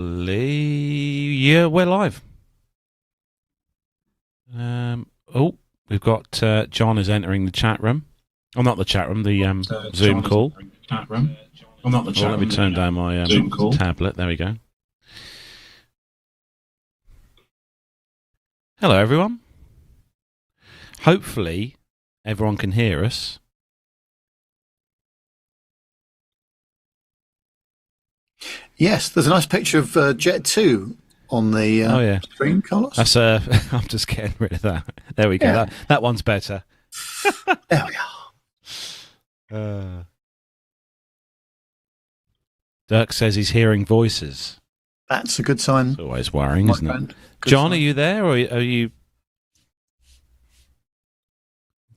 Yeah, we're live. We've got John is entering the chat room. Oh, not the chat room, the Zoom call. Let me turn down my tablet. There we go. Hello, everyone. Hopefully, everyone can hear us. Yes, there's a nice picture of Jet 2 on the screen, Carlos. That's I'm just getting rid of that. There we go. Yeah. That one's better. There we are. Dirk says he's hearing voices. That's a good sign. It's always worrying, isn't it? John, sign. Are you there, or are you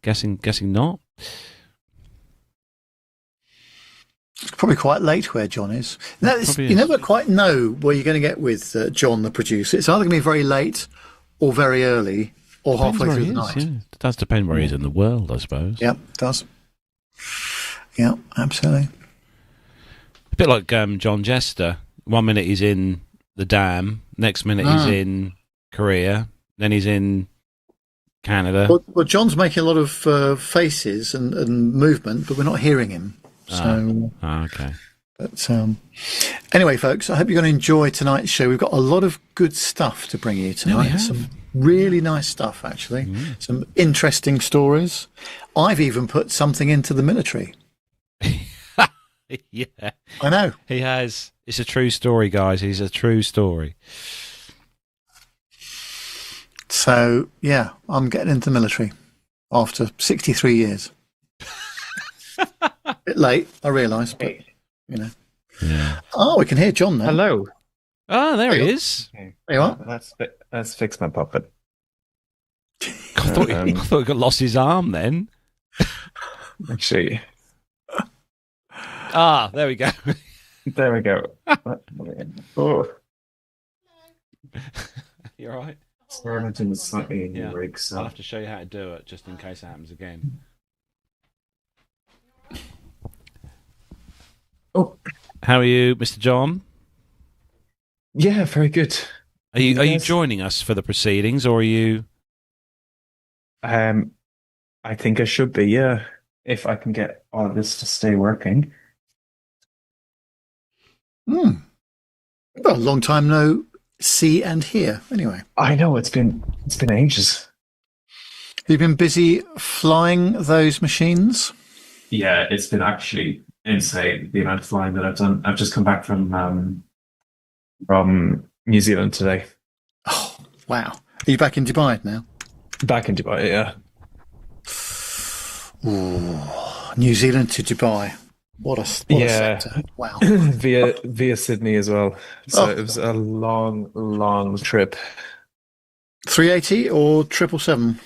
guessing not? It's probably quite late where John is. You never quite know where you're going to get with John, the producer. It's either going to be very late or very early or halfway through the night. Yeah. It does depend where he's in the world, I suppose. Yeah, it does. Yeah, absolutely. A bit like John Jester. 1 minute he's in the Dam, next minute he's in Korea, then he's in Canada. Well, John's making a lot of faces and movement, but we're not hearing him. So, okay. But anyway, folks, I hope you're going to enjoy tonight's show. We've got a lot of good stuff to bring you tonight. Yeah, some really nice stuff, actually. Some interesting stories. I've even put something into the military. Yeah, I know. He has. It's a true story, guys. He's a true story. So, yeah, I'm getting into the military after 63 years. A bit late, I realise, but, you know. Yeah. Oh, we can hear John now. Hello. Oh, there he is. Okay. There you are. Let's fix my puppet. I thought he lost his arm then. Actually. There we go. There we go. Oh. You all right? Experimenting slightly in your rig, so I'll have to show you how to do it just in case it happens again. Oh, how are you, Mr. John? Yeah, very good. Are you joining us for the proceedings, or are you? I think I should be. Yeah, if I can get all of this to stay working. Well, a long time no see and hear. Anyway, I know it's been ages. Have you been busy flying those machines? Yeah, it's been actually insane the amount of flying that I've done. I've just come back from New Zealand today. Oh, wow! Are you back in Dubai now? Back in Dubai, yeah. Ooh, New Zealand to Dubai. What a sector. Wow. via Sydney as well. So it was a long trip. 380 or 777?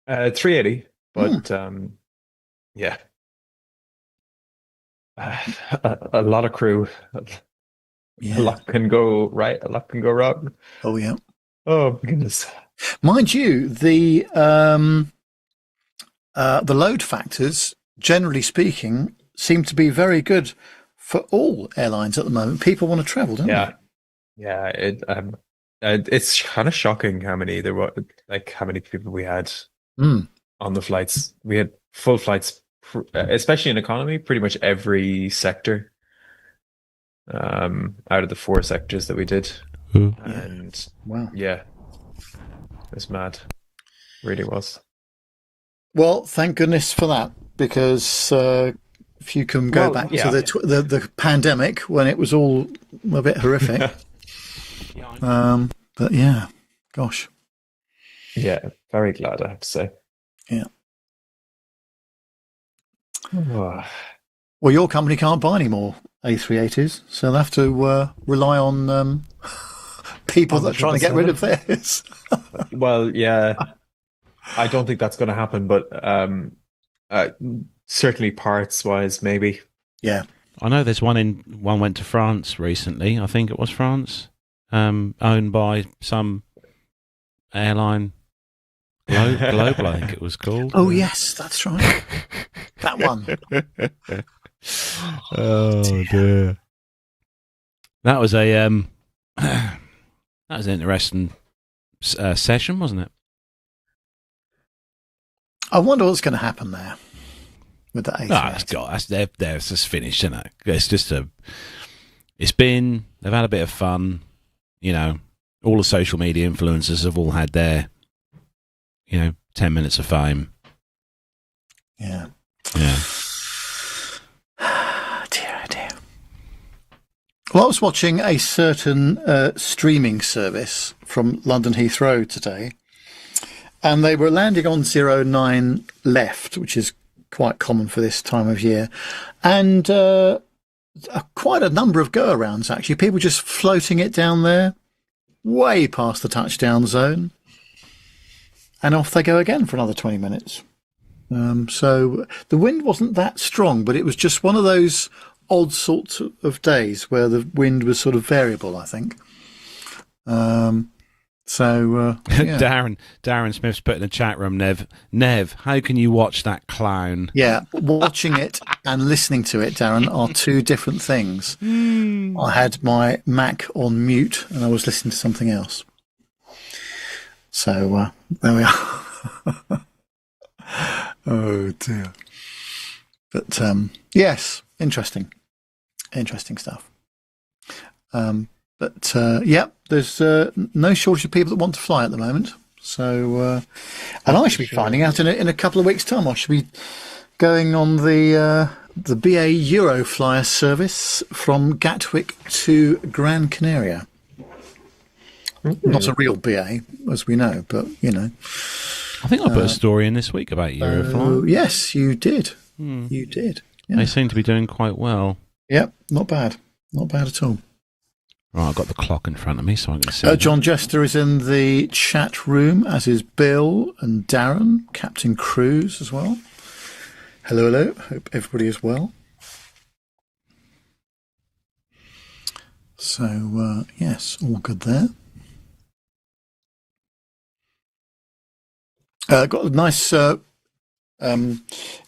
380, but yeah. A lot of crew. Yeah. A lot can go right, a lot can go wrong. Oh, yeah. Oh, goodness. Mind you, the load factors, generally speaking, seem to be very good for all airlines at the moment. People want to travel, don't they? Yeah. It's kind of shocking how many there were, like how many people we had on the flights. We had full flights, especially in economy, pretty much every sector. Out of the 4 sectors that we did, and wow, yeah, it's mad. Really was. Well, thank goodness for that, because if you can go back to the pandemic when it was all a bit horrific. But yeah, gosh. Yeah, very glad, I have to say. Yeah. Oh. Well, your company can't buy any more A380s, so they'll have to rely on people that are trying to get rid of theirs. Well, yeah, I don't think that's going to happen, but certainly parts-wise, maybe. Yeah. I know there's one went to France recently. I think it was France, owned by some airline. Global, I think it was called. Oh, yes, that's right. That one. Oh, dear. That was a that was an interesting session, wasn't it? I wonder what's going to happen there with the A319. It's just finished, isn't it? They've had a bit of fun, all the social media influencers have all had their, 10 minutes of fame. Yeah. Yeah. Dear. Well, I was watching a certain streaming service from London Heathrow today, and they were landing on 09 left, which is quite common for this time of year, and quite a number of go-arounds, actually. People just floating it down there, way past the touchdown zone, and off they go again for another 20 minutes. So the wind wasn't that strong, but it was just one of those odd sorts of days where the wind was sort of variable, I think. Yeah. Darren Smith's put in the chat room, Nev, how can you watch that clown? Yeah, watching it and listening to it, Darren, are two different things. I had my Mac on mute and I was listening to something else. So there we are. Oh dear. But yes, interesting stuff. There's no shortage of people that want to fly at the moment. So, and I should be finding out in a couple of weeks' time. I should be going on the BA Euroflyer service from Gatwick to Gran Canaria. Not a real BA, as we know, but I think I put a story in this week about Euroflyer. Yes, you did. You did. Yeah. They seem to be doing quite well. Yep, not bad at all. Right, I've got the clock in front of me, so I can see. John Jester is in the chat room, as is Bill and Darren, Captain Cruise as well. Hello. Hope everybody is well. So, yes, all good there. Got a nice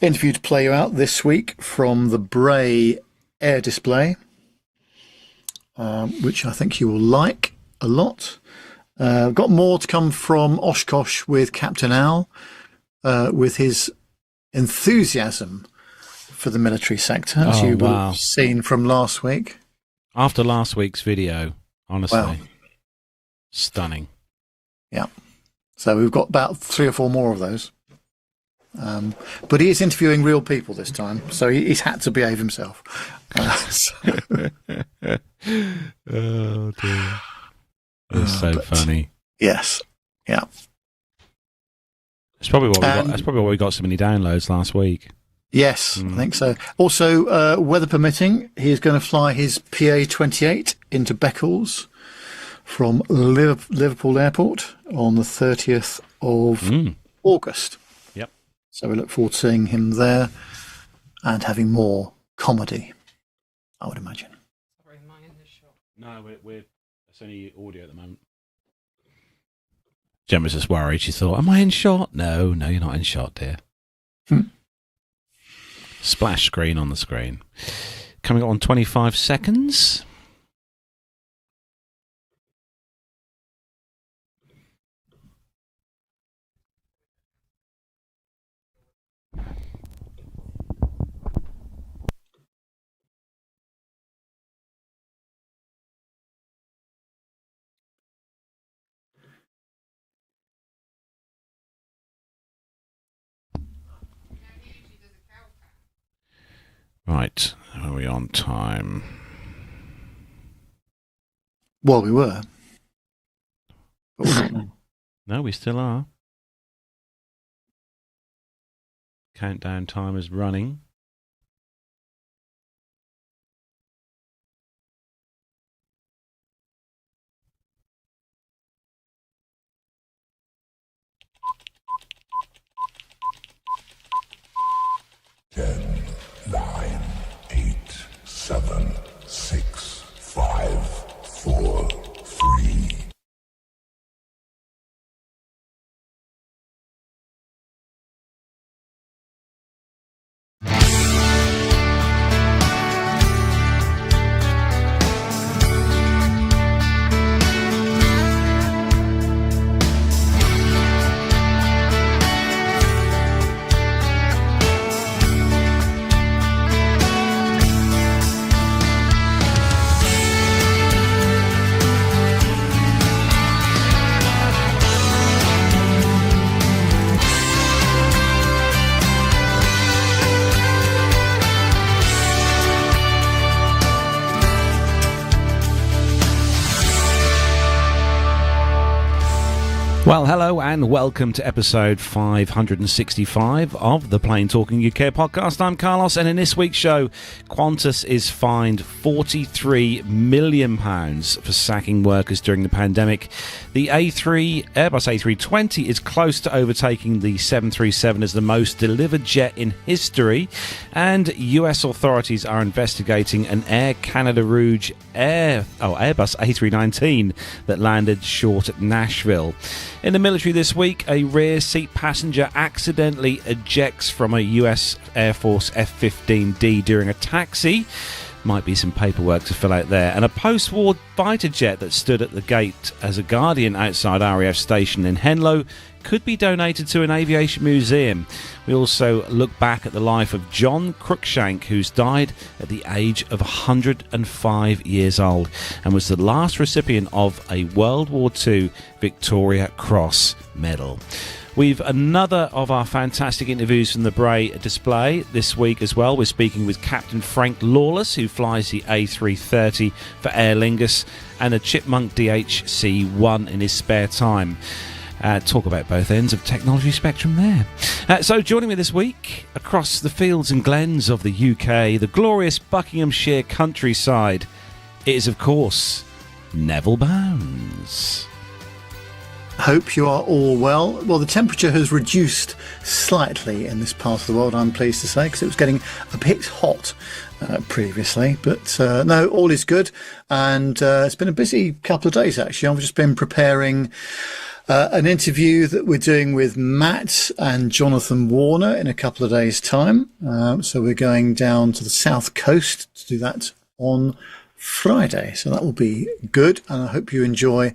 interview to play you out this week from the Bray Air Display. Which I think you will like a lot. Got more to come from Oshkosh with Captain Al, with his enthusiasm for the military sector, as you will have seen from last week. After last week's video, honestly, stunning. Yeah. So we've got about 3 or 4 more of those. But he is interviewing real people this time, so he's had to behave himself. Oh dear, it's so funny. Yes, yeah. That's probably why we got so many downloads last week. Yes, I think so. Also, weather permitting, he is going to fly his PA-28 into Beccles from Liverpool Airport on the 30th of August. Yep. So we look forward to seeing him there and having more comedy, I would imagine. Sorry, am I in this shot? No, it's only audio at the moment. Jen was just worried. She thought, am I in shot? No, you're not in shot, dear. Splash screen on the screen. Coming up on 25 seconds. Right, are we on time? Well, we were. No, we still are. Countdown time is running. Ten, 9, 8, 7, 6, 5, 4, 3. Well, hello and welcome to episode 565 of the Plain Talking UK podcast. I'm Carlos, and in this week's show, Qantas is fined £43 million for sacking workers during the pandemic. The Airbus A320 is close to overtaking the 737 as the most delivered jet in history, and US authorities are investigating an Air Canada Rouge Airbus A319 that landed short at Nashville. In the military this week, a rear seat passenger accidentally ejects from a US Air Force F-15D during a taxi. Might be some paperwork to fill out there. And a post-war fighter jet that stood at the gate as a guardian outside RAF station in Henlow could be donated to an aviation museum. We also look back at the life of John Cruickshank, who's died at the age of 105 years old and was the last recipient of a World War II Victoria Cross medal. We've another of our fantastic interviews from the Bray Display this week as well. We're speaking with Captain Frank Lawless, who flies the A330 for Air Lingus and a Chipmunk DHC-1 in his spare time. Talk about both ends of technology spectrum there. So joining me this week, across the fields and glens of the UK, the glorious Buckinghamshire countryside, it is, of course, Neville Bounds. Hope you are all well. Well, the temperature has reduced slightly in this part of the world, I'm pleased to say, because it was getting a bit hot previously. But no, all is good. And it's been a busy couple of days, actually. I've just been preparing an interview that we're doing with Matt and Jonathan Warner in a couple of days' time. So we're going down to the south coast to do that on Friday. So that will be good. And I hope you enjoy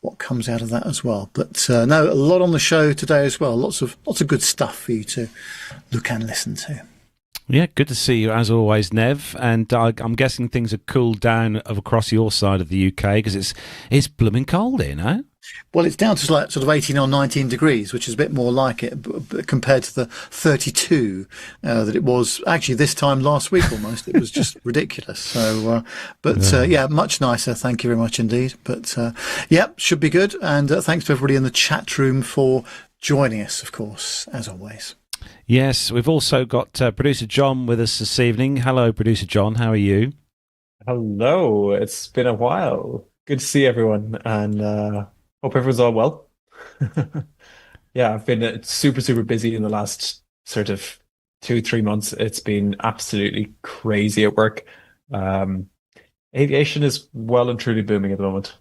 what comes out of that as well. But no, a lot on the show today as well. Lots of good stuff for you to look and listen to. Yeah, good to see you as always, Nev. And I'm guessing things have cooled down across your side of the UK because it's blooming cold here, no? Well, it's down to like sort of 18 or 19 degrees, which is a bit more like it compared to the 32 that it was actually this time last week almost. It was just ridiculous. So, yeah, much nicer. Thank you very much indeed. But yeah, should be good. And thanks to everybody in the chat room for joining us, of course, as always. Yes, we've also got producer John with us this evening. Hello, producer John. How are you? Hello. It's been a while. Good to see everyone. And hope everyone's all well. Yeah, I've been super, super busy in the last sort of 2-3 months. It's been absolutely crazy at work. Aviation is well and truly booming at the moment.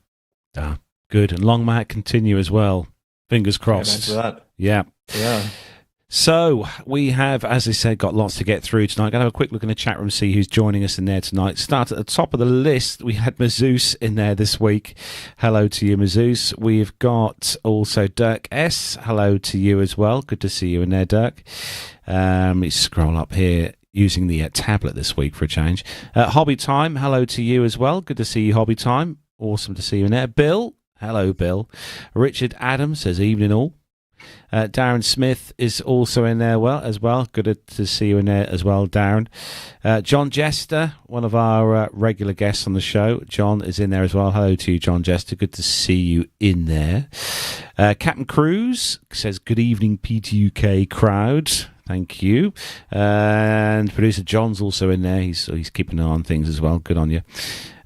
Good. And long may it continue as well. Fingers crossed. Amen to that. Yeah. Yeah. So we have, as I said, got lots to get through tonight. Going to have a quick look in the chat room, see who's joining us in there tonight. Start at the top of the list. We had Mazouz in there this week. Hello to you, Mazouz. We've got also Dirk S. Hello to you as well. Good to see you in there, Dirk. Let me scroll up here using the tablet this week for a change. Hobby Time. Hello to you as well. Good to see you, Hobby Time. Awesome to see you in there. Bill. Hello, Bill. Richard Adams says evening all. Darren Smith is also in there as well. Good to see you in there as well, Darren. John Jester, one of our regular guests on the show. John is in there as well. Hello to you, John Jester. Good to see you in there. Captain Cruz says, good evening, PTUK crowd. Thank you. And producer John's also in there. He's keeping an eye on things as well. Good on you.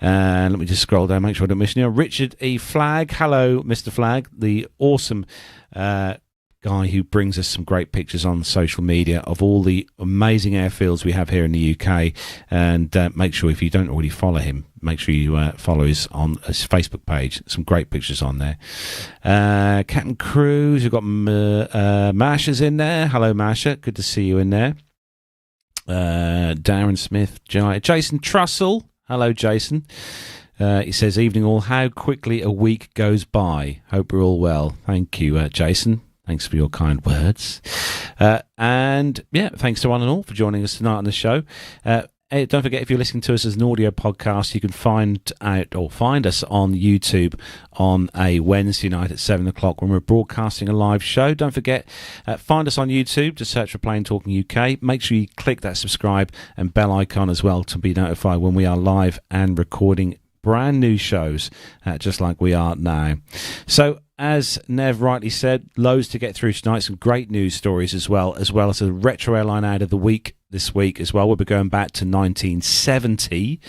And let me just scroll down, make sure I don't miss you. Richard E. Flagg. Hello, Mr. Flagg, the awesome guy who brings us some great pictures on social media of all the amazing airfields we have here in the UK. And make sure, if you don't already follow him, make sure you follow his Facebook page. Some great pictures on there. Captain Cruz, we've got Masha's in there. Hello, Masha. Good to see you in there. Darren Smith, Jason Trussell. Hello, Jason. He says, evening all. How quickly a week goes by. Hope we're all well. Thank you, Jason. Thanks for your kind words. And yeah, thanks to one and all for joining us tonight on the show. Don't forget, if you're listening to us as an audio podcast, you can find us on YouTube on a Wednesday night at 7 o'clock when we're broadcasting a live show. Don't forget, find us on YouTube. Just search for Plain Talking UK. Make sure you click that subscribe and bell icon as well to be notified when we are live and recording brand new shows, just like we are now. So as Nev rightly said, loads to get through tonight. Some great news stories as well as a retro airline ad of the week this week as well. We'll be going back to 1970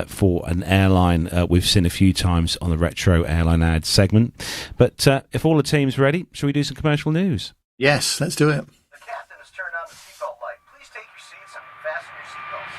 for an airline we've seen a few times on the retro airline ad segment. But if all the team's ready, shall we do some commercial news? Yes, let's do it. The captain has turned on the seatbelt light. Please take your seats and fasten your seatbelts.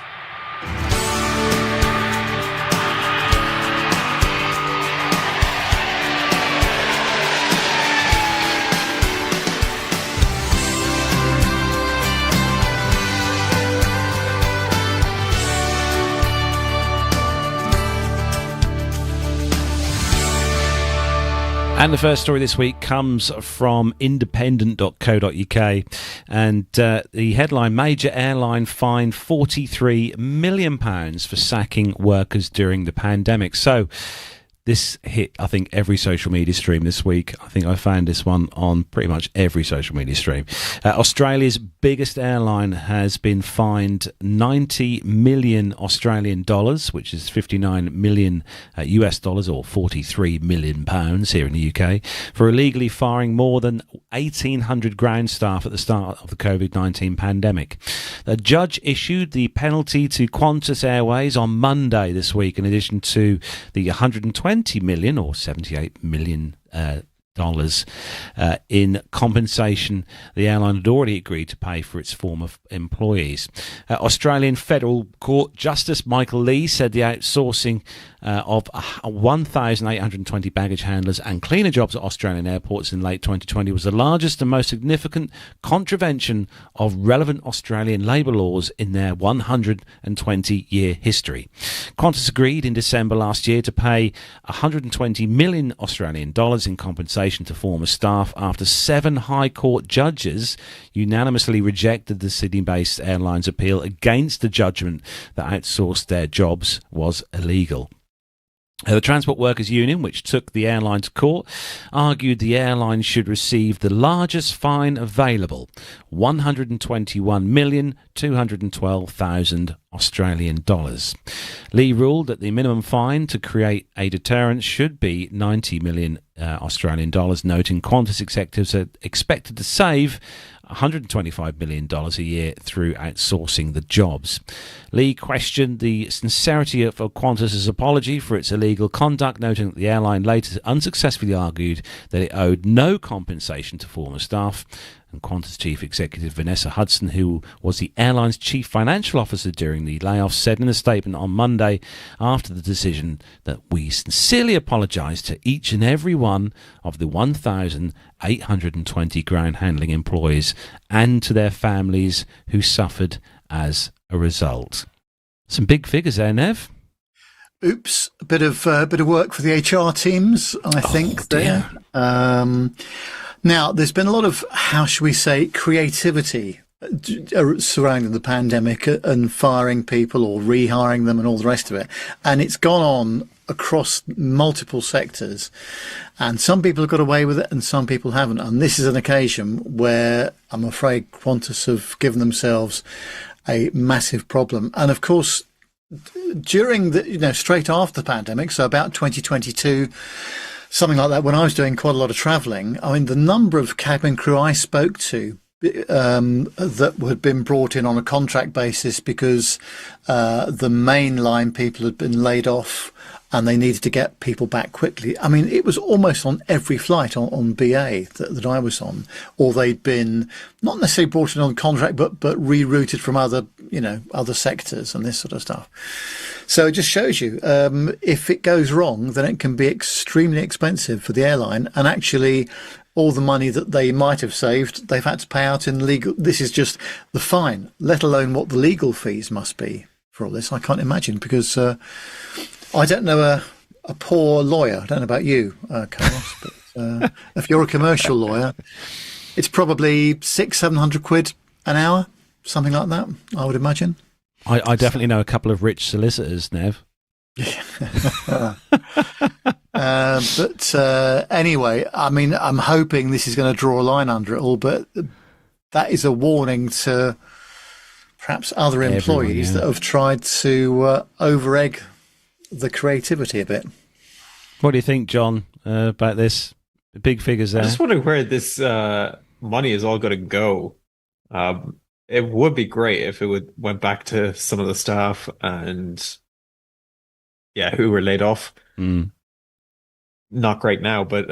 And the first story this week comes from independent.co.uk, and the headline: Major airline fined £43 million for sacking workers during the pandemic. So this hit, I think, every social media stream this week. I think I found this one on pretty much every social media stream. Australia's biggest airline has been fined 90 million Australian dollars, which is 59 million US dollars, or 43 million pounds here in the UK, for illegally firing more than 1,800 ground staff at the start of the COVID-19 pandemic. The judge issued the penalty to Qantas Airways on Monday this week, in addition to the 120 million or 78 million dollars in compensation the airline had already agreed to pay for its former employees. Australian Federal Court Justice Michael Lee said the outsourcing of 1,820 baggage handlers and cleaner jobs at Australian airports in late 2020 was the largest and most significant contravention of relevant Australian labour laws in their 120-year history. Qantas agreed in December last year to pay 120 million Australian dollars in compensation to former staff after 7 High Court judges unanimously rejected the Sydney-based airline's appeal against the judgment that outsourced their jobs was illegal. The Transport Workers Union, which took the airline to court, argued the airline should receive the largest fine available, $121,212,000 Australian dollars. Lee ruled that the minimum fine to create a deterrent should be 90 million Australian dollars, noting Qantas executives are expected to save $125 million a year through outsourcing the jobs. Lee questioned the sincerity of Qantas's apology for its illegal conduct, noting that the airline later unsuccessfully argued that it owed no compensation to former staff. And Qantas Chief Executive Vanessa Hudson, who was the airline's Chief Financial Officer during the layoffs, said in a statement on Monday after the decision that we sincerely apologise to each and every one of the 1,820 ground handling employees and to their families who suffered as a result. Some big figures there, Nev. Oops, a bit of work for the HR teams, I think. There. Now, there's been a lot of, how should we say, creativity surrounding the pandemic and firing people or rehiring them and all the rest of it. And it's gone on across multiple sectors. And some people have got away with it and some people haven't. And this is an occasion where I'm afraid Qantas have given themselves a massive problem. And of course, during the, straight after the pandemic, so about 2022, something like that, when I was doing quite a lot of travelling, I mean, the number of cabin crew I spoke to that had been brought in on a contract basis because the mainline people had been laid off and they needed to get people back quickly. I mean, it was almost on every flight on BA that I was on, or they'd been not necessarily brought in on contract, but rerouted from other sectors and this sort of stuff. So it just shows you, if it goes wrong, then it can be extremely expensive for the airline. And actually, all the money that they might have saved, they've had to pay out in legal. This is just the fine, let alone what the legal fees must be for all this. I can't imagine, because I don't know a poor lawyer. I don't know about you, Carlos, but if you're a commercial lawyer, it's probably £600-700 an hour, something like that, I would imagine. I definitely know a couple of rich solicitors, Nev. Anyway, I mean, I'm hoping this is going to draw a line under it all, but that is a warning to perhaps other employees that have tried to over-egg the creativity a bit. What do you think, John, about this Big figures I there. just wonder where this money is all going to go. It would be great if it went back to some of the staff and who were laid off. Mm. Not great now, but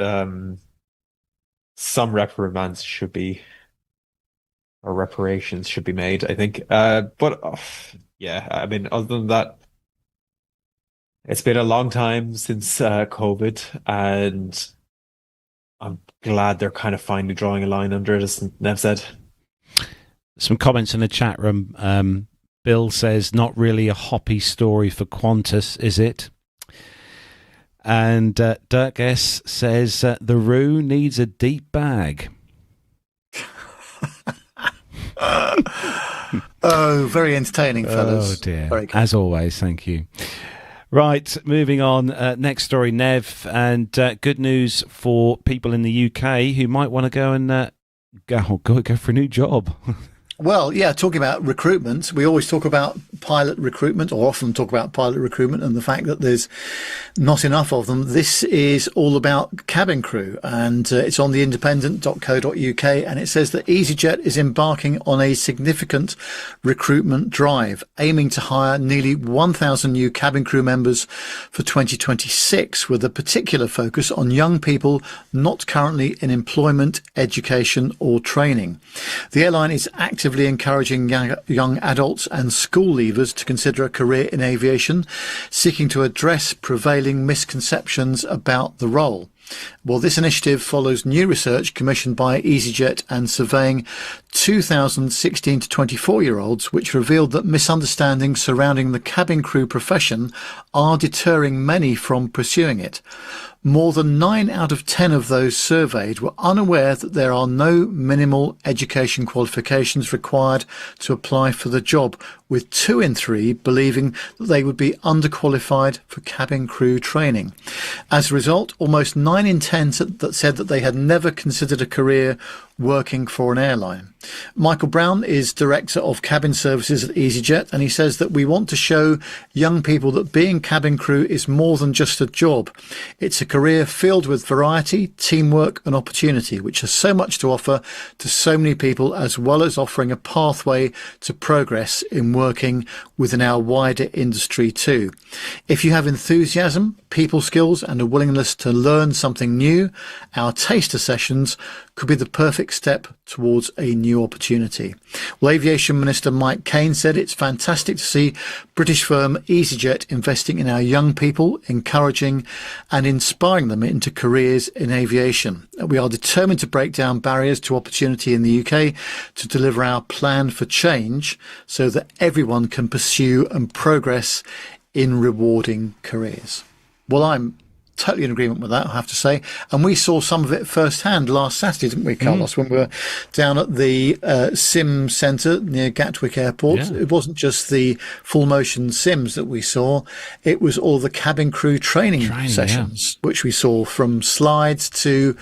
some reprimands should be, or reparations should be made, I think. I mean, other than that, it's been a long time since COVID, and I'm glad they're kind of finally drawing a line under it, as Nev said. Some comments in the chat room. Bill says, not really a hoppy story for Qantas, is it? And Dirk S says, the Roo needs a deep bag. Oh, very entertaining, fellas. Oh, dear. Very good. As always, thank you. Right, moving on. Next story, Nev. And good news for people in the UK who might want to go and go for a new job. Well, yeah, talking about recruitment, we always talk about pilot recruitment, or often talk about pilot recruitment, and the fact that there's not enough of them. This is all about cabin crew, and it's on the independent.co.uk, and it says that EasyJet is embarking on a significant recruitment drive, aiming to hire nearly 1,000 new cabin crew members for 2026, with a particular focus on young people not currently in employment, education or training. The airline is actively encouraging young adults and school leavers to consider a career in aviation, seeking to address prevailing misconceptions about the role. Well, this initiative follows new research commissioned by EasyJet and surveying 2,000 16 to 24-year-olds, which revealed that misunderstandings surrounding the cabin crew profession are deterring many from pursuing it. More than 9 out of 10 of those surveyed were unaware that there are no minimal education qualifications required to apply for the job, with 2 in 3 believing that they would be underqualified for cabin crew training. As a result, almost 9 in 10 that said that they had never considered a career working for an airline. Michael Brown is Director of Cabin Services at EasyJet, and he says that we want to show young people that being cabin crew is more than just a job. It's a career filled with variety, teamwork and opportunity, which has so much to offer to so many people, as well as offering a pathway to progress in working within our wider industry too. If you have enthusiasm, people skills and a willingness to learn something new, our taster sessions could be the perfect step towards a new opportunity. Well, Aviation Minister Mike Caine said it's fantastic to see British firm EasyJet investing in our young people, encouraging and inspiring them into careers in aviation. We are determined to break down barriers to opportunity in the UK to deliver our plan for change so that everyone can pursue and progress in rewarding careers. Well, I'm totally in agreement with that, I have to say. And we saw some of it firsthand last Saturday, didn't we, Carlos, when we were down at the sim centre near Gatwick Airport. Yeah. It wasn't just the full motion sims that we saw. It was all the cabin crew training sessions, which we saw, from slides to...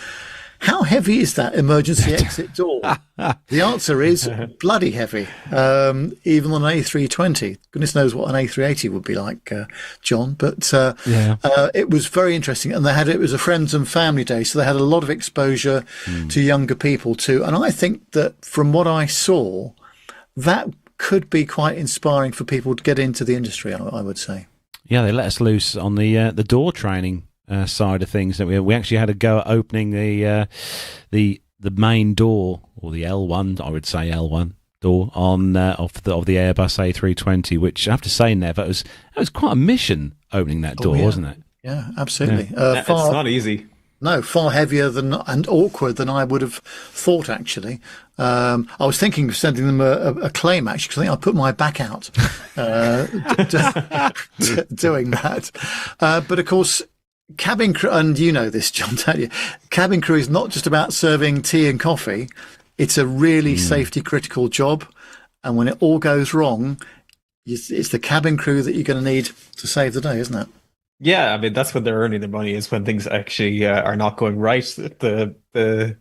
How heavy is that emergency exit door? The answer is bloody heavy, even on an A320. Goodness knows what an A380 would be like, John. But it was very interesting. And it was a friends and family day, so they had a lot of exposure to younger people too. And I think that from what I saw, that could be quite inspiring for people to get into the industry, I would say. Yeah, they let us loose on the door training side of things. That we actually had a go at opening the main door, or the L1, I would say L1 door on of the Airbus A320, which I have to say, Nev, it was quite a mission opening that door, wasn't it? Yeah, absolutely. Yeah. It's not easy. No, far heavier and awkward than I would have thought, actually. I was thinking of sending them a claim, actually, because I think I put my back out doing that. But of course, cabin crew, and you know this, John, don't you? Cabin crew is not just about serving tea and coffee. It's a really safety critical job. And when it all goes wrong, it's the cabin crew that you're going to need to save the day, isn't it? Yeah, I mean, that's when they're earning their money, is when things actually are not going right. The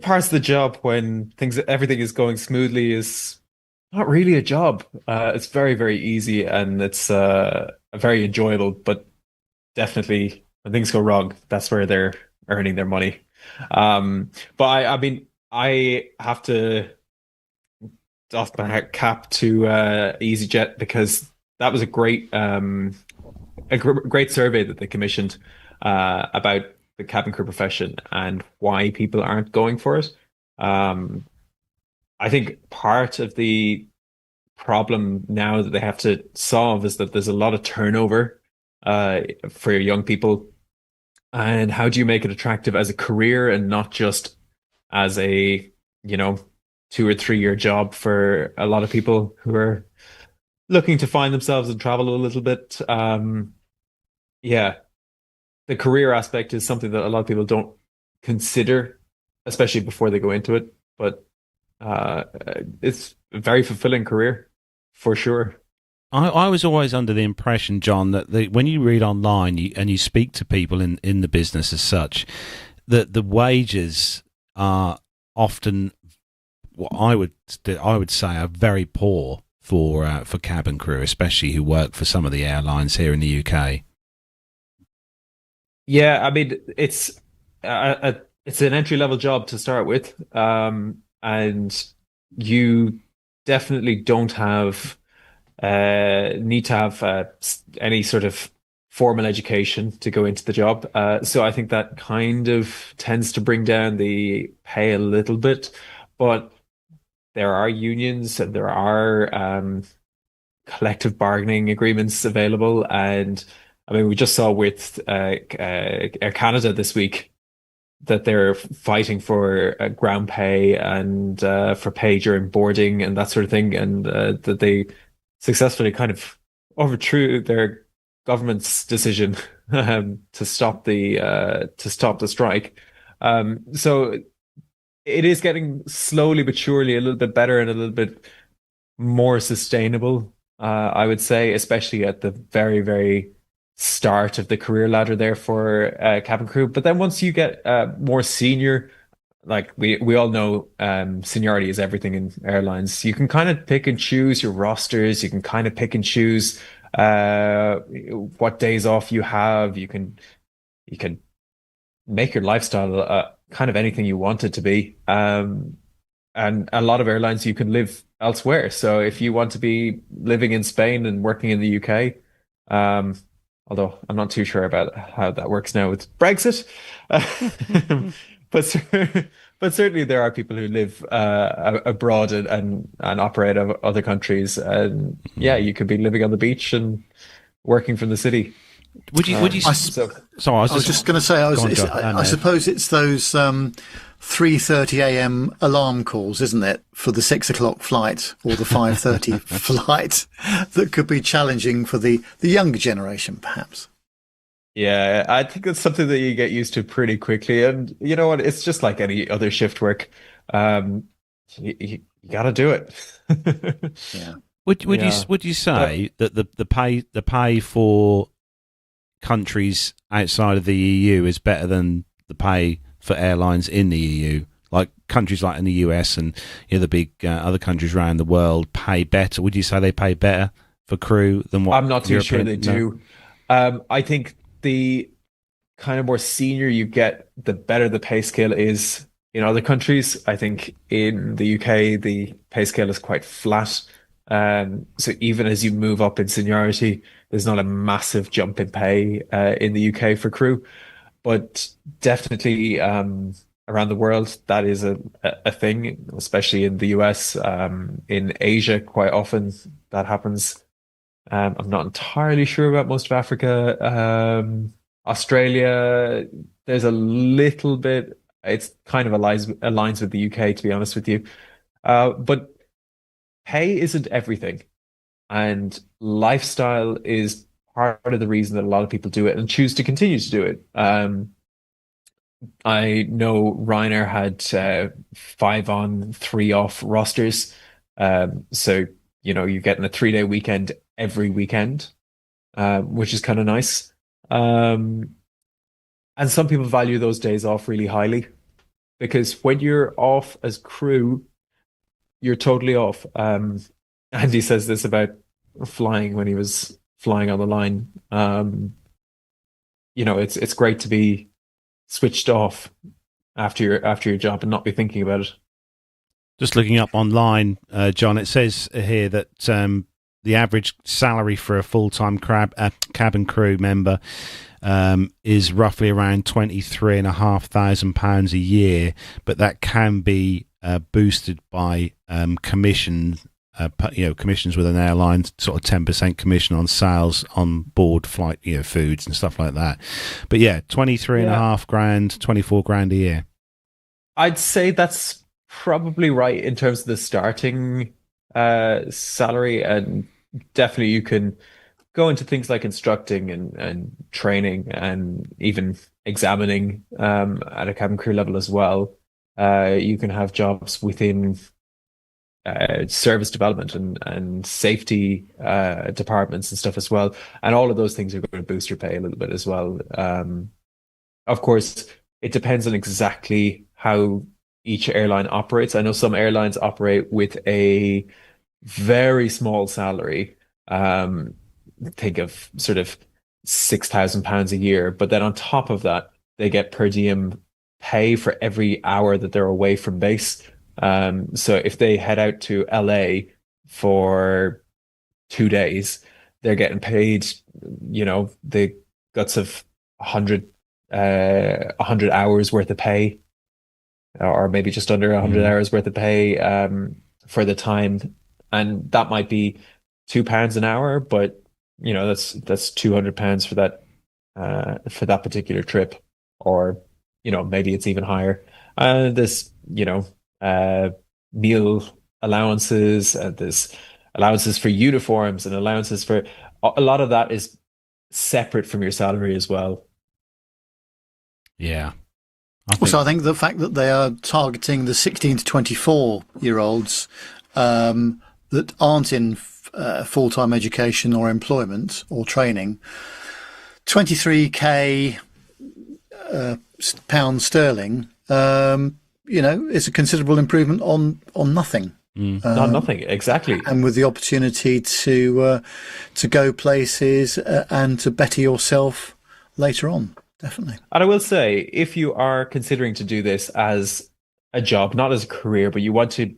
parts of the job when everything is going smoothly is not really a job. It's very, very easy, and it's very enjoyable, but definitely when things go wrong, that's where they're earning their money. But I mean, I have to doff my cap to EasyJet, because that was a great survey that they commissioned about the cabin crew profession and why people aren't going for it. I think part of the problem now that they have to solve is that there's a lot of turnover for young people. And how do you make it attractive as a career and not just as a, 2 or 3 year job for a lot of people who are looking to find themselves and travel a little bit? Yeah, the career aspect is something that a lot of people don't consider, especially before they go into it. But it's a very fulfilling career for sure. I was always under the impression, John, that when you read online and you speak to people in the business as such, that the wages are often what I would say are very poor for cabin crew, especially who work for some of the airlines here in the UK. Yeah, I mean, it's an entry level job to start with, and you definitely don't need to have any sort of formal education to go into the job. So I think that kind of tends to bring down the pay a little bit, but there are unions and there are collective bargaining agreements available. And I mean, we just saw with Air Canada this week that they're fighting for ground pay and for pay during boarding and that sort of thing, and that they successfully kind of overthrew their government's decision to stop the strike. So it is getting slowly but surely a little bit better and a little bit more sustainable, I would say, especially at the very, very start of the career ladder there for cabin crew. But then once you get more senior, like we all know, seniority is everything in airlines. You can kind of pick and choose your rosters. You can kind of pick and choose what days off you have. You can make your lifestyle kind of anything you want it to be. And a lot of airlines you can live elsewhere. So if you want to be living in Spain and working in the UK, although I'm not too sure about how that works now with Brexit, but certainly there are people who live abroad and operate out of other countries, and yeah, you could be living on the beach and working from the city. Would you? I was just going to say, I suppose it's those 3:30 a.m. alarm calls, isn't it, for the 6 o'clock flight or the 5:30 flight that could be challenging for the younger generation, perhaps. Yeah, I think it's something that you get used to pretty quickly, and you know what? It's just like any other shift work. You got to do it. Yeah. Would you say that the pay for countries outside of the EU is better than the pay for airlines in the EU? Like countries like in the US and the big other countries around the world pay better. Would you say they pay better for crew than what? I'm not too sure they do. I think the kind of more senior you get, the better the pay scale is in other countries. I think in the UK, the pay scale is quite flat. So even as you move up in seniority, there's not a massive jump in pay in the UK for crew. But definitely around the world, that is a thing, especially in the US. In Asia, quite often that happens. I'm not entirely sure about most of Africa. Australia, there's a little bit. It's kind of aligns with the UK, to be honest with you. But pay isn't everything. And lifestyle is part of the reason that a lot of people do it and choose to continue to do it. I know Ryanair had 5 on, 3 off rosters. So, you're getting a 3-day weekend every weekend, which is kind of nice. And some people value those days off really highly, because when you're off as crew, you're totally off. Andy says this about flying when he was flying on the line. It's great to be switched off after your job and not be thinking about it. Just looking up online, John, it says here that the average salary for a full-time cabin crew member is roughly around £23,500 a year, but that can be boosted by commissions with an airline, sort of 10% commission on sales on board flight, foods and stuff like that. But yeah, 23 and a half grand, 24 grand a year. I'd say that's probably right in terms of the starting salary, and definitely you can go into things like instructing and training and even examining at a cabin crew level as well. You can have jobs within service development and safety departments and stuff as well, and all of those things are going to boost your pay a little bit as well. Of course, it depends on exactly how each airline operates. I know some airlines operate with a very small salary. Think of sort of £6,000 a year, but then on top of that, they get per diem pay for every hour that they're away from base. So if they head out to LA for 2 days, they're getting paid, the guts of 100 hours worth of pay, or maybe just under 100 hours worth of pay for the time. And that might be £2 an hour, but that's £200 for that particular trip, or maybe it's even higher. There's meal allowances, and there's allowances for uniforms and allowances for a lot of that is separate from your salary as well. Yeah. Also, I think the fact that they are targeting the 16 to 24-year-olds that aren't in full-time education or employment or training, 23k pounds sterling, is a considerable improvement on nothing. Not nothing, exactly. And with the opportunity to go places and to better yourself later on, definitely. And I will say, if you are considering to do this as a job, not as a career, but you want to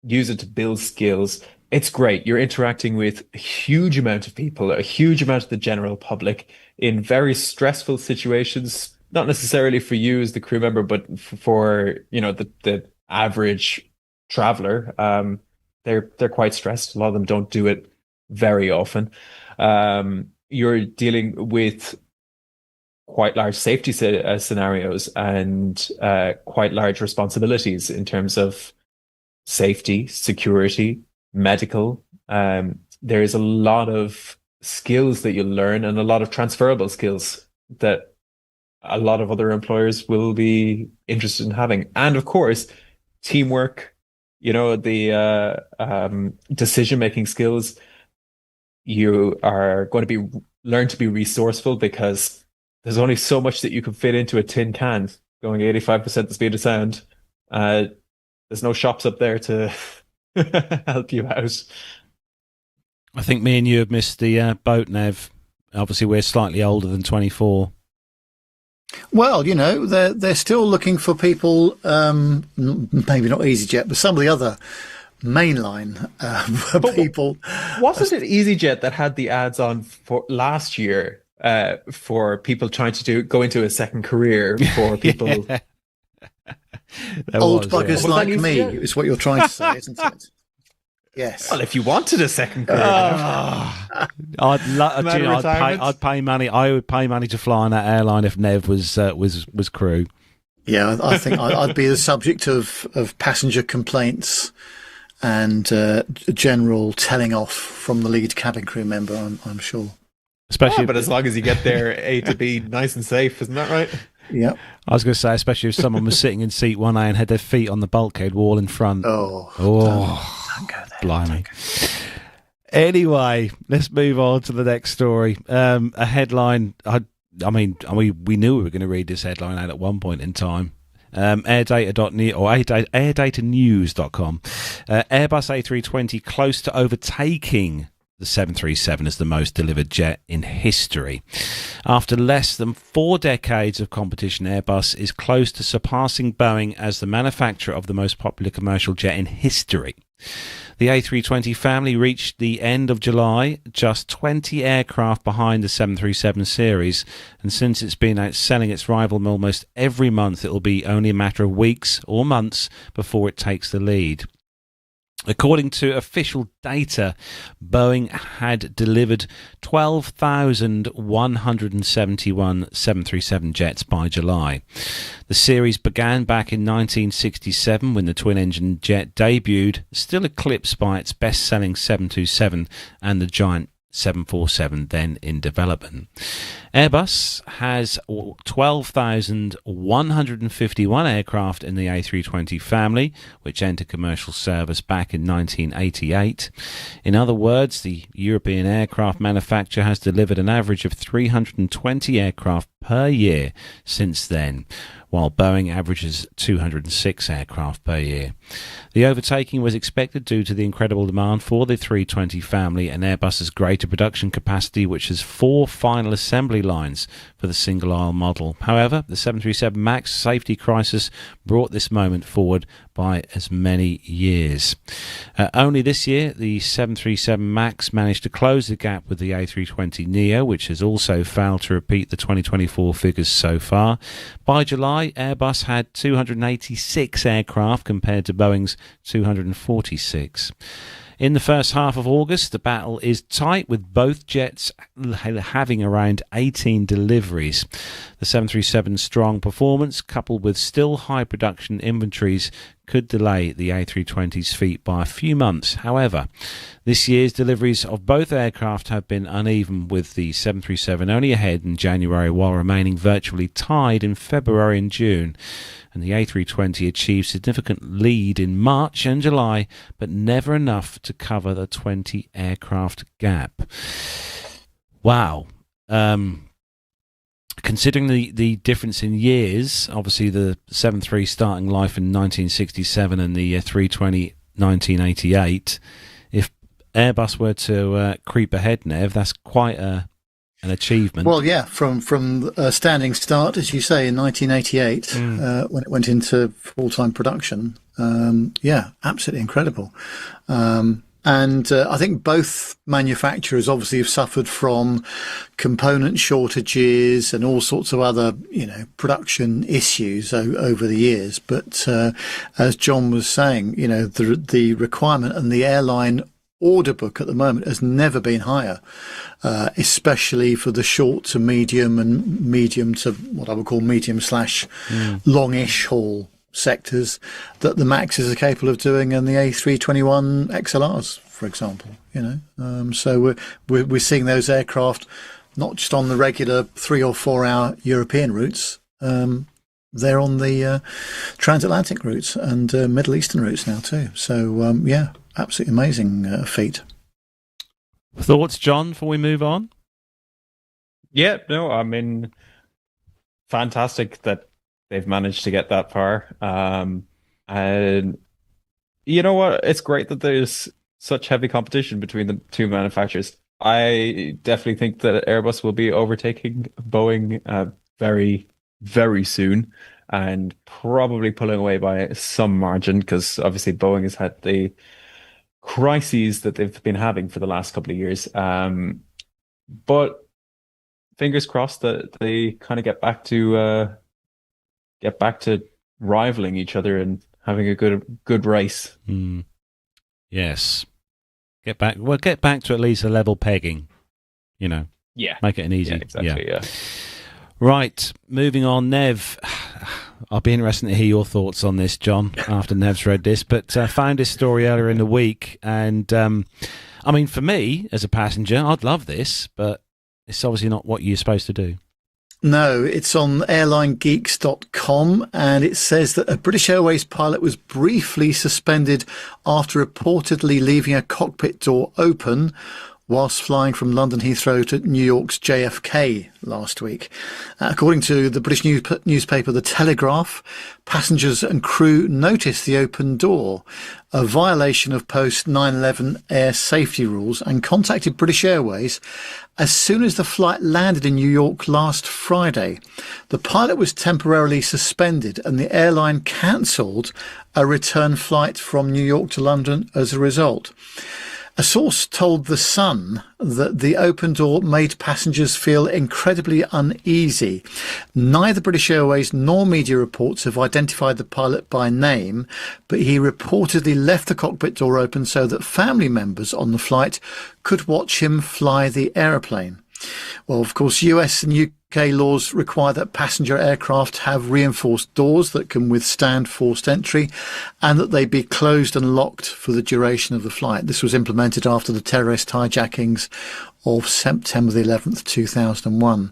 use it to build skills, it's great. You're interacting with a huge amount of people, a huge amount of the general public in very stressful situations, not necessarily for you as the crew member, but for the average traveler. They're quite stressed. A lot of them don't do it very often. You're dealing with quite large safety scenarios and quite large responsibilities in terms of safety, security, medical. There is a lot of skills that you'll learn, and a lot of transferable skills that a lot of other employers will be interested in having. And of course, teamwork, the decision-making skills. You are going to learn to be resourceful, because there's only so much that you can fit into a tin can going 85% the speed of sound. There's no shops up there to help you out. I think me and you have missed the boat, Nev. Obviously, we're slightly older than 24. Well, they're still looking for people, maybe not EasyJet, but some of the other mainline people. Wasn't it EasyJet that had the ads on for last year for people trying to go into a second career for people? Old buggers like me is what you're trying to say, isn't it? Yes. Well, if you wanted a second career, I'd pay money. I would pay money to fly on that airline if Nev was crew. Yeah, I think I'd be the subject of passenger complaints and general telling off from the lead cabin crew member. I'm sure. Especially, but as long as you get there A to B nice and safe, isn't that right? Yeah. I was going to say, especially if someone was sitting in seat 1A and had their feet on the bulkhead wall in front. Oh, don't go there. Blimey. Anyway, let's move on to the next story. A headline. We knew we were going to read this headline out at one point in time. Airdata.news or airdatanews.com. Airbus A320 close to overtaking the 737 is the most delivered jet in history. After less than 4 decades of competition, Airbus is close to surpassing Boeing as the manufacturer of the most popular commercial jet in history. The A320 family reached the end of July, just 20 aircraft behind the 737 series, and since it's been outselling its rival almost every month, it will be only a matter of weeks or months before it takes the lead. According to official data, Boeing had delivered 12,171 737 jets by July. The series began back in 1967 when the twin-engine jet debuted, still eclipsed by its best-selling 727 and the giant 747 then in development. Airbus has 12,151 aircraft in the A320 family, which entered commercial service back in 1988. In other words, the European aircraft manufacturer has delivered an average of 320 aircraft per year since then, while Boeing averages 206 aircraft per year. The overtaking was expected due to the incredible demand for the 320 family and Airbus's greater production capacity, which has 4 final assembly lines for the single-aisle model. However, the 737 MAX safety crisis brought this moment forward by as many years. Only this year, the 737 MAX managed to close the gap with the A320neo, which has also failed to repeat the 2024 figures so far. By July, Airbus had 286 aircraft compared to Boeing's 246. In the first half of August, the battle is tight, with both jets having around 18 deliveries. The 737's strong performance, coupled with still high production inventories, could delay the A320's feat by a few months. However, this year's deliveries of both aircraft have been uneven, with the 737 only ahead in January while remaining virtually tied in February and June. And the A320 achieved significant lead in March and July, but never enough to cover the 20 aircraft gap. Wow. Considering the difference in years, obviously the 73 starting life in 1967 and the 320 1988, if Airbus were to creep ahead, Nev, that's quite an achievement. Well, yeah, from a standing start, as you say, in 1988, when it went into full-time production. Yeah, absolutely incredible. And I think both manufacturers obviously have suffered from component shortages and all sorts of other, production issues over the years. But as John was saying, the requirement and the airline order book at the moment has never been higher, especially for the short to medium and medium to what I would call medium / longish haul sectors that the Maxes are capable of doing, and the A321 XLRs, for example. So we're seeing those aircraft not just on the regular 3 or 4 hour European routes. They're on the transatlantic routes and Middle Eastern routes now too. So yeah, absolutely amazing feat. Thoughts, John, before we move on? Yeah, no, I mean, fantastic that they've managed to get that far. And you know what? It's great that there's such heavy competition between the two manufacturers. I definitely think that Airbus will be overtaking Boeing very, very soon, and probably pulling away by some margin, because obviously Boeing has had the crises that they've been having for the last couple of years. But fingers crossed that they kind of get back to rivaling each other and having a good race. Yes. Get back to at least a level pegging, Yeah. Make it an easy. Yeah, exactly, yeah. Right, moving on, Nev. I'll be interested to hear your thoughts on this, John, after Nev's read this. But I found this story earlier in the week, and I mean, for me, as a passenger, I'd love this, but it's obviously not what you're supposed to do. No, it's on airlinegeeks.com, and it says that a British Airways pilot was briefly suspended after reportedly leaving a cockpit door open whilst flying from London Heathrow to New York's JFK last week. According to the British newspaper The Telegraph, passengers and crew noticed the open door, a violation of post 9/11 air safety rules, and contacted British Airways as soon as the flight landed in New York last Friday. The pilot was temporarily suspended and the airline cancelled a return flight from New York to London as a result. A source told The Sun that the open door made passengers feel incredibly uneasy. Neither British Airways nor media reports have identified the pilot by name, but he reportedly left the cockpit door open so that family members on the flight could watch him fly the aeroplane. Well, of course, US and UK laws require that passenger aircraft have reinforced doors that can withstand forced entry and that they be closed and locked for the duration of the flight. This was implemented after the terrorist hijackings of September the 11th, 2001.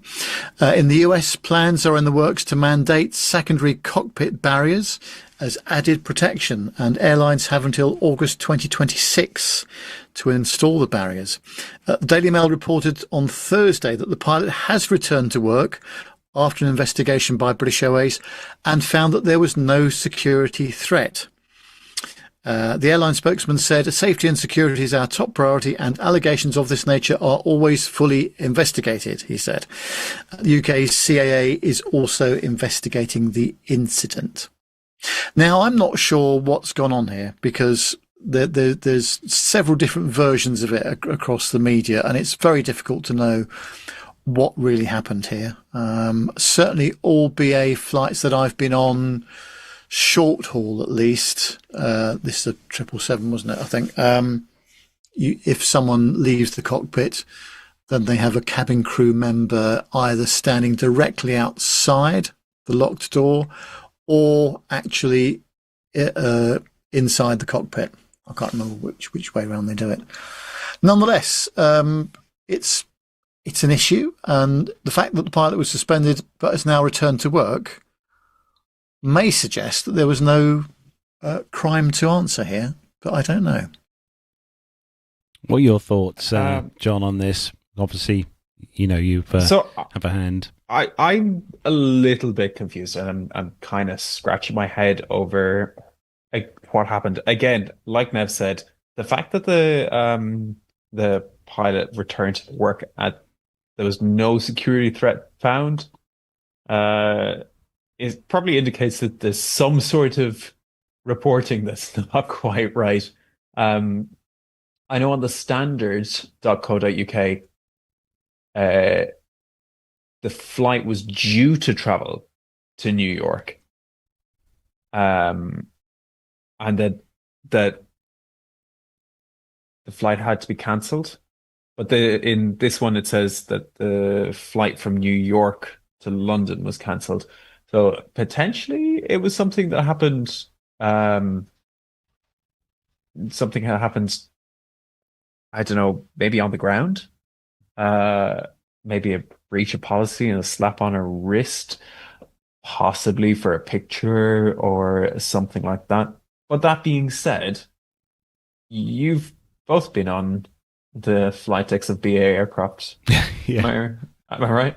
In the US, plans are in the works to mandate secondary cockpit barriers as added protection, and airlines have until August 2026 to install the barriers. The Daily Mail reported on Thursday that the pilot has returned to work after an investigation by British Airways and found that there was no security threat. The airline spokesman said, "Safety and security is our top priority and allegations of this nature are always fully investigated," he said. The UK's CAA is also investigating the incident. Now, I'm not sure what's gone on here because there's several different versions of it across the media, and it's very difficult to know what really happened here. Certainly all BA flights that I've been on, short haul at least, this is a 777, wasn't it, I think, if someone leaves the cockpit, then they have a cabin crew member either standing directly outside the locked door or actually inside the cockpit. I can't remember which way around they do it. Nonetheless, it's an issue, and the fact that the pilot was suspended but has now returned to work may suggest that there was no crime to answer here, but I don't know. What are your thoughts, John, on this? Obviously, you know, you've have a hand. I'm a little bit confused, and I'm kind of scratching my head over what happened. Again, like Nev said, the fact that the pilot returned to work at there was no security threat found is probably indicates that there's some sort of reporting that's not quite right. I know on the standards.co.uk, the flight was due to travel to New York, and that the flight had to be cancelled. But in this one, it says that the flight from New York to London was cancelled. So potentially it was something that happened. Something that happened, I don't know, maybe on the ground. Maybe a breach of policy and a slap on a wrist, possibly for a picture or something like that. But that being said, you've both been on the flight decks of BA aircraft. Yeah. Am I right?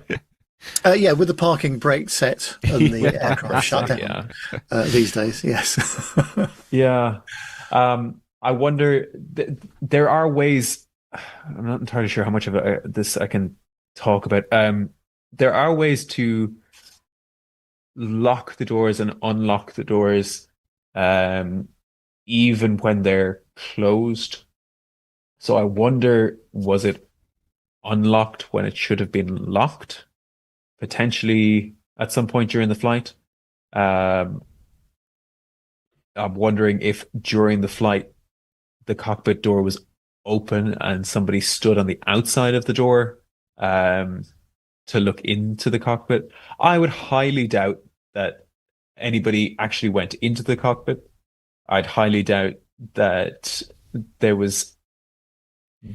Yeah, with the parking brake set and the aircraft shut down these days, yes. Yeah. I wonder, there are ways, I'm not entirely sure how much of this I can talk about. There are ways to lock the doors and unlock the doors even when they're closed. So I wonder, was it unlocked when it should have been locked? Potentially at some point during the flight. I'm wondering if during the flight the cockpit door was open and somebody stood on the outside of the door to look into the cockpit. I would highly doubt that anybody actually went into the cockpit. I'd highly doubt that there was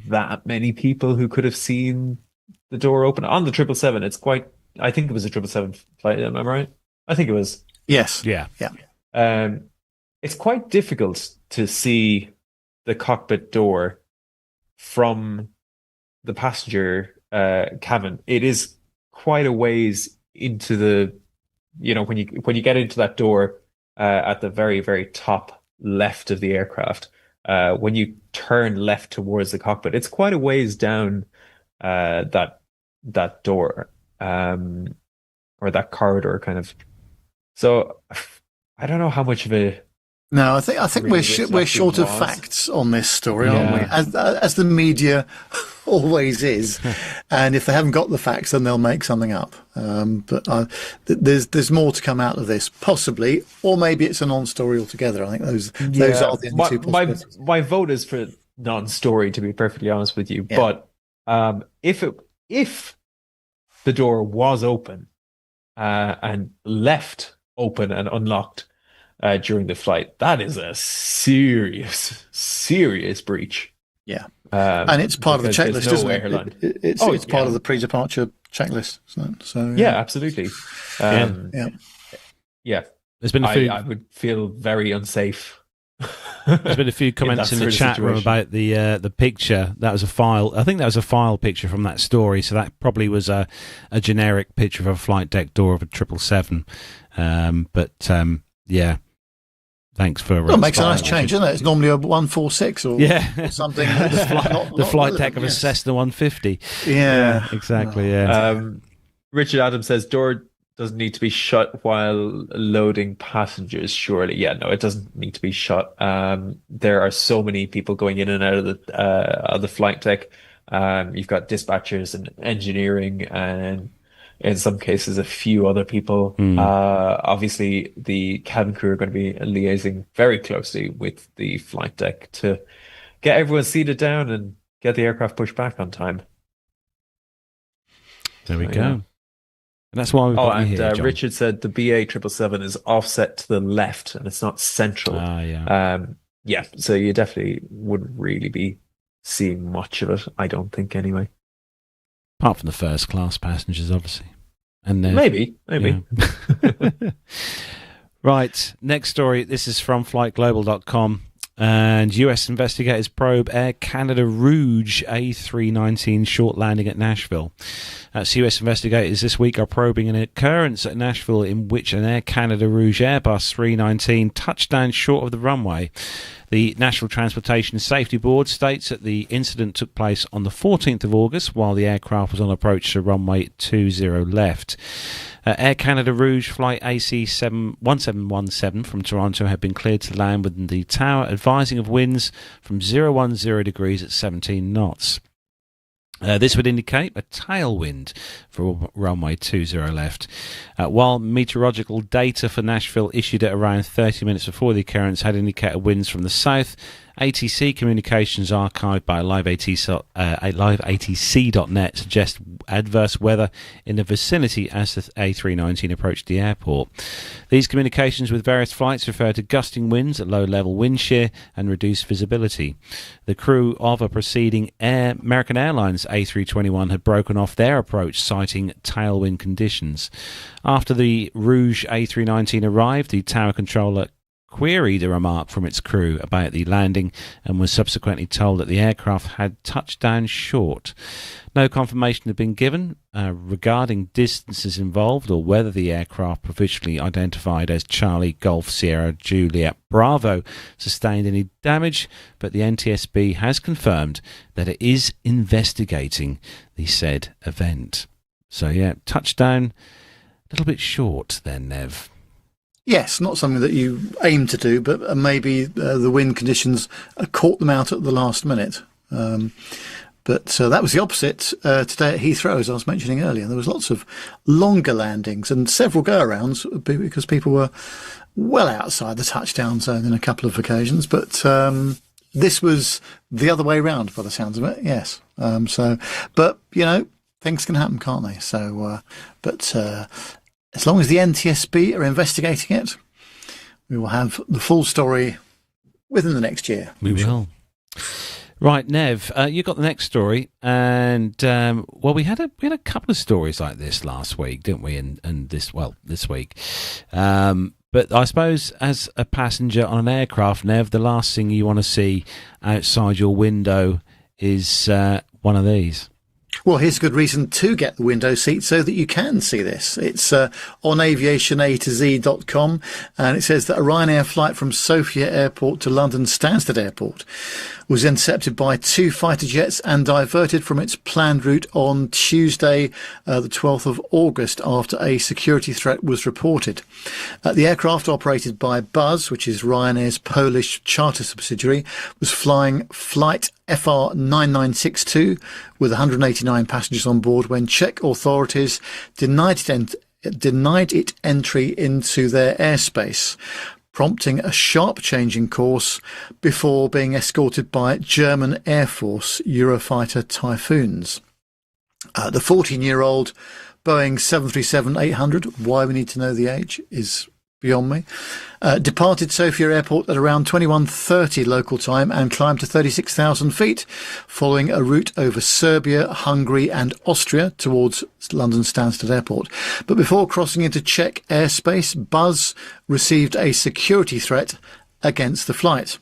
that many people who could have seen the door open on the 777. It's quite, I think it was a 777 flight, am I right? I think it was. Yes. Yeah. It's quite difficult to see the cockpit door from the passenger cabin, it is quite a ways into the, when you get into that door at the very, very top left of the aircraft, when you turn left towards the cockpit, it's quite a ways down that door, or that corridor kind of. So I don't know how much of a. No, I think we're short of facts on this story, aren't we? As the media always is, and if they haven't got the facts, then they'll make something up. But there's more to come out of this, possibly, or maybe it's a non-story altogether. I think those are the only two possibilities. My vote is for non-story, to be perfectly honest with you. Yeah. But if the door was open and left open and unlocked during the flight, that is a serious breach. Yeah, and it's part of the checklist, isn't it? It's part of the pre-departure checklist. So yeah, absolutely. Yeah. There's been a few. I would feel very unsafe. There's been a few comments in the chat room about the picture. That was a file. I think that was a file picture from that story. So that probably was a generic picture of a flight deck door of a 777. Yeah. Thanks for. Well, it makes a nice change, doesn't it? It's normally a 146 or something. The flight deck of a Cessna 150. Yeah, exactly. Yeah. Richard Adams says door doesn't need to be shut while loading passengers. Surely, no, it doesn't need to be shut. There are so many people going in and out of the flight deck. You've got dispatchers and engineering, and in some cases, a few other people. Obviously, the cabin crew are going to be liaising very closely with the flight deck to get everyone seated down and get the aircraft pushed back on time. There we go. Yeah. And that's why we've got you here, John. Richard said the BA 777 is offset to the left and it's not central. So you definitely wouldn't really be seeing much of it, I don't think, anyway. Apart from the first class passengers, obviously. And maybe. Yeah. Right, next story. This is from flightglobal.com. And US investigators probe Air Canada Rouge A319 short landing at Nashville. US investigators this week are probing an occurrence at Nashville in which an Air Canada Rouge Airbus 319 touched down short of the runway. The National Transportation Safety Board states that the incident took place on the 14th of August while the aircraft was on approach to runway 20 left. Air Canada Rouge flight AC1717 from Toronto had been cleared to land within the tower, advising of winds from 010 degrees at 17 knots. This would indicate a tailwind for runway 20 left. While meteorological data for Nashville issued at around 30 minutes before the occurrence had indicated winds from the south, ATC communications archived by liveatc.net suggest adverse weather in the vicinity as the A319 approached the airport. These communications with various flights refer to gusting winds at low level wind shear and reduced visibility. The crew of a preceding American Airlines A321 had broken off their approach, citing tailwind conditions. After the Rouge A319 arrived, the tower controller queried a remark from its crew about the landing and was subsequently told that the aircraft had touched down short. No confirmation had been given regarding distances involved or whether the aircraft, provisionally identified as Charlie Golf Sierra Juliet Bravo, sustained any damage, but the NTSB has confirmed that it is investigating the said event. So touchdown a little bit short then, Nev. Yes, not something that you aim to do, but maybe the wind conditions caught them out at the last minute. But that was the opposite today at Heathrow, as I was mentioning earlier. There was lots of longer landings and several go-arounds because people were well outside the touchdown zone in a couple of occasions. But this was the other way round by the sounds of it, yes. But, things can happen, can't they? So, as long as the NTSB are investigating it, we will have the full story within the next year. We will. Right, Nev, you got the next story, and we had a couple of stories like this last week, didn't we? And this week. But I suppose as a passenger on an aircraft, Nev, the last thing you want to see outside your window is one of these. Well, here's a good reason to get the window seat so that you can see this. It's on aviationatoz.com, and it says that a Ryanair flight from Sofia Airport to London Stansted Airport was intercepted by 2 fighter jets and diverted from its planned route on Tuesday, the 12th of August, after a security threat was reported. The aircraft, operated by Buzz, which is Ryanair's Polish charter subsidiary, was flying flight FR9962 with 189 passengers on board when Czech authorities denied it entry into their airspace, prompting a sharp change in course before being escorted by German Air Force Eurofighter Typhoons. The 14-year-old Boeing 737-800, why we need to know the age is beyond me, departed Sofia Airport at around 21:30 local time and climbed to 36,000 feet, following a route over Serbia, Hungary and Austria towards London Stansted Airport. But before crossing into Czech airspace, Buzz received a security threat against the flight.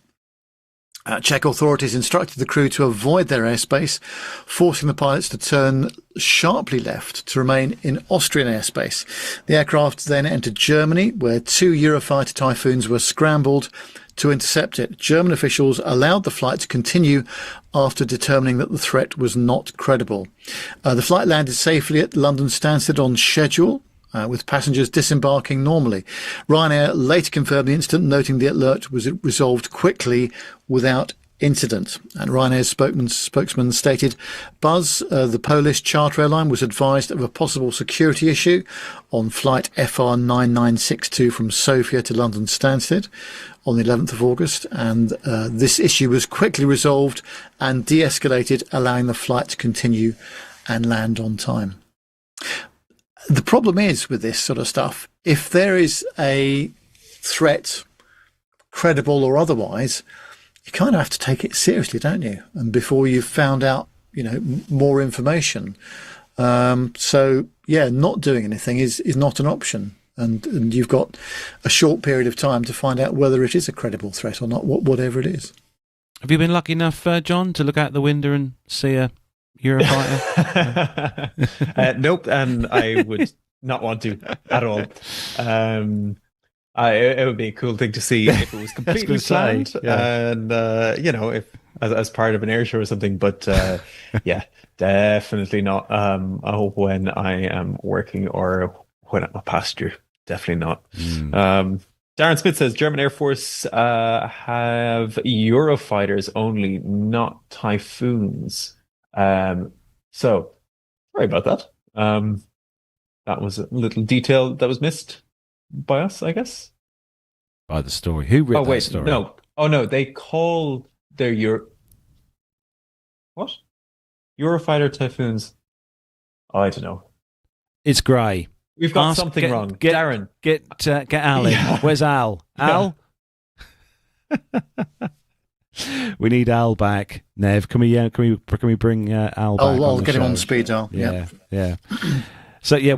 Czech authorities instructed the crew to avoid their airspace, forcing the pilots to turn sharply left to remain in Austrian airspace. The aircraft then entered Germany, where 2 Eurofighter Typhoons were scrambled to intercept it. German officials allowed the flight to continue after determining that the threat was not credible. The flight landed safely at London Stansted on schedule, with passengers disembarking normally. Ryanair later confirmed the incident, noting the alert was resolved quickly without incident. And Ryanair's spokesman stated, Buzz, the Polish charter airline, was advised of a possible security issue on flight FR9962 from Sofia to London Stansted on the 11th of August, and this issue was quickly resolved and de-escalated, allowing the flight to continue and land on time. The problem is with this sort of stuff, if there is a threat, credible or otherwise, you kind of have to take it seriously, don't you? And before you've found out, more information. So, yeah, not doing anything is not an option. And you've got a short period of time to find out whether it is a credible threat or not, whatever it is. Have you been lucky enough, John, to look out the window and see a Eurofighter? Nope, and I would not want to at all. It would be a cool thing to see if it was completely planned, and if as part of an air show or something. But yeah, definitely not. I hope when I am working or when I'm a passenger, definitely not. Darren Smith says German Air Force have Eurofighters only, not Typhoons. So sorry about that. That was a little detail that was missed by us, I guess. By the story. Who wrote that story? No. Oh no, they call their what? Eurofighter Typhoons. Oh, I don't know. It's grey. We've got something wrong. Darren. Get Al in. Yeah. Where's Al? Al? We need Al back. Nev, can we bring Al back? I'll get him on speed dial. Yeah. So yeah,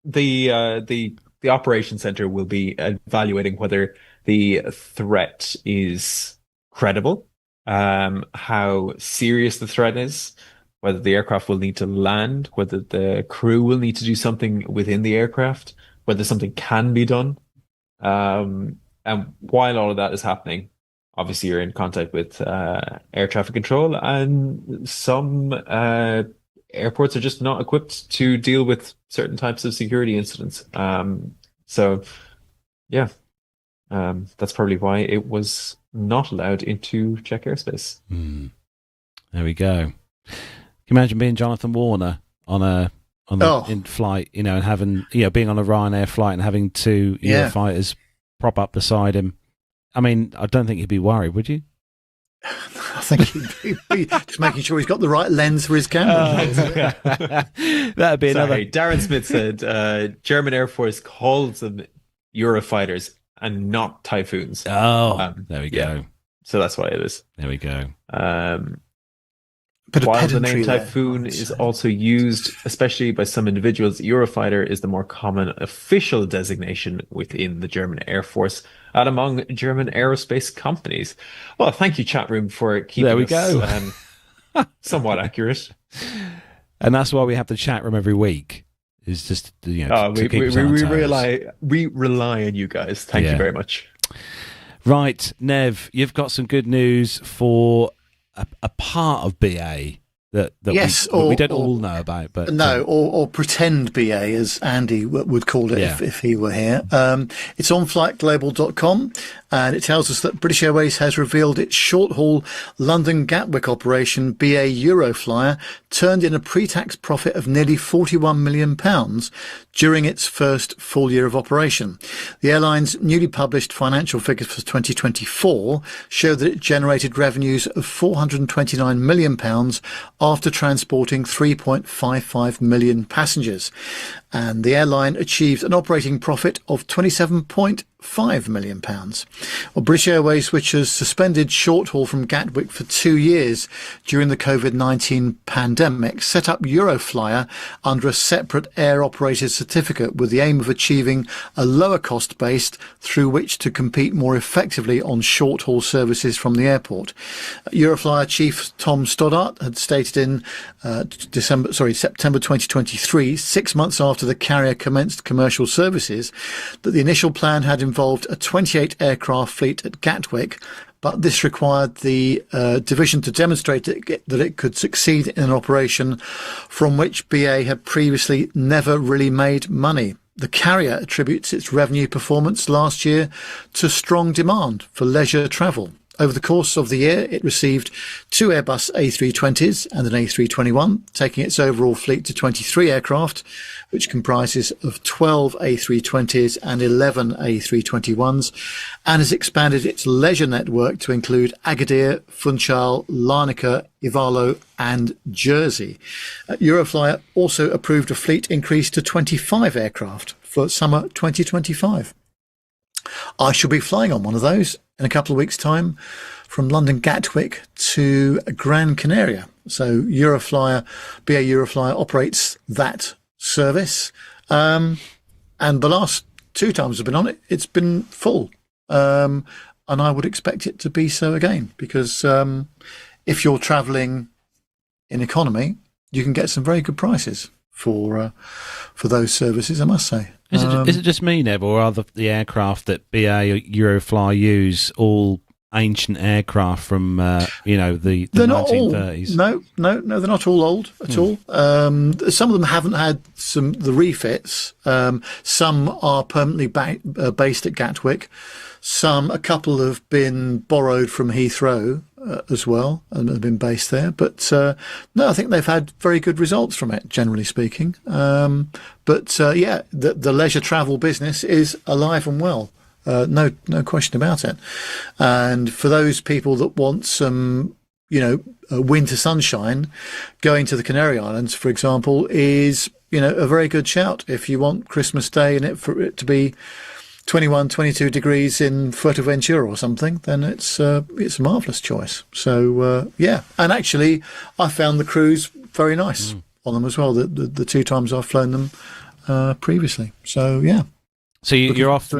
the operations center will be evaluating whether the threat is credible, how serious the threat is, whether the aircraft will need to land, whether the crew will need to do something within the aircraft, whether something can be done. And while all of that is happening, obviously you're in contact with air traffic control, and some airports are just not equipped to deal with certain types of security incidents. So yeah, that's probably why it was not allowed into Czech airspace. There we go. Can you imagine being Jonathan Warner in flight, and having, being on a Ryanair flight and having 2 Eurofighters prop up beside him? I mean, I don't think he'd be worried, would you? I think he'd be just making sure he's got the right lens for his camera. That'd be another. Darren Smith said German Air Force calls them Eurofighters and not Typhoons. Oh, there we go. Yeah. So that's why it is. There we go. While the name Typhoon is also used, especially by some individuals, Eurofighter is the more common official designation within the German Air Force and among German aerospace companies. Well, thank you, chat room, for keeping us somewhat accurate. And that's why we have the chat room every week. Is just to we keep us on our toes. rely on you guys. Thank you very much. Right, Nev, you've got some good news for a part of BA that yes, we don't all know about, but no, or pretend BA, as Andy would call it if he were here. It's on flightglobal.com, and it tells us that British Airways has revealed its short-haul London Gatwick operation, BA Euroflyer, turned in a pre-tax profit of nearly £41 million during its first full year of operation. The airline's newly published financial figures for 2024 show that it generated revenues of £429 million after transporting 3.55 million passengers. And the airline achieved an operating profit of £27.5 million. Well, British Airways, which has suspended short-haul from Gatwick for 2 years during the COVID-19 pandemic, set up Euroflyer under a separate air-operated certificate with the aim of achieving a lower cost base through which to compete more effectively on short-haul services from the airport. Euroflyer chief Tom Stoddart had stated in September 2023, 6 months after the carrier commenced commercial services, that the initial plan had involved a 28 aircraft fleet at Gatwick, but this required the division to demonstrate that it could succeed in an operation from which BA had previously never really made money. The carrier attributes its revenue performance last year to strong demand for leisure travel. Over the course of the year, it received 2 Airbus A320s and an A321, taking its overall fleet to 23 aircraft, which comprises of 12 A320s and 11 A321s, and has expanded its leisure network to include Agadir, Funchal, Larnaca, Ivalo and Jersey. Euroflyer also approved a fleet increase to 25 aircraft for summer 2025. I shall be flying on one of those in a couple of weeks' time from London Gatwick to Gran Canaria. So BA Euroflyer operates that service. And the last 2 times I've been on it, it's been full. And I would expect it to be so again, because if you're travelling in economy, you can get some very good prices for those services, I must say. Is it just me, Neb, or are the aircraft that BA Eurofly use all ancient aircraft from the 1930s? No, they're not all old at all. Some of them haven't had the refits. Some are permanently based at Gatwick. A couple have been borrowed from Heathrow as well and have been based there. But no, I think they've had very good results from it, generally speaking. The leisure travel business is alive and well. No question about it. And for those people that want some, winter sunshine, going to the Canary Islands, for example, is, a very good shout. If you want Christmas Day and for it to be 21, 22 degrees in Fuerteventura or something, then it's a marvellous choice. So, And actually, I found the cruise very nice on them as well, the 2 times I've flown them previously. So, yeah. So you're off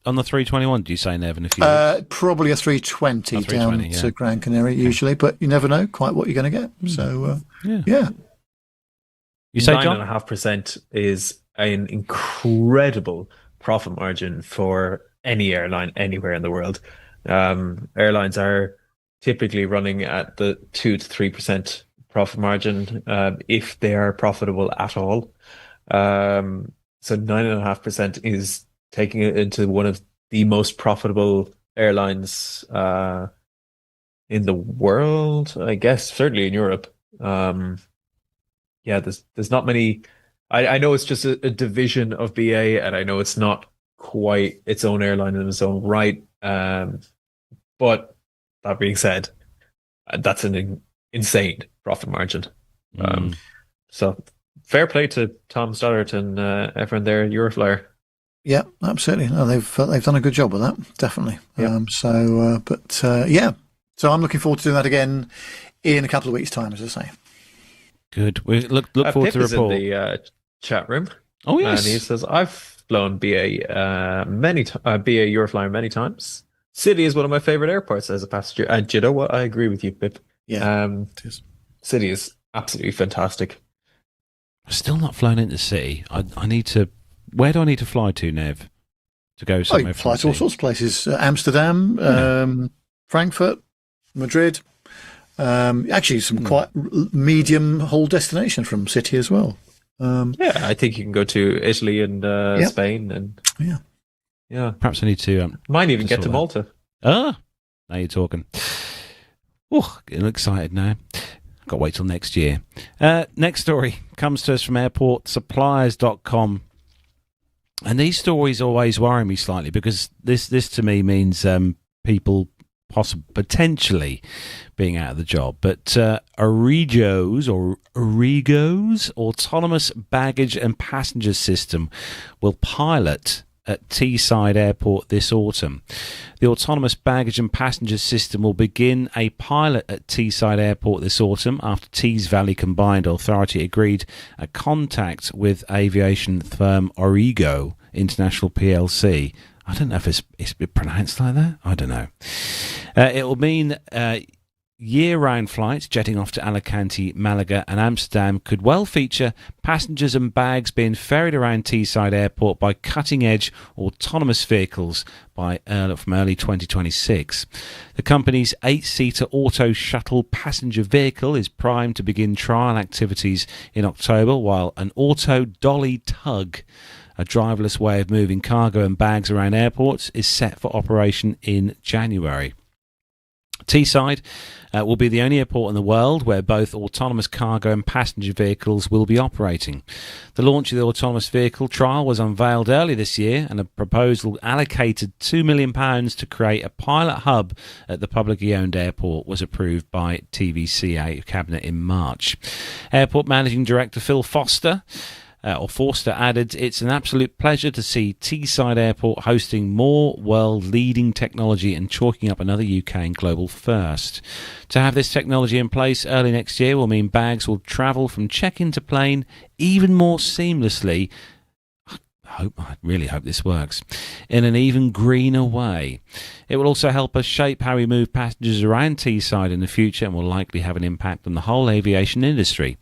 on the 321, do you say, Nevin? Probably a 320 down to Gran Canaria usually, but you never know quite what you're going to get. So, yeah. You say, John? 9.5% is an incredible profit margin for any airline anywhere in the world. Airlines are typically running at the 2 to 3% profit margin if they are profitable at all. So 9.5% is taking it into one of the most profitable airlines in the world, I guess, certainly in Europe. There's not many. I know it's just a division of BA, and I know it's not quite its own airline in its own right. But that being said, that's an insane profit margin. So fair play to Tom Stoddart and everyone there at Euroflyer. Yeah, absolutely. No, they've done a good job with that, definitely. Yep. So I'm looking forward to doing that again in a couple of weeks' time, as I say. Good. We look forward to the report. In the chat room. Oh yes, and he says I've flown BA BA Euroflyer many times. City is one of my favorite airports as a passenger, and you know what? I agree with you, Pip. Yeah, City is absolutely fantastic. I've still not flown into the city. I need to. Where do I need to fly to, Nev, to go Oh, somewhere? you fly to all sorts of places. Amsterdam, Frankfurt, Madrid. Actually, some quite medium whole destination from city as well. Yeah, I think you can go to Italy and Spain, and yeah. Perhaps I need to. Might even get to sort Malta. Ah, now you're talking. Oh, getting excited now. Got to wait till next year. Next story comes to us from airportsuppliers.com. And these stories always worry me slightly because this to me means people potentially being out of the job. But Origo's autonomous baggage and passenger system will pilot at Teesside Airport this autumn. The autonomous baggage and passenger system will begin a pilot at Teesside Airport this autumn after Tees Valley Combined Authority agreed a contact with aviation firm Origo International PLC. I don't know if it's pronounced like that. I don't know. It will mean year-round flights jetting off to Alicante, Malaga and Amsterdam could well feature passengers and bags being ferried around Teesside Airport by cutting-edge autonomous vehicles from early 2026. The company's 8-seater auto shuttle passenger vehicle is primed to begin trial activities in October, while an auto dolly tug, a driverless way of moving cargo and bags around airports, is set for operation in January. Teesside will be the only airport in the world where both autonomous cargo and passenger vehicles will be operating. The launch of the autonomous vehicle trial was unveiled early this year, and a proposal allocated £2 million to create a pilot hub at the publicly owned airport was approved by TVCA Cabinet in March. Airport Managing Director Phil Forster added, "It's an absolute pleasure to see Teesside Airport hosting more world-leading technology and chalking up another UK and global first. To have this technology in place early next year will mean bags will travel from check-in to plane even more seamlessly." I really hope this works, in an even greener way. It will also help us shape how we move passengers around Teesside in the future and will likely have an impact on the whole aviation industry.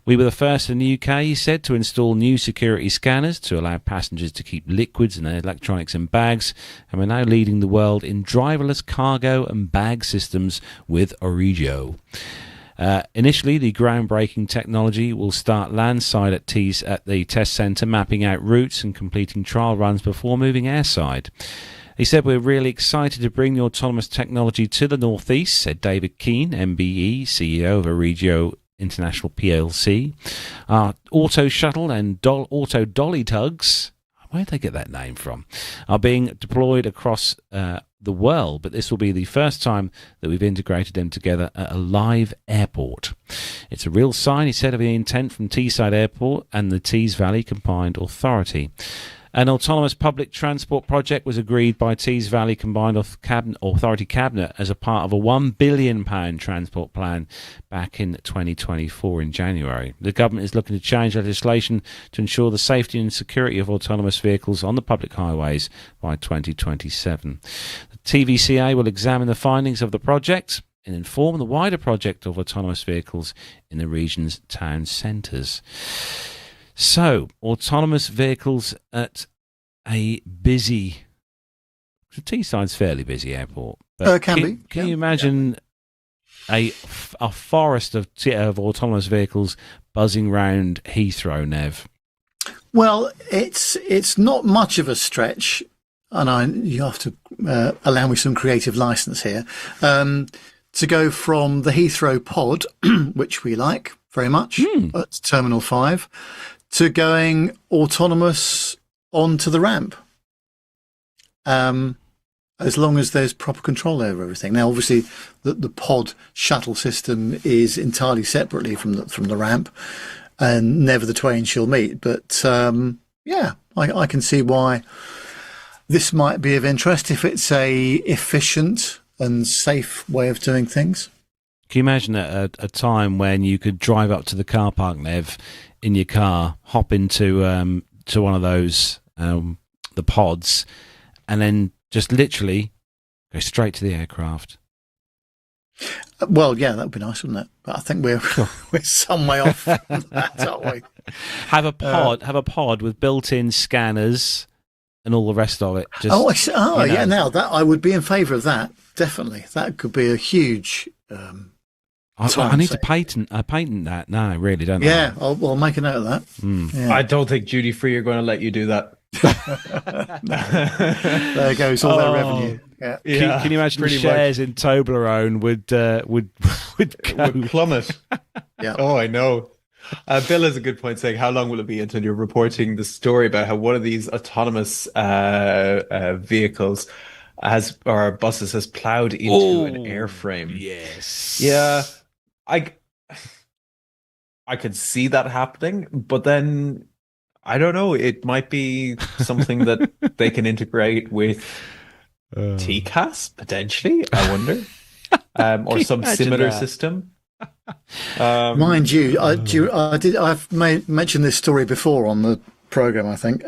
We were the first in the UK, he said, to install new security scanners to allow passengers to keep liquids and electronics in bags, and we're now leading the world in driverless cargo and bag systems with Origo. Initially, the groundbreaking technology will start landside at the test centre, mapping out routes and completing trial runs before moving airside. He said, "We're really excited to bring the autonomous technology to the northeast," said David Keane, MBE, CEO of Origo International PLC. Our auto shuttle and auto dolly tugs, where did they get that name from, are being deployed across the world, but this will be the first time that we've integrated them together at a live airport. It's a real sign, he said, of the intent from Teesside Airport and the Tees Valley Combined Authority. An autonomous public transport project was agreed by Tees Valley Combined Authority Cabinet as a part of a £1 billion transport plan back in 2024 in January. The government is looking to change legislation to ensure the safety and security of autonomous vehicles on the public highways by 2027. The TVCA will examine the findings of the project and inform the wider project of autonomous vehicles in the region's town centres. So, autonomous vehicles at a busy... Teesside's fairly busy airport. But can you imagine a forest of autonomous vehicles buzzing round Heathrow, Nev? Well, it's not much of a stretch, and you have to allow me some creative license here, to go from the Heathrow pod, which we like very much, at Terminal 5, to going autonomous onto the ramp, as long as there's proper control over everything. Now, obviously, the pod shuttle system is entirely separately from the ramp, and never the twain shall meet. But I can see why this might be of interest if it's a efficient and safe way of doing things. Can you imagine a time when you could drive up to the car park, Nev, in your car, hop into to one of those the pods, and then just literally go straight to the aircraft? Well, yeah, that would be nice, wouldn't it? But I think we're some way off from that, aren't we? Have a pod with built-in scanners and all the rest of it. Just, yeah. Now that I would be in favour of that. Definitely, that could be a huge. I need to patent that now. I really don't. Yeah, I'll make a note of that. Yeah. I don't think duty free are going to let you do that. There goes all their revenue. Yeah. Can you imagine the shares in Toblerone would plummet? Yeah. Oh, I know. Bill has a good point saying, how long will it be until you're reporting the story about how one of these autonomous vehicles or buses has ploughed into an airframe? Yes. Yeah. I could see that happening, but then I don't know. It might be something that they can integrate with TCAS potentially. I wonder, or some similar system. Mind you, I've mentioned this story before on the program. I think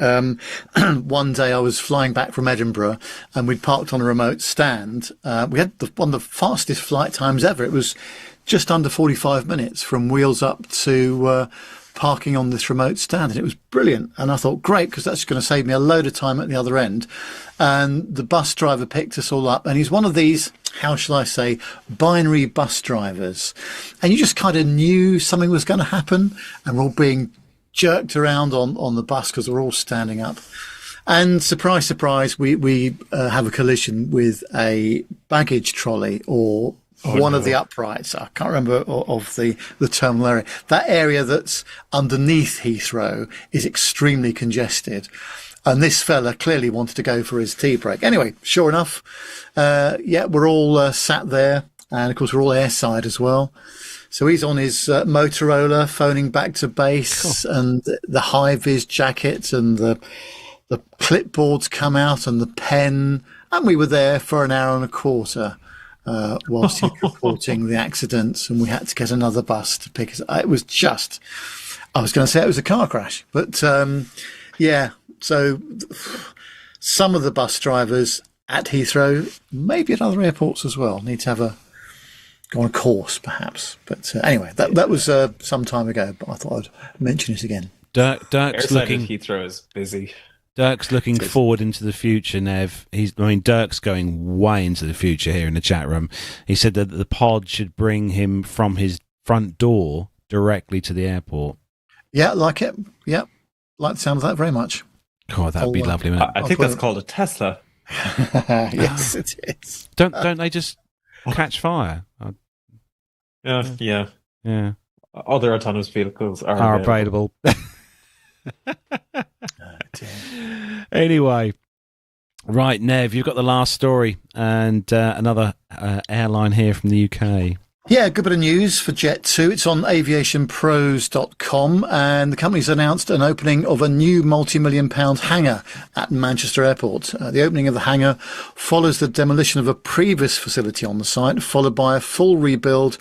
one day I was flying back from Edinburgh and we'd parked on a remote stand. We had one of the fastest flight times ever. It was just under 45 minutes from wheels up to parking on this remote stand, and it was brilliant. And I thought, great, because that's going to save me a load of time at the other end. And the bus driver picked us all up, and he's one of these, how shall I say, binary bus drivers. And you just kind of knew something was going to happen, and we're all being jerked around on the bus because we're all standing up. And surprise, surprise, we have a collision with a baggage trolley or of the uprights. I can't remember of the terminal area. That area that's underneath Heathrow is extremely congested. And this fella clearly wanted to go for his tea break. Anyway, sure enough, we're all sat there. And of course, we're all airside as well. So he's on his Motorola phoning back to base, and the high-vis jacket and the clipboards come out and the pen. And we were there for an hour and a quarter. Whilst he was reporting the accidents, and we had to get another bus to pick us up. It was just, I was going to say it was a car crash, but so some of the bus drivers at Heathrow, maybe at other airports as well, need to go on a course perhaps. But anyway, that was some time ago, but I thought I'd mention it again. Dirk's looking. Heathrow is busy. Dirk's looking forward into the future, Nev. Dirk's going way into the future here in the chat room. He said that the pod should bring him from his front door directly to the airport. Yeah, like it. Yeah, like the sound of that very much. Oh, that'd be lovely, wouldn't it? I think that's called a Tesla. Yes, it is. Don't they just catch fire? Yeah. Other autonomous vehicles are available. Anyway, right, Nev, you've got the last story and another airline here from the UK. Yeah, good bit of news for Jet2. It's on aviationpros.com, and the company's announced an opening of a new multi-million-pound hangar at Manchester Airport. The opening of the hangar follows the demolition of a previous facility on the site, followed by a full rebuild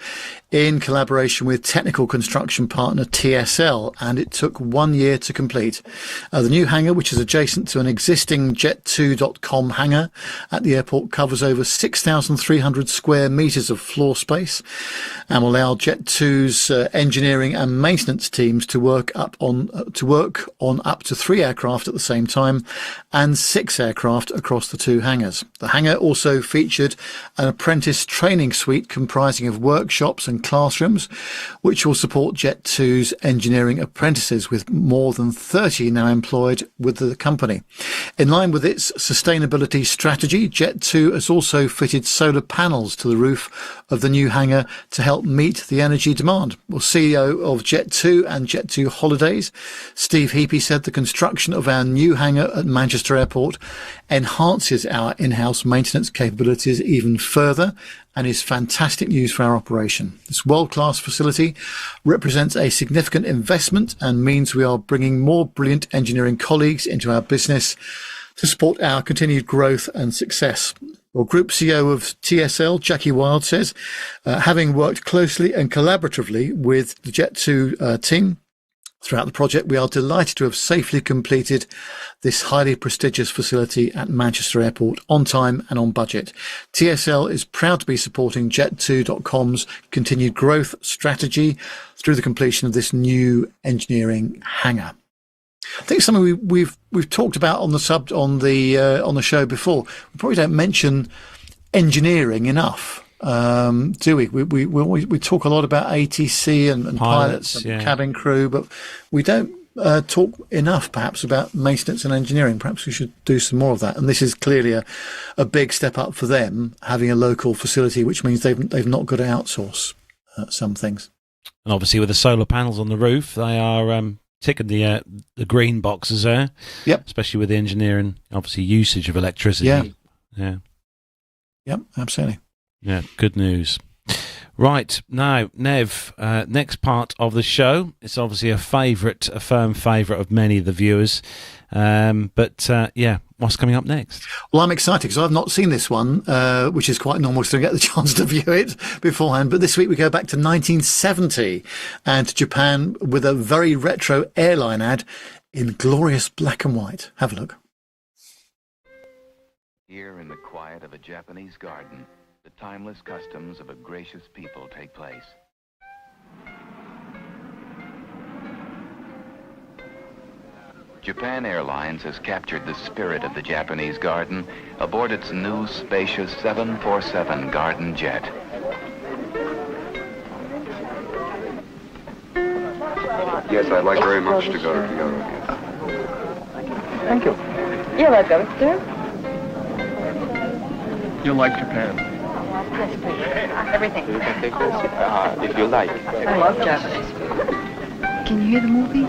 in collaboration with technical construction partner TSL, and it took 1 year to complete. The new hangar, which is adjacent to an existing Jet2.com hangar at the airport, covers over 6,300 square metres of floor space and will allow Jet2's engineering and maintenance teams to work on up to 3 aircraft at the same time and 6 aircraft across the 2 hangars. The hangar also featured an apprentice training suite comprising of workshops and classrooms, which will support Jet2's engineering apprentices, with more than 30 now employed with the company. In line with its sustainability strategy, Jet2 has also fitted solar panels to the roof of the new hangar to help meet the energy demand. Well, CEO of Jet2 and Jet2 Holidays, Steve Heapy, said the construction of our new hangar at Manchester Airport enhances our in-house maintenance capabilities even further and is fantastic news for our operation. This world-class facility represents a significant investment and means we are bringing more brilliant engineering colleagues into our business to support our continued growth and success. Well, Group CEO of TSL, Jackie Wild, says, having worked closely and collaboratively with the Jet2 team Throughout the project, we are delighted to have safely completed this highly prestigious facility at Manchester Airport on time and on budget. TSL is proud to be supporting Jet2.com's continued growth strategy through the completion of this new engineering hangar. I think something we've talked about on the show before. We probably don't mention engineering enough. Do we? We talk a lot about ATC and pilots and cabin crew, but we don't talk enough perhaps about maintenance and engineering. Perhaps we should do some more of that. And this is clearly a big step up for them, having a local facility, which means they've not got to outsource some things. And obviously with the solar panels on the roof, they are ticking the green boxes there. Yep. Especially with the engineering, obviously usage of electricity. Yeah. Yep, absolutely. Yeah, good news. Right, now, Nev, next part of the show. It's obviously a firm favourite of many of the viewers. But what's coming up next? Well, I'm excited because I've not seen this one, which is quite normal to get the chance to view it beforehand. But this week we go back to 1970 and to Japan with a very retro airline ad in glorious black and white. Have a look. Here in the quiet of a Japanese garden, the timeless customs of a gracious people take place. Japan Airlines has captured the spirit of the Japanese garden aboard its new spacious 747 Garden Jet. Yes, I'd like very much to go to Kyoto. Thank you. You're welcome, sir. You'll like Japan. Yes, please. Everything. You can take this if you like. I love Japanese food. Can you hear the movie?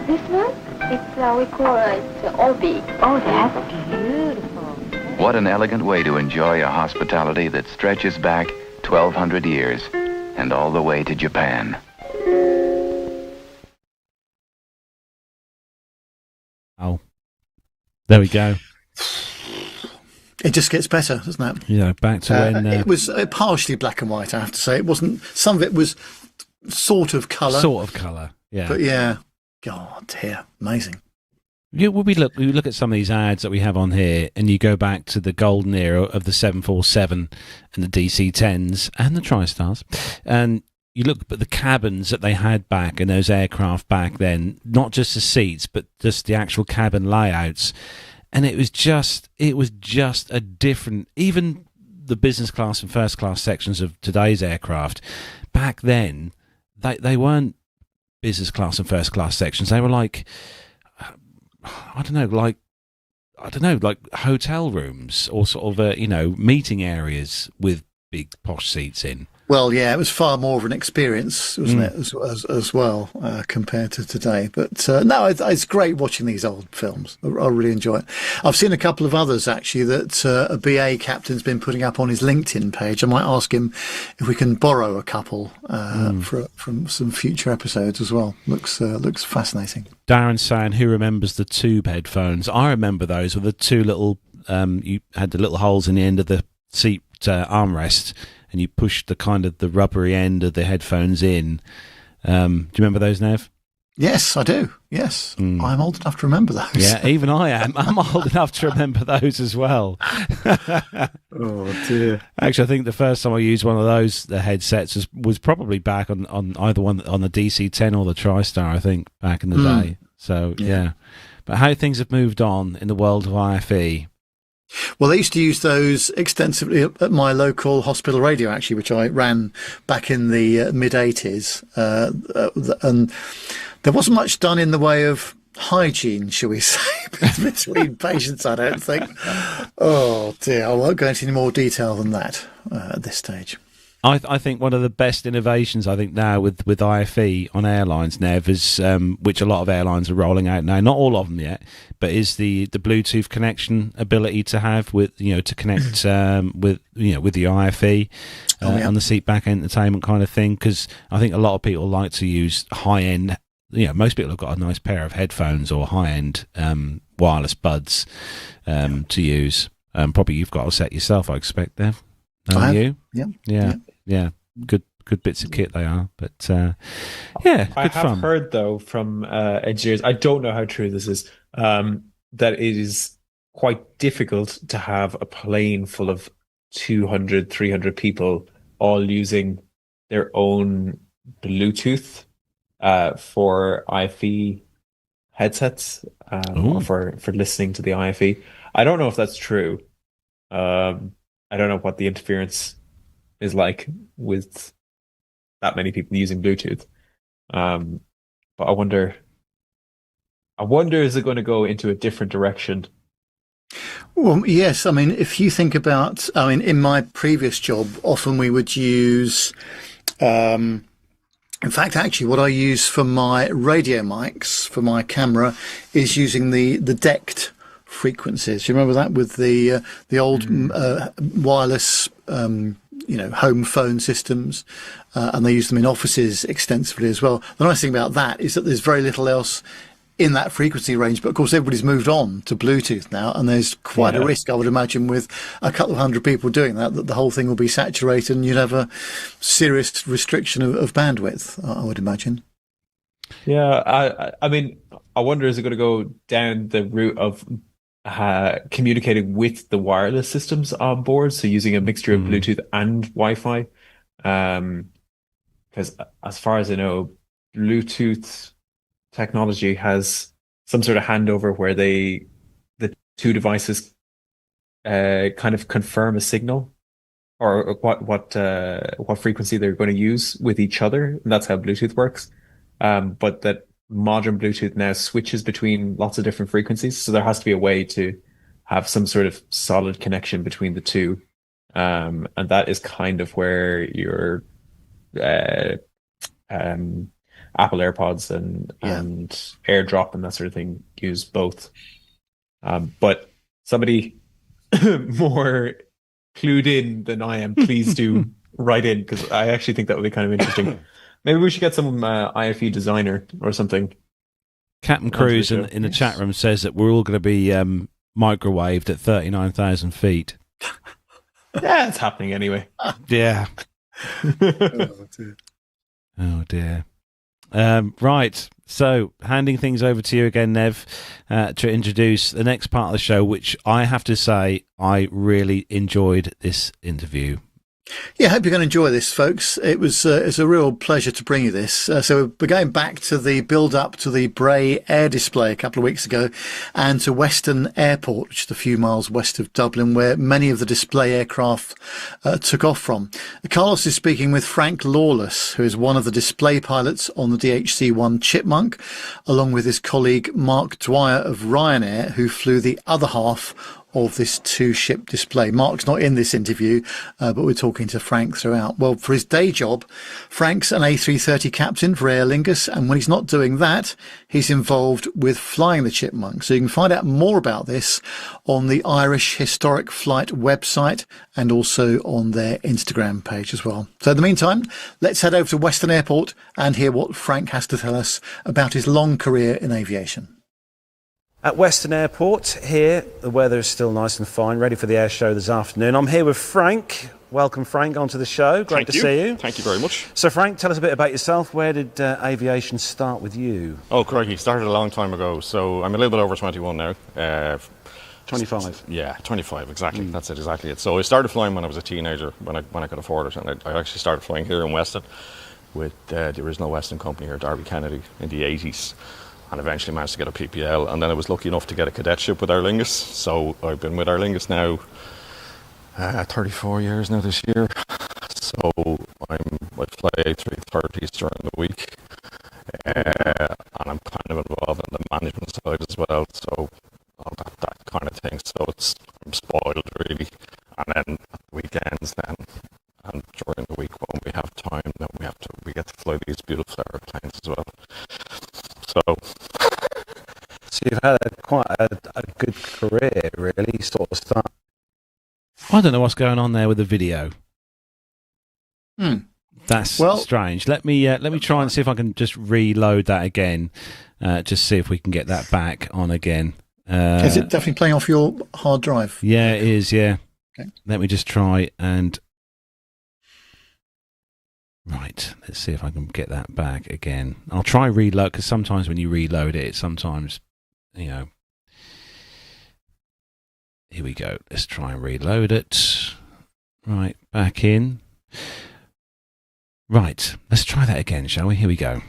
This one? It's, we call it Obi. Oh, that's beautiful. What an elegant way to enjoy a hospitality that stretches back 1,200 years and all the way to Japan. Oh, there we go. It just gets better, doesn't it? Yeah, back to when... it was partially black and white, I have to say. It wasn't... Some of it was sort of colour. Sort of colour, yeah. But yeah, God, dear, amazing. Yeah, we look at some of these ads that we have on here, and you go back to the golden era of the 747 and the DC-10s and the TriStars, and you look at the cabins that they had back in those aircraft back then, not just the seats, but just the actual cabin layouts. And it was just a different, even the business class and first class sections of today's aircraft, back then, they weren't business class and first class sections. They were like, I don't know, like hotel rooms or sort of, meeting areas with big posh seats in. Well, yeah, it was far more of an experience, wasn't it, as well, compared to today. But no, it's great watching these old films. I really enjoy it. I've seen a couple of others, actually, that a BA captain's been putting up on his LinkedIn page. I might ask him if we can borrow a couple from some future episodes as well. Looks fascinating. Darren's saying, who remembers the tube headphones? I remember those with the two little, you had the little holes in the end of the seat armrest, and you pushed the rubbery end of the headphones in. Do you remember those, Nev? Yes, I do. Yes. I'm old enough to remember those. Yeah, even I am. I'm old enough to remember those as well. Oh, dear. Actually, I think the first time I used one of those headsets was probably back on either one on the DC-10 or the TriStar, I think, back in the day. So, yeah. But how things have moved on in the world of IFE. Well, they used to use those extensively at my local hospital radio, actually, which I ran back in the mid-'80s. And there wasn't much done in the way of hygiene, shall we say, between patients, I don't think. Oh, dear. I won't go into any more detail than that at this stage. I think one of the best innovations, I think, now with IFE on airlines, Nev, is which a lot of airlines are rolling out now, not all of them yet, but is the Bluetooth connection ability to have with, to connect with the IFE on the seat back entertainment kind of thing, because I think a lot of people like to use high-end, most people have got a nice pair of headphones or high-end wireless buds to use. Probably you've got a set yourself, I expect, Nev. I have. You? Yeah. Yeah. Good good bits of kit they are. But yeah, I good have fun. heard though from engineers, I don't know how true this is, that it is quite difficult to have a plane full of 200, 300 people all using their own Bluetooth for IFE headsets, or for listening to the IFE. I don't know if that's true. I don't know what the interference is like with that many people using Bluetooth. But I wonder, is it going to go into a different direction? Well, yes. I mean, if you think about, in my previous job, often we would use, in fact, actually, what I use for my radio mics, for my camera, is using the decked frequencies. You remember that with the old wireless, home phone systems, and they use them in offices extensively as well. The nice thing about that is that there's very little else in that frequency range, but of course everybody's moved on to Bluetooth now, and there's quite a risk, I would imagine, with a couple of hundred people doing that the whole thing will be saturated and you'd have a serious restriction of bandwidth, I would imagine. Yeah, I mean, I wonder, is it going to go down the route of communicating with the wireless systems on board, so using a mixture of Bluetooth and Wi-Fi? Because as far as I know, Bluetooth technology has some sort of handover where the two devices kind of confirm a signal or what frequency they're going to use with each other, and that's how Bluetooth works. But that modern Bluetooth now switches between lots of different frequencies, so there has to be a way to have some sort of solid connection between the two, and that is kind of where your Apple AirPods and AirDrop and that sort of thing use both. But somebody more clued in than I am, please do write in, because I actually think that would be kind of interesting. Maybe we should get some IFE designer or something. Captain Cruz in the chat room says that we're all going to be microwaved at 39,000 feet. Yeah, it's happening anyway. Yeah. Oh dear. Right, so handing things over to you again, Nev, to introduce the next part of the show, which I have to say I really enjoyed this interview. Yeah, I hope you're going to enjoy this, folks. It's a real pleasure to bring you this. So we're going back to the build-up to the Bray Air Display a couple of weeks ago, and to Weston Airport, which is a few miles west of Dublin, where many of the display aircraft took off from. Carlos is speaking with Frank Lawless, who is one of the display pilots on the DHC-1 Chipmunk, along with his colleague Mark Dwyer of Ryanair, who flew the other half of this two-ship display. Mark's not in this interview, but we're talking to Frank throughout. Well, for his day job, Frank's an A330 captain for Aer Lingus, and when he's not doing that, he's involved with flying the Chipmunk. So you can find out more about this on the Irish Historic Flight website and also on their Instagram page as well. So in the meantime, let's head over to Weston Airport and hear what Frank has to tell us about his long career in aviation. At Weston Airport here, the weather is still nice and fine, ready for the air show this afternoon. I'm here with Frank. Welcome, Frank, onto the show. Great to see you. Thank you very much. So, Frank, tell us a bit about yourself. Where did aviation start with you? Oh, crikey, started a long time ago. So I'm a little bit over 21 now. 25? Yeah, 25, exactly. That's it, exactly it. So I started flying when I was a teenager, when I could afford it. And I actually started flying here in Weston with the original Weston company here, Derby Kennedy, in the 80s. And eventually managed to get a PPL, and then I was lucky enough to get a cadetship with Aer Lingus. So I've been with Aer Lingus now 34 years now this year. So I fly A330s during the week, and I'm kind of involved in the management side as well. So all that kind of thing. So I'm spoiled really. And then weekends then, and during the week when we have time, then we get to fly these beautiful airplanes as well. So you've had quite a good career, really, sort of start. I don't know what's going on there with the video. That's strange. Let me try and see if I can just reload that again. Just see if we can get that back on again. Is it definitely playing off your hard drive? Yeah, it is, yeah. Okay. Let me just try and Right, let's see if I can get that back again. I'll try reload, because sometimes when you reload it, sometimes, here we go. Let's try and reload it. Right, back in. Right, let's try that again, shall we? Here we go.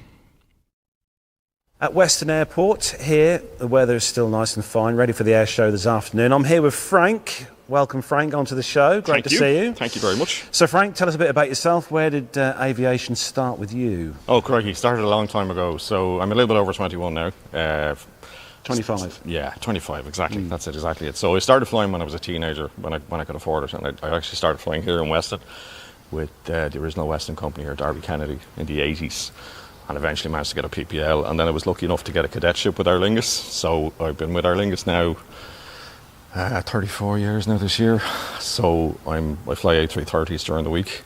At Western Airport here, the weather is still nice and fine, ready for the air show this afternoon. I'm here with Frank. Welcome, Frank, onto the show. Great to see you. Thank you very much. So, Frank, tell us a bit about yourself. Where did aviation start with you? Oh, crikey, started a long time ago. So I'm a little bit over 21 now. 25. Yeah, 25, exactly. That's it, exactly it. So I started flying when I was a teenager, when I could afford it. And I actually started flying here in Weston with the original Weston company here, Derby Kennedy, in the 80s. And eventually managed to get a PPL. And then I was lucky enough to get a cadetship with Aer Lingus. So I've been with Aer Lingus now 34 years now this year. So I fly A330s during the week.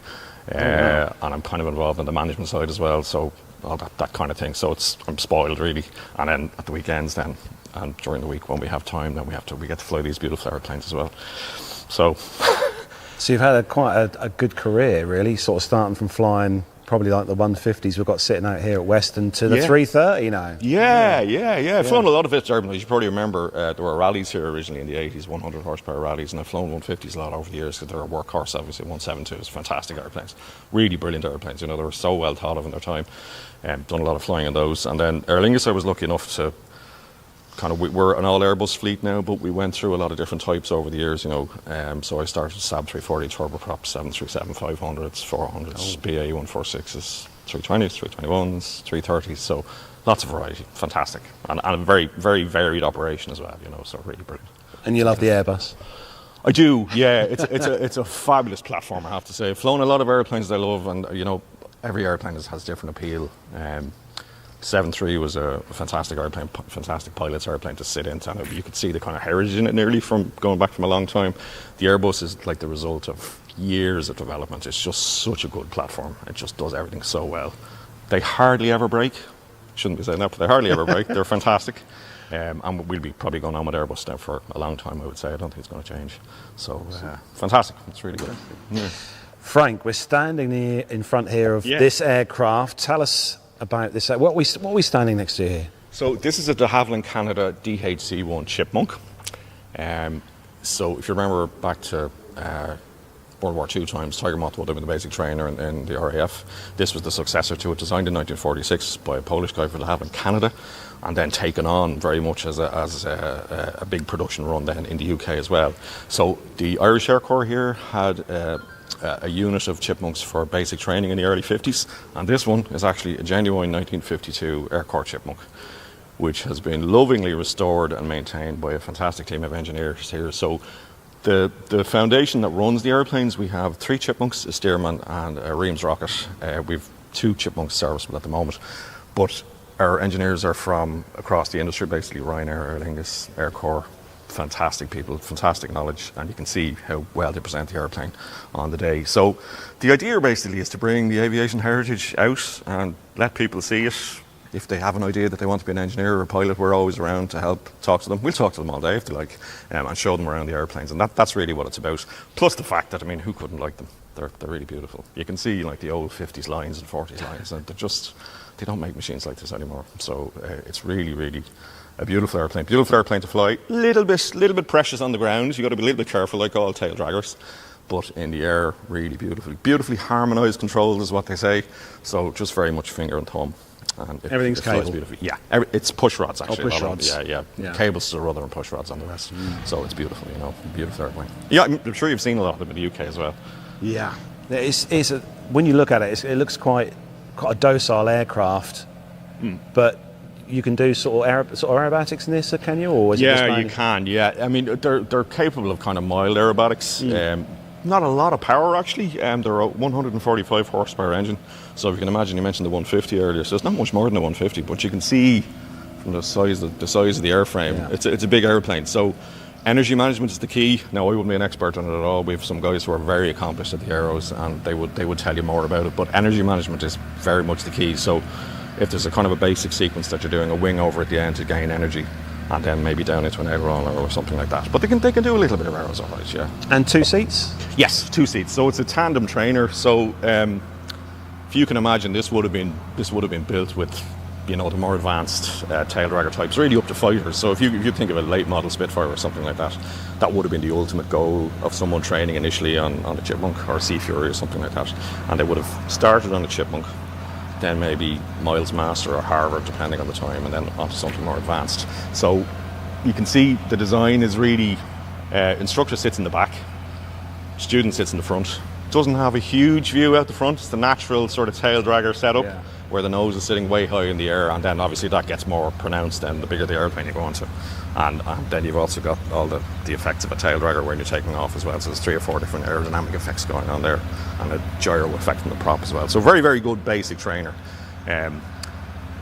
And I'm kind of involved in the management side as well. So all that kind of thing. So I'm spoiled really. And then at the weekends then, and during the week when we have time, then we get to fly these beautiful airplanes as well. So you've had quite a good career really, sort of starting from flying probably like the 150s we've got sitting out here at Weston to the 330 now. Yeah. I've flown a lot of it, Derby. You probably remember there were rallies here originally in the 80s, 100 horsepower rallies, and I've flown 150s a lot over the years because they're a workhorse, obviously. 172s, fantastic airplanes, really brilliant airplanes. They were so well thought of in their time. Done a lot of flying on those. And then Aer Lingus, I was lucky enough to we're an all Airbus fleet now, but we went through a lot of different types over the years, So I started Saab 340 turboprop, 737 500s, 400s, BA 146s, 320s, 321s, 330s. So lots of variety, fantastic, and a very, very varied operation as well. So really brilliant. And you love the Airbus? I do, yeah. It's a fabulous platform, I have to say. I've flown a lot of airplanes that I love, and every airplane has different appeal. 7.3 was a fantastic airplane, fantastic pilot's airplane to sit in. And you could see the kind of heritage in it nearly from going back from a long time. The Airbus is like the result of years of development. It's just such a good platform. It just does everything so well. They hardly ever break. Shouldn't be saying that, but they hardly ever break. They're fantastic. And we'll be probably going on with Airbus now for a long time, I would say. I don't think it's going to change. So, fantastic. It's really good. Yeah. Frank, we're standing here in front here of this aircraft. Tell us about this. What are we standing next to here? So this is a de Havilland Canada DHC-1 Chipmunk. So if you remember back to World War II times, Tiger Moth would have been the basic trainer in the RAF. This was the successor to it, designed in 1946 by a Polish guy for de Havilland Canada, and then taken on very much as a big production run then in the UK as well. So the Irish Air Corps here had a unit of Chipmunks for basic training in the early 50s, and this one is actually a genuine 1952 Air Corps Chipmunk, which has been lovingly restored and maintained by a fantastic team of engineers here. So the foundation that runs the airplanes, we have 3 Chipmunks, a Stearman and a Reams rocket. We've 2 Chipmunks serviceable at the moment, but our engineers are from across the industry, basically Ryanair, Aer Lingus, Air Corps. Fantastic people, fantastic knowledge, and you can see how well they present the airplane on the day. So the idea basically is to bring the aviation heritage out and let people see it. If they have an idea that they want to be an engineer or a pilot, we're always around to help talk to them. We'll talk to them all day if they like, and show them around the airplanes, and that's really what it's about. Plus the fact that, who couldn't like them? They're really beautiful. You can see like the old 50s lines and 40s lines, and they don't make machines like this anymore. So it's really, really a beautiful airplane to fly. Little bit precious on the ground. You got to be a little bit careful, like all tail draggers. But in the air, really beautifully harmonised controls is what they say. So just very much finger and thumb. And everything's cable. Beautifully. Yeah, it's push rods actually. Push rods. Yeah. Cables to the rudder and push rods on the rest. So it's beautiful, beautiful airplane. Yeah, I'm sure you've seen a lot of them in the UK as well. Yeah, when you look at it, it looks quite a docile aircraft, but you can do sort of aerobatics in this, can you? Or is it just you can. Yeah, they're capable of kind of mild aerobatics. Not a lot of power actually. They're a 145 horsepower engine. So if you can imagine, you mentioned the 150 earlier. So it's not much more than a 150, but you can see from the size of the airframe, it's a big airplane. So energy management is the key. Now, I wouldn't be an expert on it at all. We have some guys who are very accomplished at the aeros, and they would tell you more about it. But energy management is very much the key. So if there's a kind of a basic sequence that you're doing, a wing over at the end to gain energy, and then maybe down into an aileron or something like that. But they can do a little bit of aeros, all right, yeah. And 2 seats? Yes, 2 seats. So it's a tandem trainer. So if if you can imagine, this would have been built with, you know, the more advanced tail dragger types, really up to fighters. So if you think of a late model Spitfire or something like that, that would have been the ultimate goal of someone training initially on a Chipmunk or Sea Fury or something like that. And they would have started on a Chipmunk, then maybe Miles Master or Harvard, depending on the time, and then onto something more advanced. So you can see the design is really, instructor sits in the back, student sits in the front. Doesn't have a huge view out the front. It's the natural sort of tail dragger setup, where the nose is sitting way high in the air, and then obviously that gets more pronounced then the bigger the airplane you go into. And then you've also got all the effects of a tail dragger when you're taking off as well. So there's 3 or 4 different aerodynamic effects going on there, and a gyro effect from the prop as well. So very, very good basic trainer.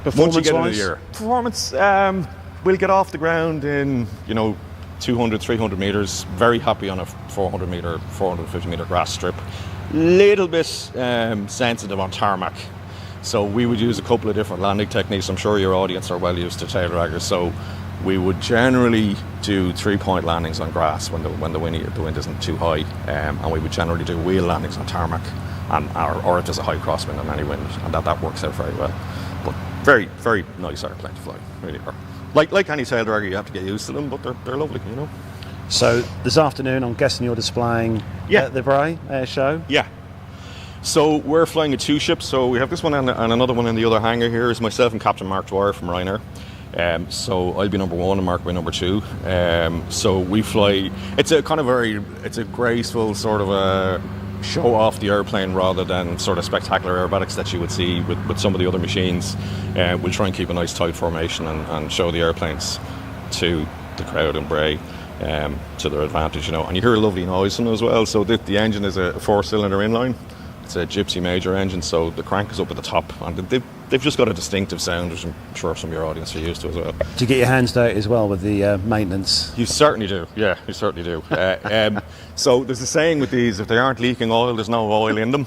Performance, we'll get off the ground in, you know, 200, 300 metres. Very happy on a 400 metre, 450 metre grass strip. Little bit sensitive on tarmac. So we would use a couple of different landing techniques. I'm sure your audience are well used to tail draggers. So we would generally do 3-point landings on grass when the wind isn't too high, and we would generally do wheel landings on tarmac, or if there's a high crosswind on any wind, and that works out very well. But very, very nice airplane to fly, really are. Like any tail dragger, you have to get used to them, but they're lovely, you know. So this afternoon, I'm guessing you're displaying at the Bray Air Show. Yeah. So we're flying a 2 ships. So we have this one and another one in the other hangar here. Is myself and Captain Mark Dwyer from Ryanair. So I'll be number 1 and Mark will be number 2. So we fly. It's a kind of it's a graceful sort of a show off the airplane rather than sort of spectacular aerobatics that you would see with some of the other machines. We'll try and keep a nice tight formation and show the airplanes to the crowd in Bray. To their advantage, you know, and you hear a lovely noise from them as well. So the engine is a 4-cylinder inline. It's a Gypsy Major engine, so the crank is up at the top, and they've just got a distinctive sound, which I'm sure some of your audience are used to as well. Do you get your hands dirty as well with the maintenance? You certainly do, yeah, you certainly do. So there's a saying with these: if they aren't leaking oil, there's no oil in them.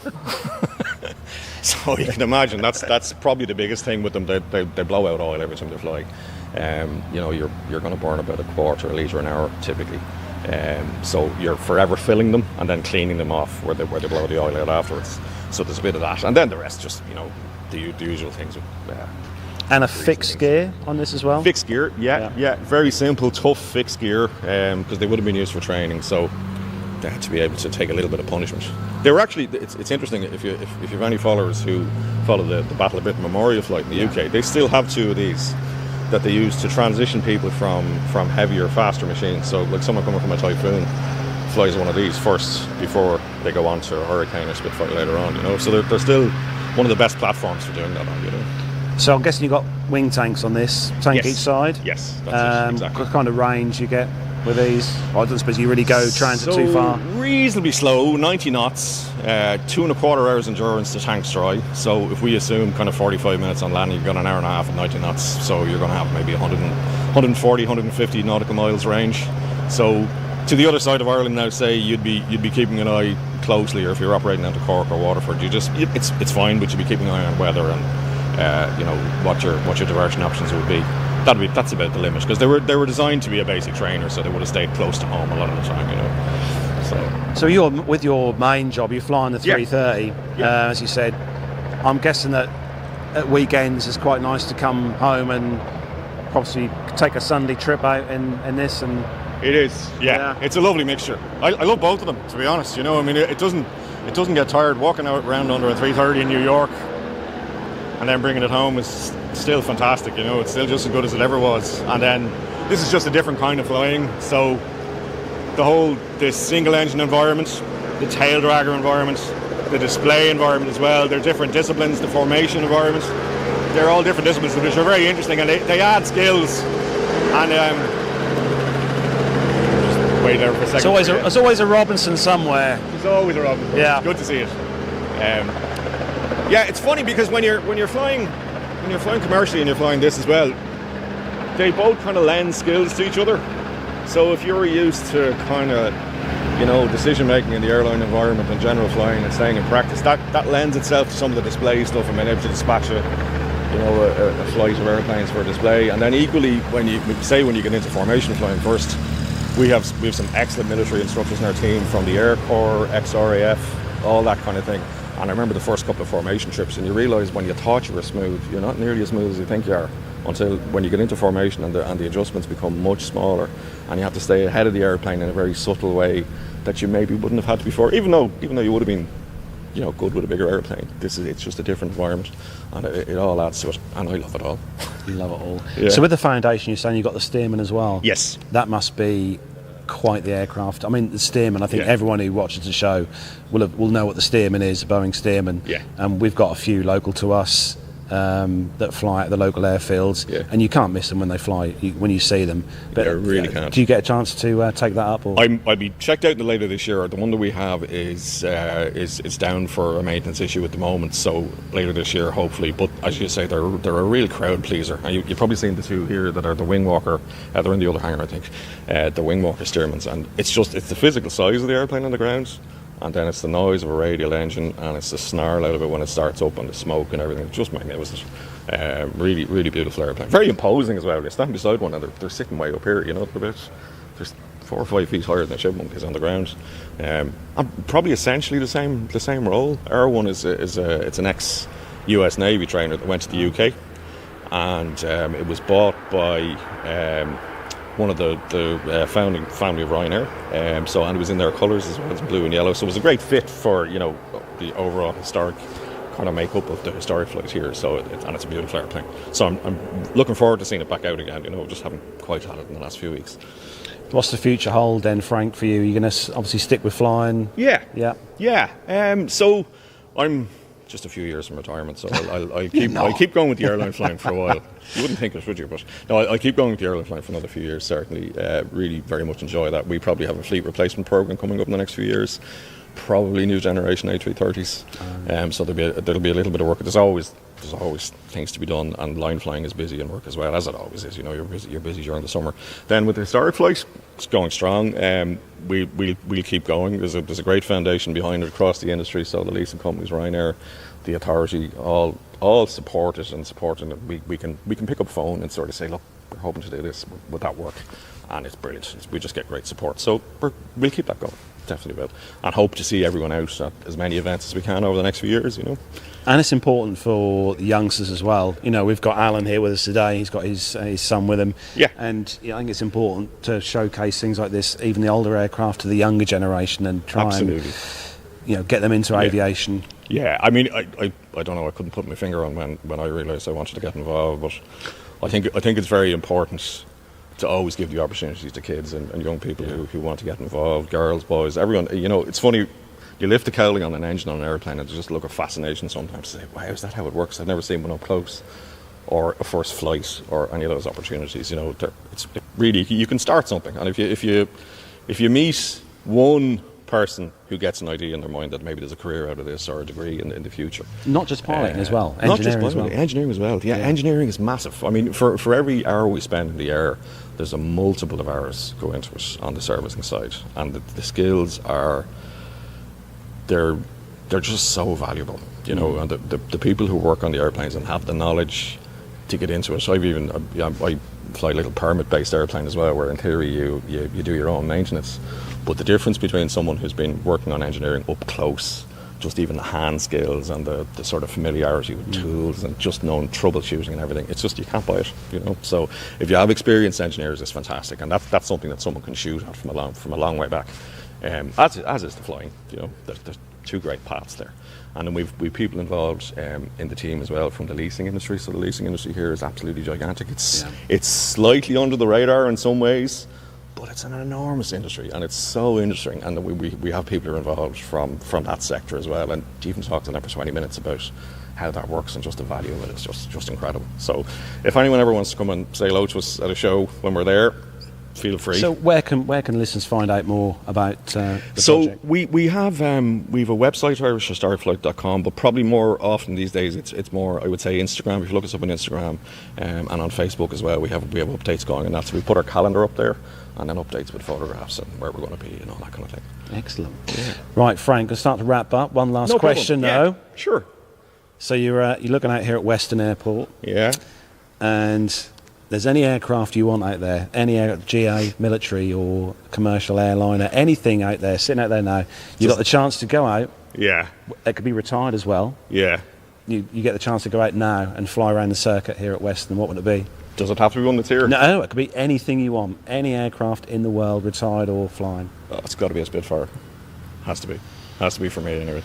So you can imagine that's probably the biggest thing with them. They blow out oil every time they fly. You know, you're going to burn about 1/4 litre an hour typically. So you're forever filling them and then cleaning them off where they blow the oil out afterwards. So there's a bit of that, and then the rest just, you know, the usual things. And a fixed gear on this as well. Fixed gear, yeah, very simple, tough fixed gear, because they would have been used for training. So they had to be able to take a little bit of punishment. They were actually. It's interesting if you've any followers who follow the Battle of Britain Memorial flight in the UK, they still have 2 of these that they use to transition people from heavier, faster machines. So like someone coming from a Typhoon flies one of these first before they go on to a Hurricane or Spitfire later on, you know. So they're still one of the best platforms for doing that on, you know. So I'm guessing you've got wing tanks on this, tank each side? Yes, that's exactly. What kind of range you get with these? I don't suppose you really go transit too far. Reasonably slow, 90 knots, 2.25 hours endurance to tanks dry. So if we assume kind of 45 minutes on landing, you've got an hour and a half at 90 knots. So you're going to have maybe 140, 150 nautical miles range. So to the other side of Ireland now, say you'd be keeping an eye closely, or if you're operating out to Cork or Waterford, it's fine, but you'd be keeping an eye on weather and you know what your diversion options would be. That's about the limit, because they were designed to be a basic trainer, so they would have stayed close to home a lot of the time, you know. So you're with your main job, you're flying the 330, as you said. I'm guessing that at weekends it's quite nice to come home and possibly take a Sunday trip out in this. And it is, yeah. It's a lovely mixture. I love both of them, to be honest. You know, I mean, it doesn't get tired walking out around under a 330 in New York, and then bringing it home is still fantastic, you know. It's still just as good as it ever was. And then this is just a different kind of flying. So this single engine environment, the tail dragger environment, the display environment as well, they're different disciplines. The formation environment, they're all different disciplines, which are very interesting, and they add skills. And just wait there for a second. There's always a Robinson somewhere. There's always a Robinson. Yeah, it's good to see it. Yeah, it's funny because when you're flying commercially and you're flying this as well, they both kind of lend skills to each other. So if you're used to kind of, you know, decision making in the airline environment and general flying and staying in practice, that lends itself to some of the display stuff and being able to dispatch a flight of airplanes for a display. And then equally, when you get into formation flying first, we have some excellent military instructors in our team from the Air Corps, ex-RAF, all that kind of thing. And I remember the first couple of formation trips, and you realise when you thought you were smooth, you're not nearly as smooth as you think you are, until when you get into formation and the adjustments become much smaller, and you have to stay ahead of the airplane in a very subtle way that you maybe wouldn't have had to before, even though you would have been, good with a bigger airplane. It's just a different environment, and it all adds to it, and I love it all. You love it all. Yeah. So with the foundation, you're saying you've got the Stearman as well? Yes. That must be quite the aircraft. I mean, the Stearman, I think everyone who watches the show will know what the Stearman is, a Boeing Stearman. Yeah. And we've got a few local to us that fly at the local airfields, and you can't miss them when they fly, when you see them. But really can't. Do you get a chance to take that up? Or? I'll be checked out later this year. The one that we have is down for a maintenance issue at the moment, so later this year hopefully. But as you say, they're a real crowd pleaser. And you've probably seen the two here that are the wing walker. They're in the other hangar, I think. The wing walker Stearmans, and it's the physical size of the airplane on the ground. And then it's the noise of a radial engine, and it's the snarl out of it when it starts up, and the smoke and everything. It's just magnificent. Really, really beautiful airplane. Very imposing as well. You're standing beside one, and they're sitting way up here. There's 4 or 5 feet higher than the Chipmunk is on the ground. And probably essentially the same role. Our one is it's an ex-US Navy trainer that went to the UK, and it was bought by one of the founding family of Ryanair, and it was in their colours as well as blue and yellow, so it was a great fit for the overall historic kind of makeup of the historic flight here. So and it's a beautiful airplane. So I'm looking forward to seeing it back out again. Just haven't quite had it in the last few weeks. What's the future hold then, Frank, for you? You're going to obviously stick with flying? Yeah. Yeah. So I'm just a few years from retirement, so I'll keep going with the airline flying for a while. You wouldn't think it, would you? But no, I'll keep going with the airline flying for another few years, certainly. Really very much enjoy that. We probably have a fleet replacement program coming up in the next few years, probably new generation A330s. So there'll be a little bit of work. There's always things to be done, and line flying is busy and work as well, as it always is. You're busy during the summer. Then with the historic flight, it's going strong. We'll keep going. There's a great foundation behind it across the industry. So the leasing companies, Ryanair, the authority, all support it and supporting it. We can pick up a phone and sort of say, look, we're hoping to do this. Would that work? And it's brilliant. We just get great support. So we'll keep that going. Definitely will. And hope to see everyone out at as many events as we can over the next few years. And it's important for the youngsters as well. We've got Alan here with us today. He's got his son with him. Yeah. And I think it's important to showcase things like this, even the older aircraft, to the younger generation, and try and get them into aviation. Yeah. I mean, I don't know. I couldn't put my finger on when I realised I wanted to get involved, but I think it's very important to always give the opportunities to kids and young people who want to get involved, girls, boys, everyone. It's funny. You lift the cowling on an engine on an airplane and just look at fascination sometimes to say, wow, is that how it works? I've never seen one up close, or a first flight, or any of those opportunities. It's really, you can start something, and if you meet one person who gets an idea in their mind that maybe there's a career out of this or a degree in the future. Not just piloting as well, engineering as well. Yeah, engineering is massive. I mean, for every hour we spend in the air, there's a multiple of hours go into it on the servicing side, and the skills are. They're just so valuable, and the people who work on the airplanes and have the knowledge to get into it. I fly a little permit-based airplane as well, where in theory you do your own maintenance. But the difference between someone who's been working on engineering up close, just even the hand skills and the sort of familiarity with tools and just knowing troubleshooting and everything, it's just, you can't buy it, So if you have experienced engineers, it's fantastic, and that's something that someone can shoot at from a long way back. As is the flying, there's two great paths there. And then we've people involved in the team as well from the leasing industry. So the leasing industry here is absolutely gigantic. It's slightly under the radar in some ways, but it's an enormous industry, and it's so interesting. And we have people who are involved from that sector as well, and even talk to them for 20 minutes about how that works, and just the value of it is just incredible. So if anyone ever wants to come and say hello to us at a show when we're there, feel free. So where can listeners find out more about the project? We have a website, irishhistoricflight.com, but probably more often these days it's more, I would say, Instagram. If you look us up on Instagram and on Facebook as well, we have updates going, and that's, we put our calendar up there, and then updates with photographs and where we're going to be and all that kind of thing. Excellent. Yeah. Right, Frank, we'll start to wrap up. One last question though. Yeah, sure. So you're looking out here at Western Airport. Yeah. And there's any aircraft you want out there, any GA, military or commercial airliner, anything out there, sitting out there now, you've got the chance to go out. Yeah. It could be retired as well. Yeah. You get the chance to go out now and fly around the circuit here at Western. What would it be? Does it have to be one that's here? No, it could be anything you want. Any aircraft in the world, retired or flying. Oh, it's got to be a Spitfire. Has to be. Has to be for me anyway.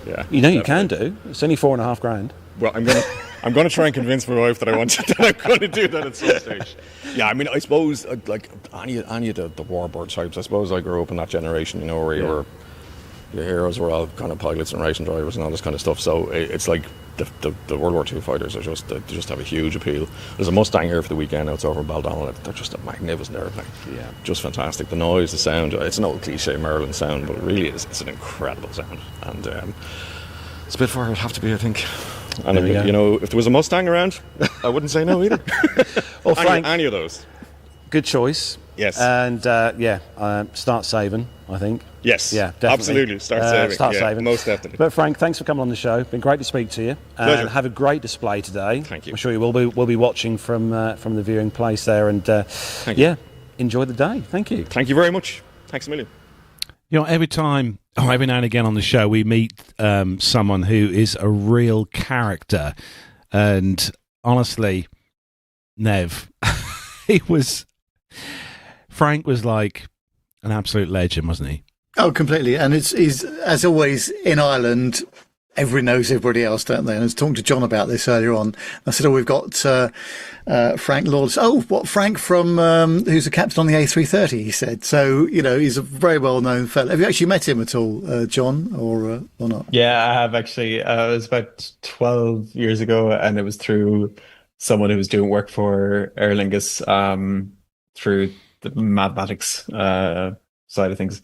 Yeah. You know you can do. It's only $4,500. Well, I'm gonna try and convince my wife that I want to, that I'm going to do that at some stage. Yeah, I mean, I suppose like any of the warbird types. I suppose I grew up in that generation, you know, where your heroes were all kind of pilots and racing drivers and all this kind of stuff. So it's like the World War II fighters are they just have a huge appeal. There's a Mustang here for the weekend. It's over in Baldonnel. They're just a magnificent airplane. Yeah, just fantastic. The noise, the sound. It's an old cliche Merlin sound, but it really is. It's an incredible sound. And Spitfire would have to be, I think. And you know, if there was a Mustang around, I wouldn't say no either. Well, Frank, any of those. Good choice. Yes. And start saving, I think. Yes. Yeah, definitely. Absolutely. Start saving. Most definitely. But Frank, thanks for coming on the show. Been great to speak to you. Pleasure. Have a great display today. Thank you. I'm sure you will be watching from the viewing place there. And enjoy the day. Thank you. Thank you very much. Thanks a million. You know, every now and again on the show, we meet someone who is a real character. And honestly, Nev, Frank was like an absolute legend, wasn't he? Oh, completely. And he's, as always, in Ireland, everybody knows everybody else, don't they? And I was talking to John about this earlier on. I said, we've got Frank Lawless. Oh, what, Frank from, who's a captain on the A330, he said. So, you know, he's a very well-known fellow. Have you actually met him at all, John, or not? Yeah, I have actually. It was about 12 years ago, and it was through someone who was doing work for Aer Lingus, through the mathematics side of things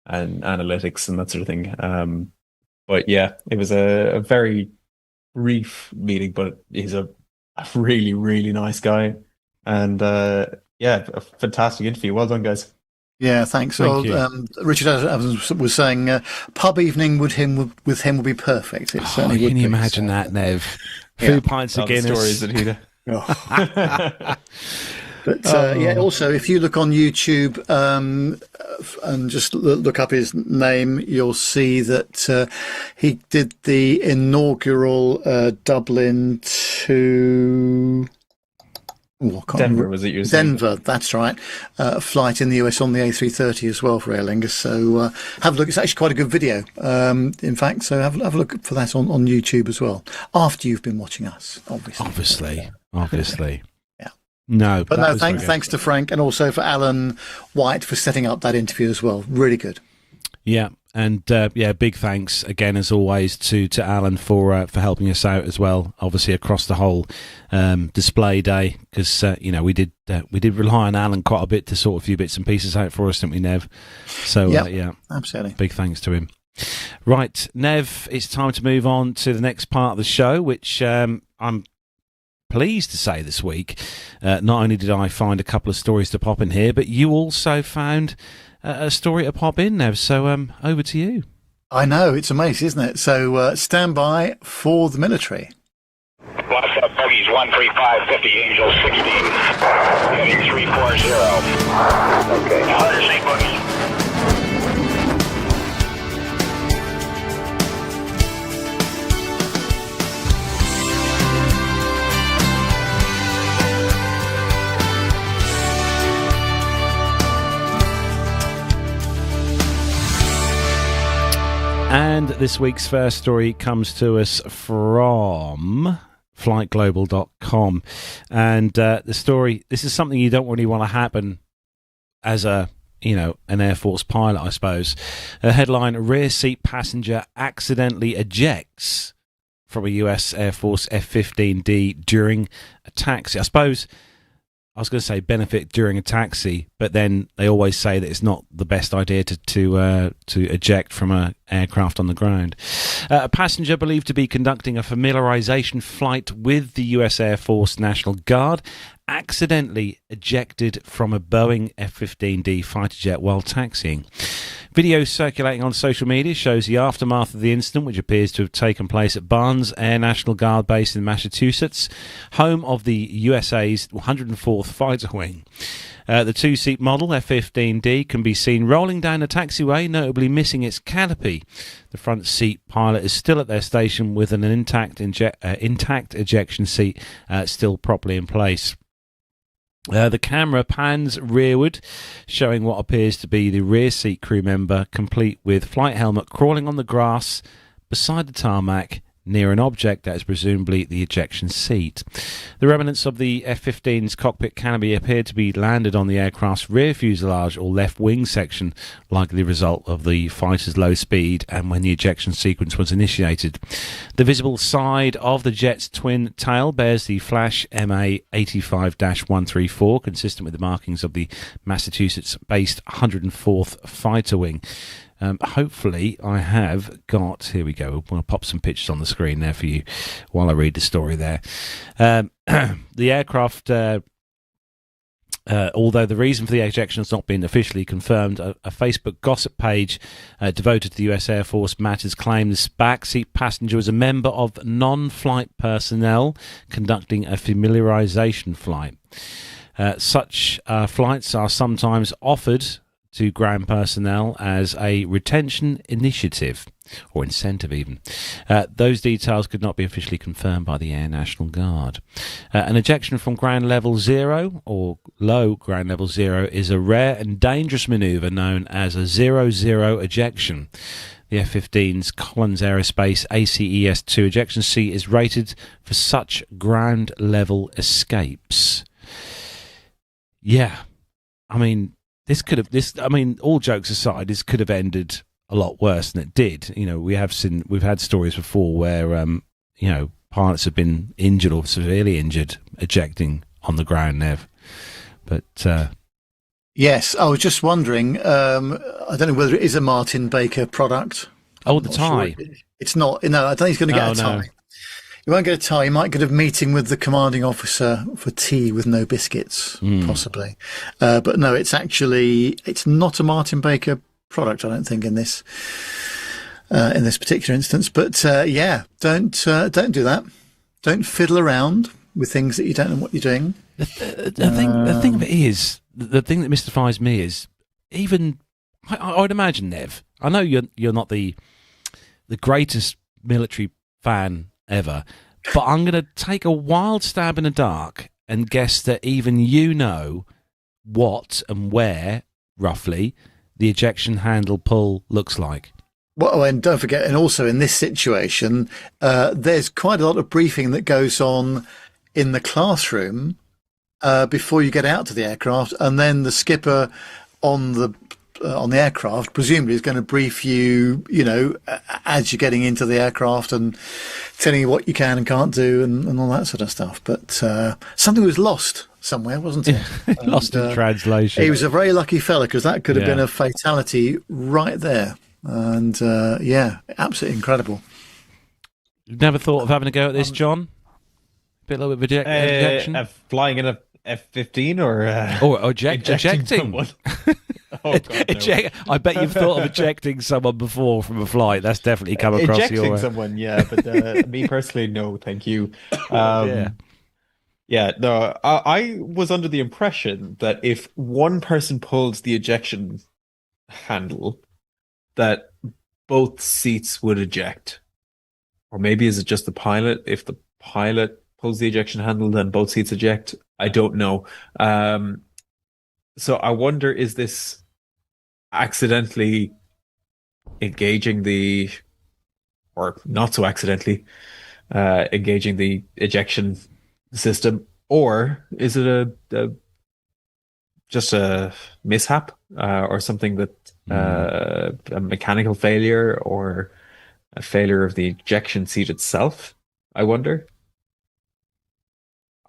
and analytics and that sort of thing. But yeah, it was a very brief meeting, but he's a really, really nice guy. And a fantastic interview. Well done, guys. Yeah, thanks. Thank you. Richard Evans was saying pub evening with him would be perfect. It certainly would can you be, imagine that, Nev? 2 pints of Guinness. Stories that he'd... But also if you look on YouTube and just look up his name, you'll see that he did the inaugural Dublin to Denver, was it? Denver, that's right. Flight in the US on the A330 as well for Aer Lingus. So have a look. It's actually quite a good video, in fact. So have a look for that on YouTube as well. After you've been watching us, obviously. Yeah. No, but no. Thanks to Frank and also for Alan White for setting up that interview as well. Really good. Yeah. And big thanks again, as always, to Alan for helping us out as well. Obviously, across the whole display day, because we did rely on Alan quite a bit to sort a few bits and pieces out for us, didn't we, Nev? So absolutely, big thanks to him. Right, Nev, it's time to move on to the next part of the show, which I'm pleased to say this week. Not only did I find a couple of stories to pop in here, but you also found a story to pop in, Nev. So over to you. I know, it's amazing, isn't it? So stand by for the military. What's up, Bogies 13550, Angel 16, heading 340. Okay. 108 Bogies. And this week's first story comes to us from flightglobal.com. And the story, this is something you don't really want to happen as an Air Force pilot, I suppose. A headline, rear seat passenger accidentally ejects from a US Air Force F-15D during a taxi. I suppose I was going to say benefit during a taxi, but then they always say that it's not the best idea to eject from an aircraft on the ground. A passenger believed to be conducting a familiarization flight with the US Air Force National Guard accidentally ejected from a Boeing F-15D fighter jet while taxiing. Video circulating on social media shows the aftermath of the incident, which appears to have taken place at Barnes Air National Guard Base in Massachusetts, home of the USA's 104th Fighter Wing. The two-seat model, F-15D, can be seen rolling down the taxiway, notably missing its canopy. The front seat pilot is still at their station with an intact ejection seat still properly in place. The camera pans rearward, showing what appears to be the rear seat crew member, complete with flight helmet, crawling on the grass beside the tarmac near an object that is presumably the ejection seat. The remnants of the F-15's cockpit canopy appeared to be landed on the aircraft's rear fuselage or left wing section, likely the result of the fighter's low speed and when the ejection sequence was initiated. The visible side of the jet's twin tail bears the Flash MA 85-134, consistent with the markings of the Massachusetts-based 104th Fighter Wing. Hopefully I have got, here we go, I'm going to pop some pictures on the screen there for you while I read the story there. The aircraft, although the reason for the ejection has not been officially confirmed, a Facebook gossip page devoted to the US Air Force matters claimed this backseat passenger was a member of non-flight personnel conducting a familiarization flight. Such flights are sometimes offered to ground personnel as a retention initiative, or incentive even. Those details could not be officially confirmed by the Air National Guard. An ejection from ground level zero, or low ground level zero, is a rare and dangerous manoeuvre known as a 0-0 ejection. The F-15's Collins Aerospace ACES-2 ejection seat is rated for such ground level escapes. Yeah, I mean, all jokes aside, this could have ended a lot worse than it did. You know, we've had stories before where, pilots have been injured or severely injured ejecting on the ground, Nev. But, yes, I was just wondering, I don't know whether it is a Martin Baker product. Oh, the tie. Sure it's not. No, I don't think he's going to get a tie. No. You won't get a tie. You might get a meeting with the commanding officer for tea with no biscuits, possibly. But no, it's not a Martin Baker product, I don't think, in this particular instance. But don't do that. Don't fiddle around with things that you don't know what you're doing. The thing of it is, the thing that mystifies me is, even I would imagine, Nev, I know you're not the greatest military fan ever, but I'm going to take a wild stab in the dark and guess that even you know what and where, roughly, the ejection handle pull looks like. Well, and don't forget, and also in this situation, there's quite a lot of briefing that goes on in the classroom before you get out to the aircraft, and then the skipper on the aircraft presumably is going to brief you, as you're getting into the aircraft and telling you what you can and can't do and all that sort of stuff. But something was lost somewhere, wasn't it? Lost in translation. He was a very lucky fella, because that could have been a fatality right there. And absolutely incredible. You've never thought of having a go at this, John? A little bit of ejection? Flying in a F-15 or ejecting someone? Oh, God, no. I bet you've thought of ejecting someone before from a flight. That's definitely come across ejecting your way. Someone, yeah, but me personally, no, thank you. No, I was under the impression that if one person pulls the ejection handle, that both seats would eject. Or maybe is it just the pilot? If the pilot pulls the ejection handle, then both seats eject. I don't know. So I wonder, is this accidentally engaging or not so accidentally engaging the ejection system, or is it just a mishap or something that a mechanical failure or a failure of the ejection seat itself? I wonder.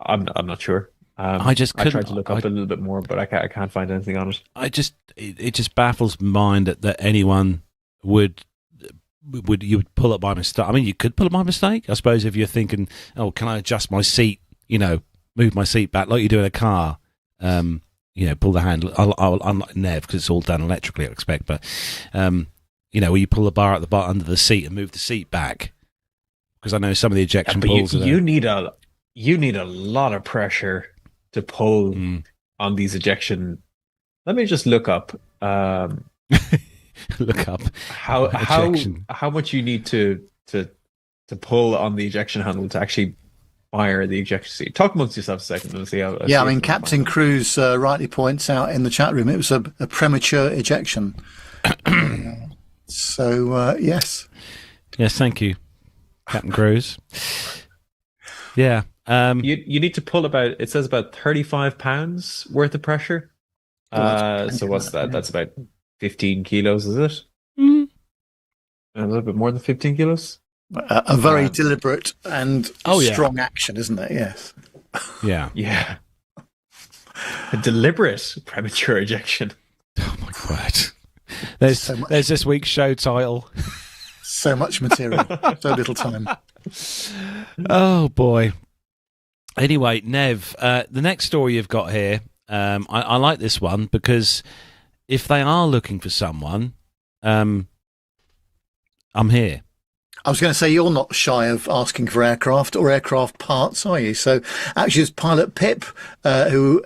I'm not sure. I tried to look up a little bit more, but I can't find anything on it. It just baffles my mind that anyone would pull it by mistake. I mean, you could pull it by mistake, I suppose, if you're thinking, oh, can I adjust my seat, move my seat back like you do in a car. Pull the handle. I'll unlike Nev because it's all done electrically, I expect. But where you pull the bar at the bottom under the seat and move the seat back, because I know some of the ejection pulls. You need a lot of pressure to pull on these ejection. Let me just look up. Look up how much you need to pull on the ejection handle to actually fire the ejection seat. Talk amongst yourself a second and see how. Yeah, I mean, Captain Cruz rightly points out in the chat room it was a premature ejection. So yes, thank you, Captain Cruz. Yeah, you need to pull about. It says about 35 pounds worth of pressure. So what's that? That's about 15 kilos, is it? Mm. A little bit more than 15 kilos. A very deliberate and strong action, isn't it? Yes. Yeah. A deliberate premature ejection. Oh my God. There's this week's show title. So much material, so little time. Oh boy. Anyway, Nev, the next story you've got here, I like this one because if they are looking for someone, I'm here. I was going to say, you're not shy of asking for aircraft or aircraft parts, are you? So actually, it's Pilot Pip who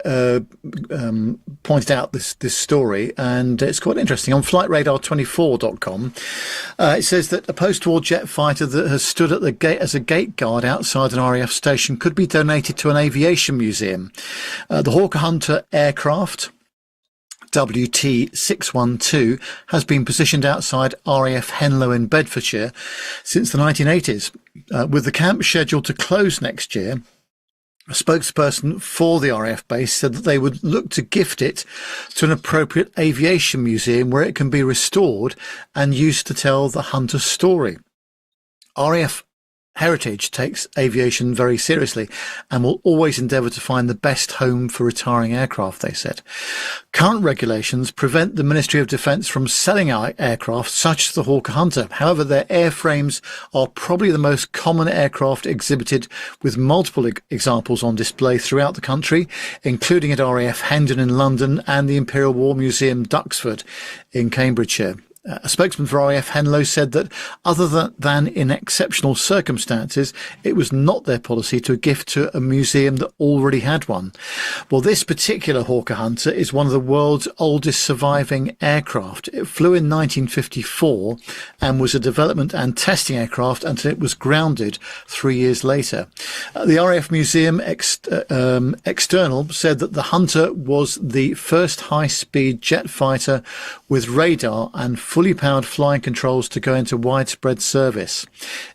pointed out this story, and it's quite interesting. On flightradar24.com, it says that a post-war jet fighter that has stood at the gate as a gate guard outside an RAF station could be donated to an aviation museum. The Hawker Hunter aircraft, WT-612, has been positioned outside RAF Henlow in Bedfordshire since the 1980s. With the camp scheduled to close next year, a spokesperson for the RAF base said that they would look to gift it to an appropriate aviation museum where it can be restored and used to tell the Hunter story. RAF Heritage takes aviation very seriously and will always endeavour to find the best home for retiring aircraft, they said. Current regulations prevent the Ministry of Defence from selling out aircraft such as the Hawker Hunter. However, their airframes are probably the most common aircraft exhibited, with multiple examples on display throughout the country, including at RAF Hendon in London and the Imperial War Museum Duxford in Cambridgeshire. A spokesman for RAF Henlow said that other than in exceptional circumstances, it was not their policy to gift to a museum that already had one. Well, this particular Hawker Hunter is one of the world's oldest surviving aircraft. It flew in 1954 and was a development and testing aircraft until it was grounded 3 years later. The RAF Museum external said that the Hunter was the first high-speed jet fighter with radar and fully powered flying controls to go into widespread service.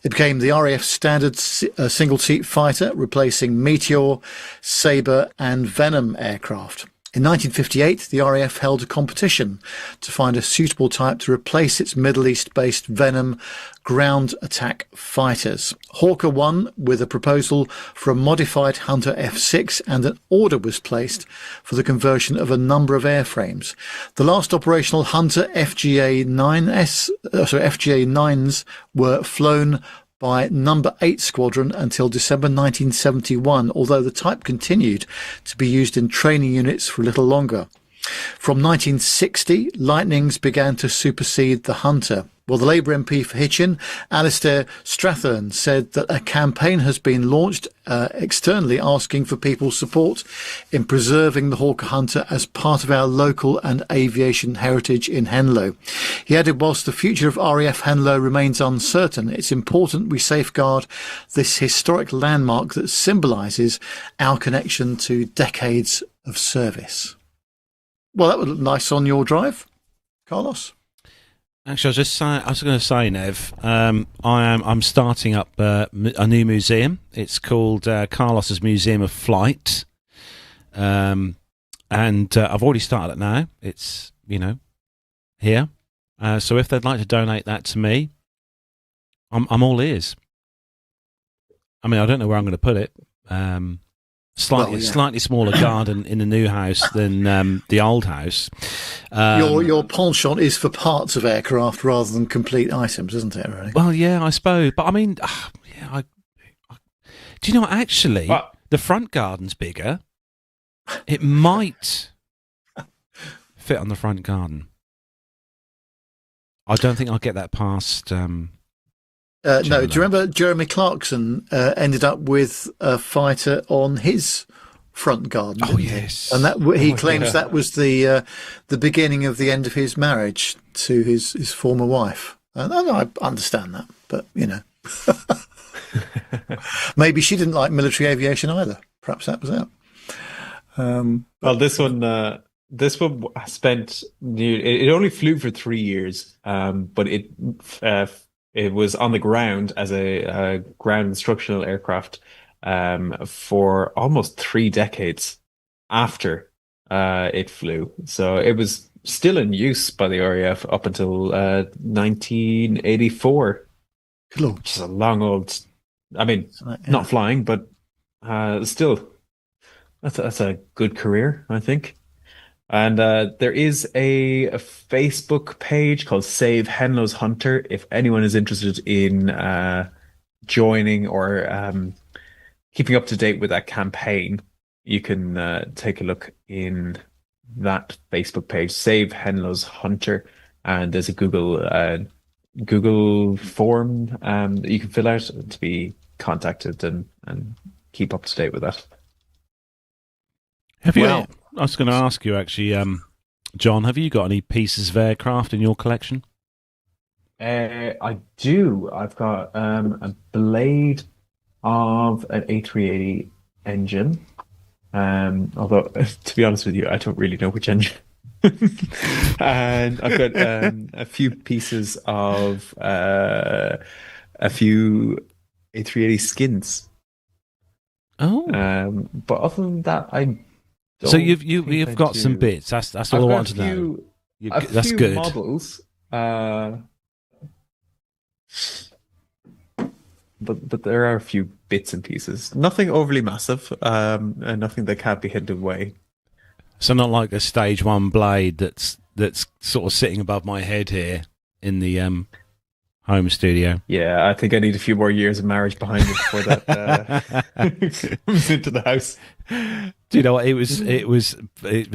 It became the RAF standard single-seat fighter, replacing Meteor, Sabre and Venom aircraft. In 1958, the RAF held a competition to find a suitable type to replace its Middle East-based Venom ground attack fighters. Hawker won with a proposal for a modified Hunter F6, and an order was placed for the conversion of a number of airframes. The last operational Hunter FGA-9s were flown by number 8 Squadron until December 1971, although the type continued to be used in training units for a little longer. From 1960, Lightnings began to supersede the Hunter. Well, the Labour MP for Hitchin, Alistair Strathern, said that a campaign has been launched externally asking for people's support in preserving the Hawker Hunter as part of our local and aviation heritage in Henlow. He added, whilst the future of RAF Henlow remains uncertain, it's important we safeguard this historic landmark that symbolises our connection to decades of service. Well, that would look nice on your drive, Carlos. Actually, I was going to say, Nev, I'm starting up a new museum. It's called Carlos's Museum of Flight, and I've already started it now. It's here. So if they'd like to donate that to me, I'm all ears. I mean, I don't know where I'm going to put it. Slightly smaller garden in the new house than the old house. Your penchant is for parts of aircraft rather than complete items, isn't it? Really? Well, yeah, I suppose. But I mean, do you know what? Actually, The front garden's bigger. It might fit on the front garden. I don't think I'll get that past. No, do you remember Jeremy Clarkson ended up with a fighter on his front garden? Oh yes, and that he claims that was the beginning of the end of his marriage to his former wife. And I understand that, but you know, maybe she didn't like military aviation either. Perhaps that was it. Well, this one spent it only flew for 3 years, but it was on the ground as a ground instructional aircraft for almost 3 decades after it flew. So it was still in use by the RAF up until 1984, which is a long old. I mean, not flying, but still, that's a good career, I think. And there is a Facebook page called Save Henlo's Hunter. If anyone is interested in joining or keeping up to date with that campaign, you can take a look in that Facebook page, Save Henlo's Hunter. And there's a Google form that you can fill out to be contacted and keep up to date with that. Have you? I was going to ask you actually, John. Have you got any pieces of aircraft in your collection? I do. I've got a blade of an A380 engine. Although, to be honest with you, I don't really know which engine. And I've got a few pieces of a few A380 skins. Oh. But other than that, So you've got some bits. That's all I wanted to know. That's few good. Models, but there are a few bits and pieces. Nothing overly massive, and nothing that can't be hidden away. So not like a stage 1 blade that's sort of sitting above my head here in the home studio. Yeah, I think I need a few more years of marriage behind me before that comes into the house. Do you know what? It was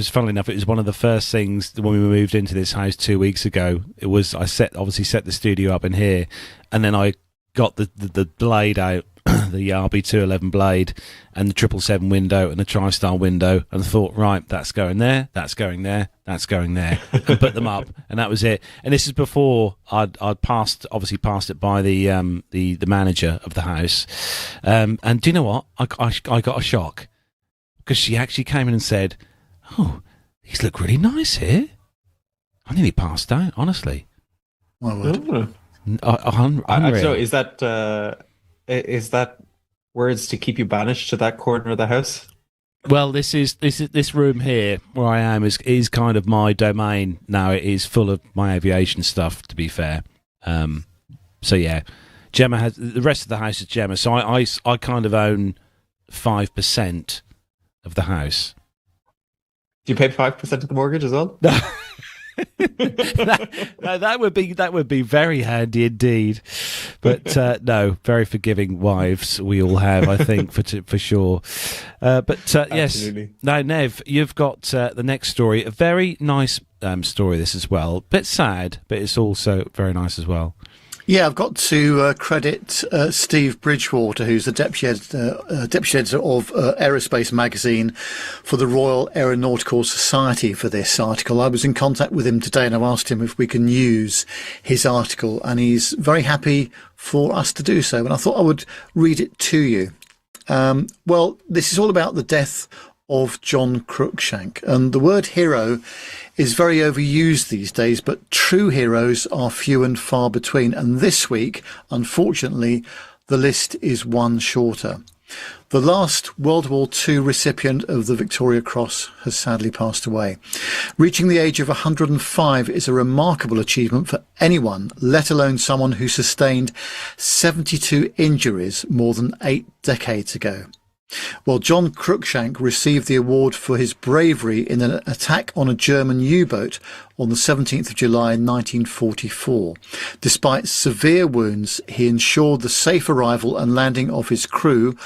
funnily enough, it was one of the first things when we moved into this house 2 weeks ago. It was I set the studio up in here, and then I got the blade out, the RB211 blade, and the 777 window and the TriStar window, and thought, right, that's going there, that's going there, that's going there, and put them up, and that was it. And this is before I'd passed it by the manager of the house, and do you know what? I got a shock. Because she actually came in and said, "Oh, these look really nice here." I nearly passed out, honestly. My word. So is that words to keep you banished to that corner of the house? Well, this room here where I am is kind of my domain now. It is full of my aviation stuff, to be fair. So yeah, Gemma has the rest of the house is Gemma. So I kind of own 5% of the house. Do you pay 5% of the mortgage as well? No, that would be very handy indeed. But no, very forgiving wives we all have, I think, for sure. But yes, no, Nev, you've got the next story. A very nice story. This as well. Bit sad, but it's also very nice as well. Yeah, I've got to credit Steve Bridgewater, who's the deputy editor of Aerospace magazine for the Royal Aeronautical Society for this article. I was in contact with him today and I've asked him if we can use his article, and he's very happy for us to do so. And I thought I would read it to you. Well, this is all about the death of John Cruickshank, and the word hero is very overused these days, but true heroes are few and far between, and this week, unfortunately, the list is one shorter. The last World War II recipient of the Victoria Cross has sadly passed away. Reaching the age of 105 is a remarkable achievement for anyone, let alone someone who sustained 72 injuries more than 8 decades ago. Well, John Cruickshank received the award for his bravery in an attack on a German U-boat on the 17th of July 1944. Despite severe wounds, he ensured the safe arrival and landing of his crew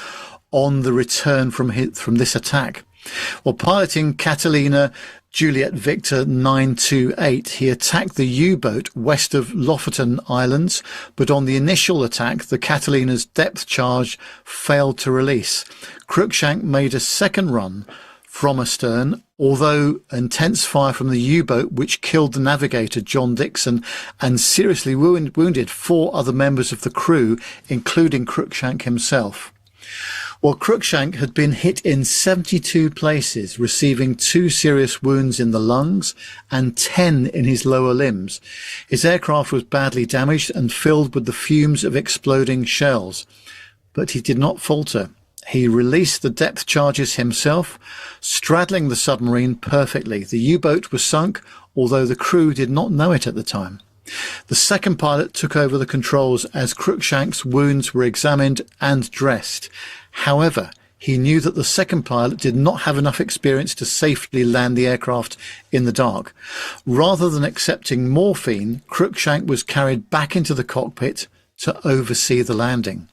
on the return from this attack. While piloting Catalina Juliet Victor 928, he attacked the U-boat west of Lofoten Islands, but on the initial attack, the Catalina's depth charge failed to release. Cruickshank made a second run from astern, although intense fire from the U-boat, which killed the navigator John Dixon and seriously wounded 4 other members of the crew, including Cruickshank himself. While Cruickshank had been hit in 72 places, receiving 2 serious wounds in the lungs and 10 in his lower limbs, his aircraft was badly damaged and filled with the fumes of exploding shells. But he did not falter. He released the depth charges himself, straddling the submarine perfectly. The U-boat was sunk, although the crew did not know it at the time. The second pilot took over the controls as Cruickshank's wounds were examined and dressed. However, he knew that the second pilot did not have enough experience to safely land the aircraft in the dark. Rather than accepting morphine, Cruickshank was carried back into the cockpit to oversee the landing.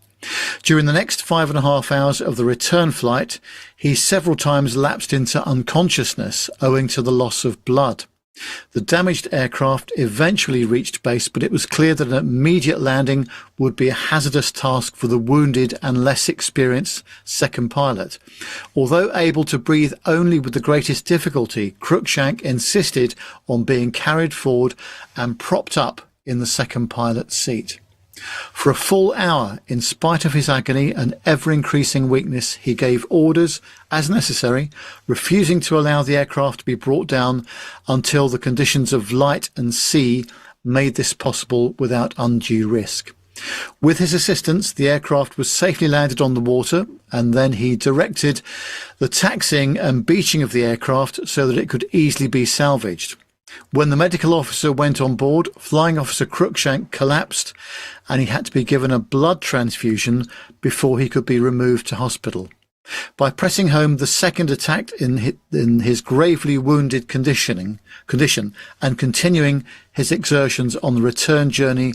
During the next 5.5 hours of the return flight, he several times lapsed into unconsciousness owing to the loss of blood. The damaged aircraft eventually reached base, but it was clear that an immediate landing would be a hazardous task for the wounded and less experienced second pilot. Although able to breathe only with the greatest difficulty, Cruickshank insisted on being carried forward and propped up in the second pilot's seat. For a full hour, in spite of his agony and ever-increasing weakness, he gave orders as necessary, refusing to allow the aircraft to be brought down until the conditions of light and sea made this possible without undue risk. With his assistance, the aircraft was safely landed on the water, and then he directed the taxiing and beaching of the aircraft so that it could easily be salvaged. When the medical officer went on board, Flying Officer Cruickshank collapsed and he had to be given a blood transfusion before he could be removed to hospital. By pressing home the second attack in his gravely wounded condition and continuing his exertions on the return journey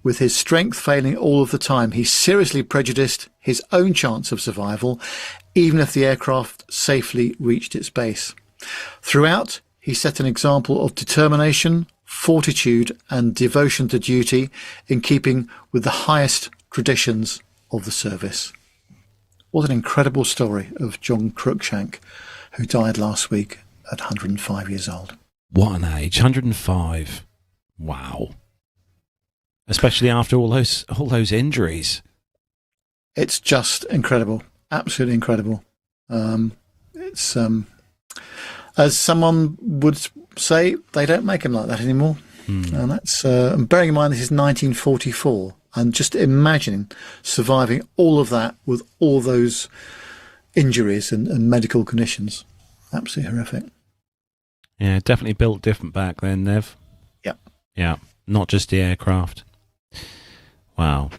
with his strength failing all of the time, he seriously prejudiced his own chance of survival, even if the aircraft safely reached its base. Throughout, he set an example of determination, fortitude and devotion to duty in keeping with the highest traditions of the service. What an incredible story of John Cruickshank, who died last week at 105 years old. What an age, 105. Wow. Especially after all those injuries. It's just incredible, absolutely incredible. As someone would say, they don't make them like that anymore. And that's bearing in mind this is 1944, and just imagining surviving all of that with all those injuries and medical conditions. Absolutely horrific. Yeah, definitely built different back then, Nev. Yep. Yeah, not just the aircraft. Wow.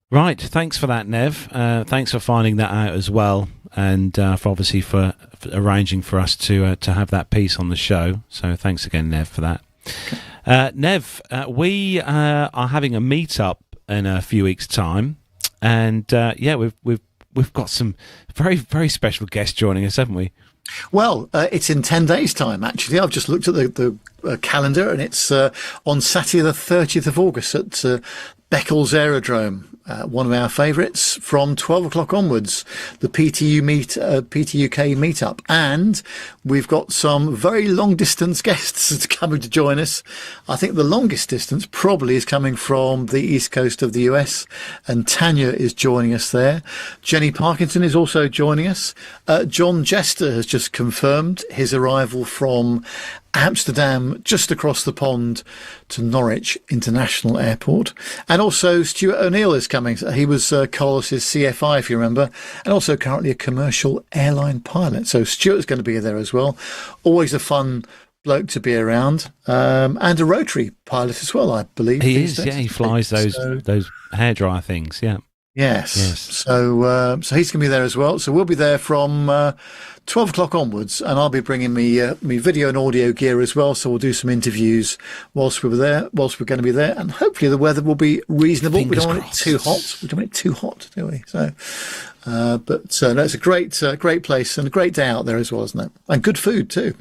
Right, thanks for that, Nev. Thanks for finding that out as well, and for arranging for us to have that piece on the show. So thanks again, Nev, for that. Nev, we are having a meet-up in a few weeks' time, and we've got some very, very special guests joining us, haven't we? Well, it's in 10 days' time, actually. I've just looked at the calendar, and it's on Saturday the 30th of August at Beccles Aerodrome, one of our favourites, from 12 o'clock onwards, the PTUK meetup. And we've got some very long-distance guests coming to join us. I think the longest distance probably is coming from the east coast of the US, and Tanya is joining us there. Jenny Parkinson is also joining us. John Jester has just confirmed his arrival from Amsterdam, just across the pond to Norwich International Airport. And also Stuart O'Neill is coming. He was Carlos's CFI, if you remember, and also currently a commercial airline pilot. So Stuart's going to be there as well. Always a fun bloke to be around, and a rotary pilot as well, I believe. He is, yeah. He flies those hairdryer things, yeah. Yes. Yes. So he's going to be there as well. So we'll be there from 12 o'clock onwards, and I'll be bringing me video and audio gear as well. So we'll do some interviews whilst we're going to be there, and hopefully the weather will be reasonable. We don't want it too hot. We don't want it too hot, do we? So, no, it's a great place and a great day out there as well, isn't it? And good food too.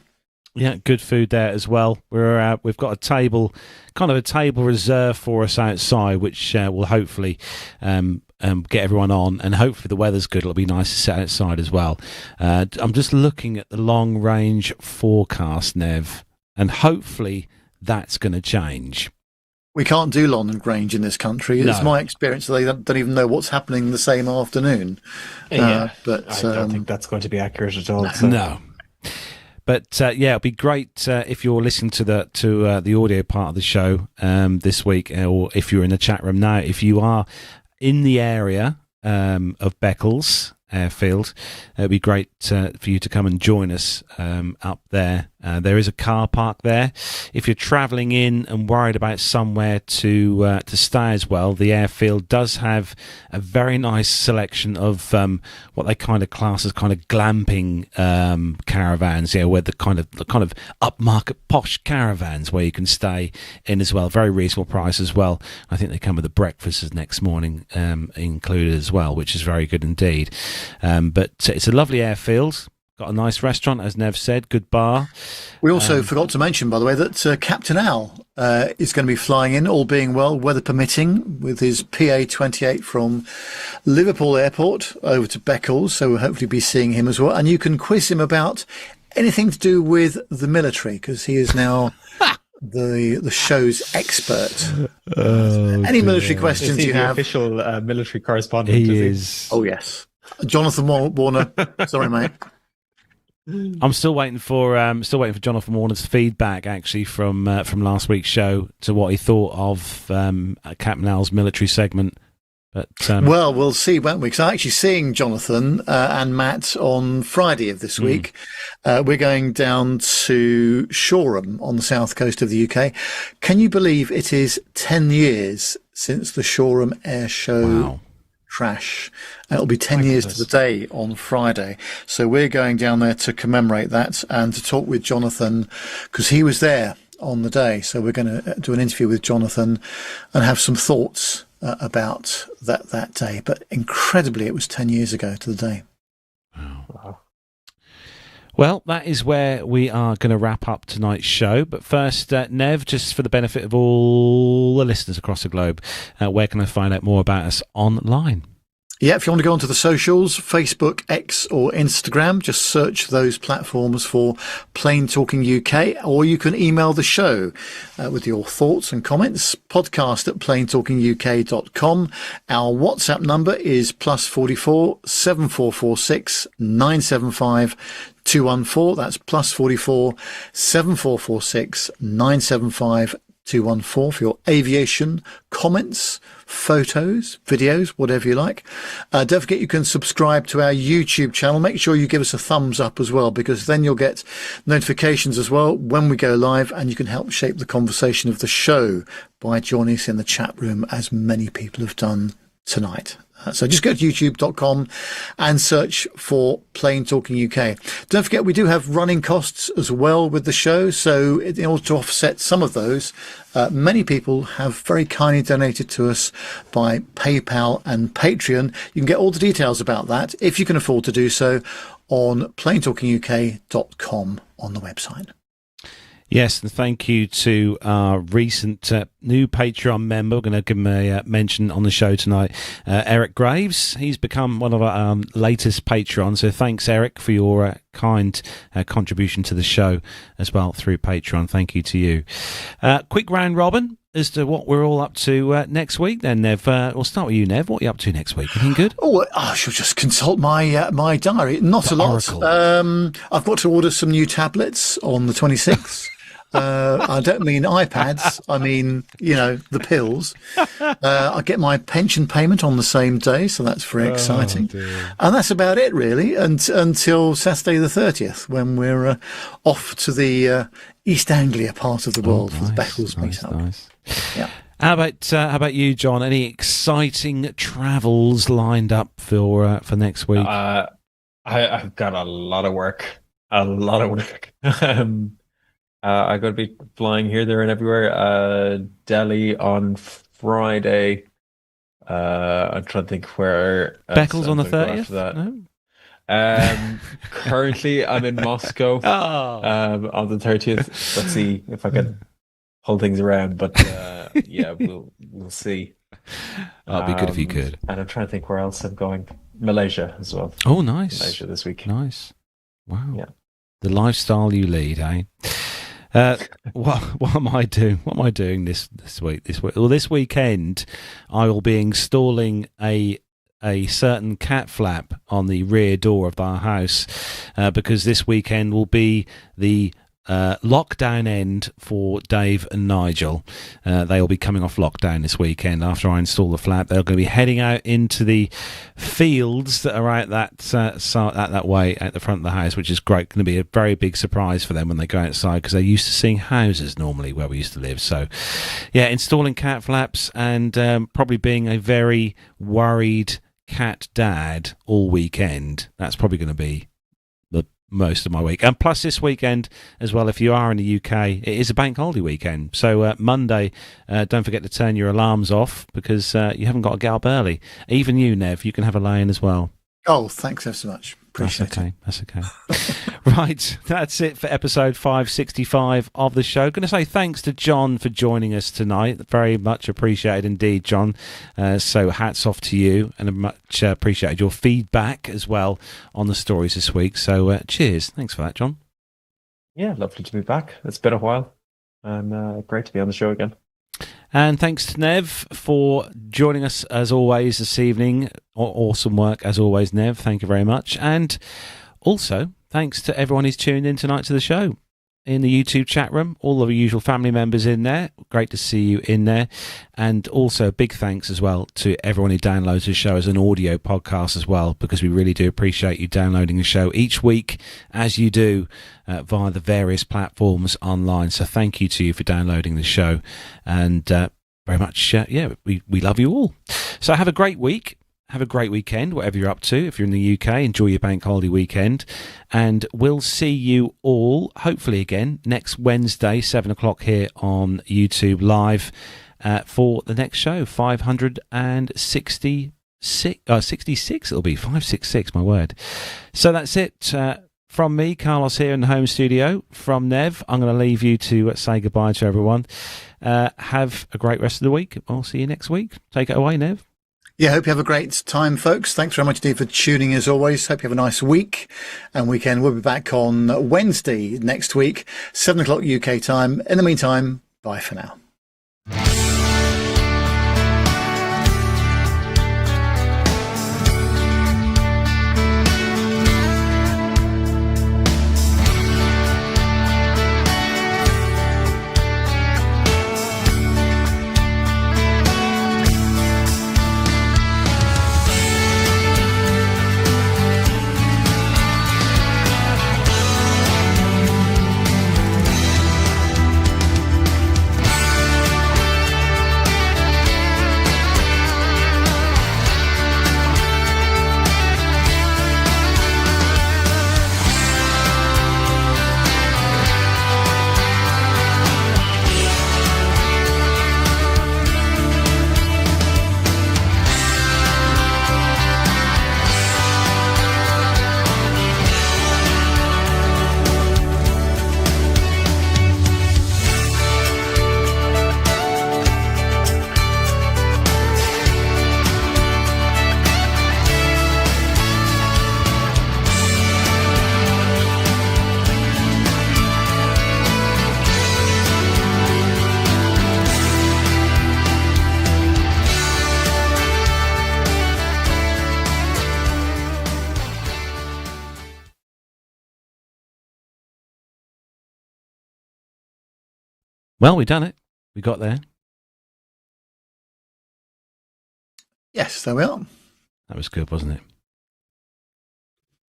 Yeah, good food there as well. We've got a table reserved for us outside, which will hopefully get everyone on, and hopefully the weather's good. It'll be nice to sit outside as well. I'm just looking at the long range forecast, Nev, and hopefully that's going to change. We can't do long range in this country. It's my experience that they don't even know what's happening the same afternoon. But I don't think that's going to be accurate at all. No. But it'd be great if you're listening to the audio part of the show this week, or if you're in the chat room now. If you are in the area of Beccles Airfield, it'd be great for you to come and join us up there. There is a car park there. If you're travelling in and worried about somewhere to stay as well, the airfield does have a very nice selection of what they kind of class as kind of glamping caravans. Where the kind of upmarket posh caravans where you can stay in as well. Very reasonable price as well. I think they come with the breakfast next morning included as well, which is very good indeed. But it's a lovely airfield. Got a nice restaurant, as Nev said, good bar. We also forgot to mention, by the way, that Captain Al is going to be flying in, all being well, weather permitting, with his PA-28 from Liverpool Airport over to Beccles. So we'll hopefully be seeing him as well. And you can quiz him about anything to do with the military, because he is now the show's expert. Any military questions you have? The official military correspondent. He is. Oh, yes. Jonathan Warner. Sorry, mate. I'm still waiting for Jonathan Warner's feedback actually from last week's show to what he thought of Captain Al's military segment. But well, we'll see, won't we? Because I'm actually seeing Jonathan and Matt on Friday of this week. We're going down to Shoreham on the south coast of the UK. Can you believe it is 10 years since the Shoreham Air Show? Wow. Crash. It'll be 10 years to the day on Friday. So we're going down there to commemorate that and to talk with Jonathan, because he was there on the day. So we're going to do an interview with Jonathan and have some thoughts about that day. But incredibly, it was 10 years ago to the day. Wow. Well, that is where we are going to wrap up tonight's show. But first, Nev, just for the benefit of all the listeners across the globe, where can I find out more about us online? Yeah, if you want to go onto the socials, Facebook, X or Instagram, just search those platforms for Plain Talking UK, or you can email the show with your thoughts and comments, podcast@plaintalkinguk.com. Our WhatsApp number is +44 7446 975 214. That's +44 7446 975 214 for your aviation comments, photos, videos, whatever you like. Don't forget you can subscribe to our YouTube channel. Make sure you give us a thumbs up as well, because then you'll get notifications as well when we go live, and you can help shape the conversation of the show by joining us in the chat room, as many people have done tonight. So just go to youtube.com and search for Plain Talking UK. Don't forget, we do have running costs as well with the show. So in order to offset some of those, many people have very kindly donated to us by PayPal and Patreon. You can get all the details about that, if you can afford to do so, on plaintalkinguk.com on the website. Yes, and thank you to our recent new Patreon member. We're going to give him a mention on the show tonight, Eric Graves. He's become one of our latest patrons, so thanks, Eric, for your kind contribution to the show as well through Patreon. Thank you to you. Quick round robin as to what we're all up to next week then, Nev. We'll start with you, Nev. What are you up to next week? Anything good? Oh, I shall just consult my my diary. Not a lot. I've got to order some new tablets on the 26th. I don't mean iPads. I mean, the pills. I get my pension payment on the same day, so that's very exciting. And that's about it, really, until Saturday the 30th, when we're off to the East Anglia part of the world for the Beccles meetup. Nice. Yeah. How about you, John? Any exciting travels lined up for next week? I've got a lot of work. I'm going to be flying here, there, and everywhere. Delhi on Friday. I'm trying to think where. Beccles on the I'm gonna go after 30th? that. No? Currently, I'm in Moscow on the 30th. Let's see if I can pull things around. But yeah, we'll see. That'd be good if you could. And I'm trying to think where else I'm going. Malaysia as well. Oh, nice. Malaysia this week. Nice. Wow. Yeah. The lifestyle you lead, eh? What am I doing? What am I doing this week? Well, this weekend, I will be installing a certain cat flap on the rear door of our house because this weekend will be the lockdown end for Dave and Nigel. They'll be coming off lockdown this weekend after I install the flap. They're going to be heading out into the fields that are out that way at the front of the house, which is great. Going to be a very big surprise for them when they go outside because they're used to seeing houses normally where we used to live. So, yeah, installing cat flaps and probably being a very worried cat dad all weekend. That's probably going to be most of my week. And plus this weekend as well, if you are in the UK, it is a bank holiday weekend. So Monday, don't forget to turn your alarms off because you haven't got to get up early. Even you, Nev, you can have a lay-in as well. Oh, thanks ever so much. Appreciate it. That's okay. Right, that's it for episode 565 of the show. Going to say thanks to John for joining us tonight. Very much appreciated indeed, John. So hats off to you, and much appreciated your feedback as well on the stories this week. So cheers. Thanks for that, John. Yeah, lovely to be back. It's been a while, and great to be on the show again. And thanks to Nev for joining us as always this evening. Awesome work as always, Nev. Thank you very much. And also, thanks to everyone who's tuned in tonight to the show. In the YouTube chat room, all of the usual family members in there. Great to see you in there. And also, big thanks as well to everyone who downloads the show as an audio podcast as well, because we really do appreciate you downloading the show each week as you do via the various platforms online. So thank you to you for downloading the show. And very much, we love you all. So have a great week. Have a great weekend, whatever you're up to. If you're in the UK, enjoy your bank holiday weekend. And we'll see you all, hopefully again, next Wednesday, 7 o'clock here on YouTube Live for the next show, 566 it'll be, 566, my word. So that's it. From me, Carlos here in the home studio. From Nev, I'm going to leave you to say goodbye to everyone. Have a great rest of the week. I'll see you next week. Take it away, Nev. Yeah, hope you have a great time, folks. Thanks very much indeed for tuning as always. Hope you have a nice week and weekend. We'll be back on Wednesday next week, 7 o'clock UK time. In the meantime, bye for now. Well, we done it. We got there. Yes, there we are. That was good, wasn't it?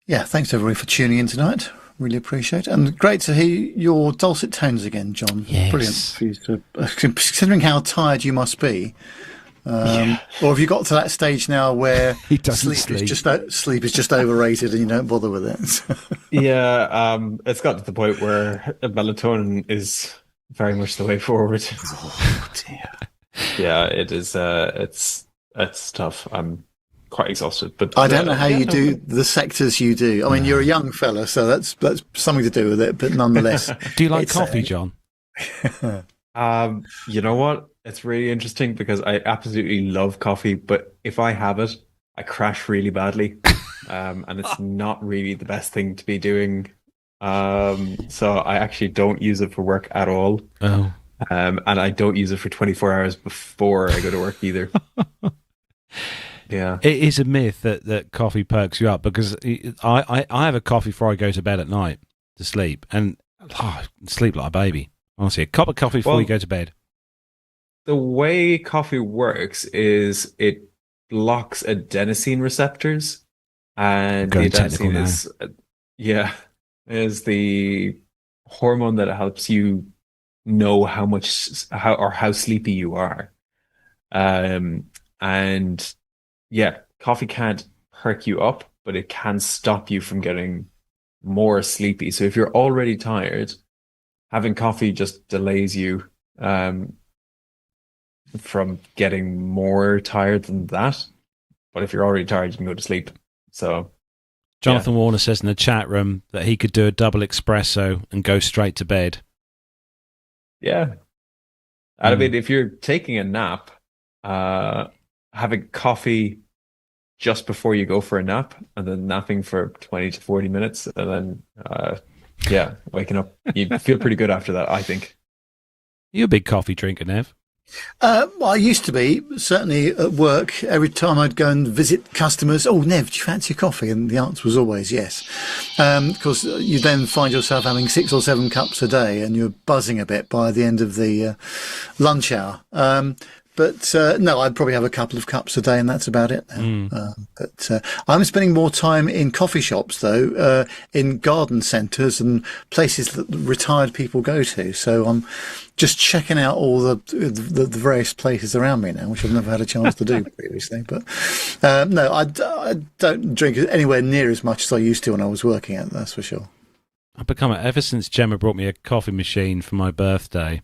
Yeah, thanks everybody for tuning in tonight. Really appreciate it. And great to hear your dulcet tones again, John. Yes. Brilliant for you to, considering how tired you must be. Or have you got to that stage now where He doesn't sleep is just overrated and you don't bother with it? Yeah, it's got to the point where melatonin is very much the way forward. Oh dear. Yeah, it is. It's tough. I'm quite exhausted, but I don't know how you do the sectors you do. I mean, you're a young fella, so that's something to do with it. But nonetheless, Do you like coffee, John? You know what? It's really interesting because I absolutely love coffee, but if I have it, I crash really badly, and it's not really the best thing to be doing. So I actually don't use it for work at all. Oh. And I don't use it for 24 hours before I go to work either. Yeah. It is a myth that coffee perks you up, because I have a coffee before I go to bed at night to sleep, and sleep like a baby. Honestly, a cup of coffee before you go to bed. The way coffee works is it blocks adenosine receptors, and the adenosine is the hormone that helps you know how sleepy you are. And yeah, coffee can't perk you up, but it can stop you from getting more sleepy. So if you're already tired, having coffee just delays you from getting more tired than that. But if you're already tired, you can go to sleep. So Jonathan Warner says in the chat room that he could do a double espresso and go straight to bed. Yeah. I mean, if you're taking a nap, having coffee just before you go for a nap and then napping for 20 to 40 minutes and then, waking up, you feel pretty good after that, I think. You're a big coffee drinker, Nev. Well, I used to be, certainly at work. Every time I'd go and visit customers, "Oh, Nev, do you fancy a coffee?" And the answer was always yes. Because you then find yourself having 6 or 7 cups a day and you're buzzing a bit by the end of the lunch hour. But no, I'd probably have a couple of cups a day, and that's about it now. But I'm spending more time in coffee shops, though, in garden centres and places that retired people go to. So I'm just checking out all the various places around me now, which I've never had a chance to do previously. But no, I don't drink anywhere near as much as I used to when I was working at. That's for sure. I've become ever since Gemma brought me a coffee machine for my birthday.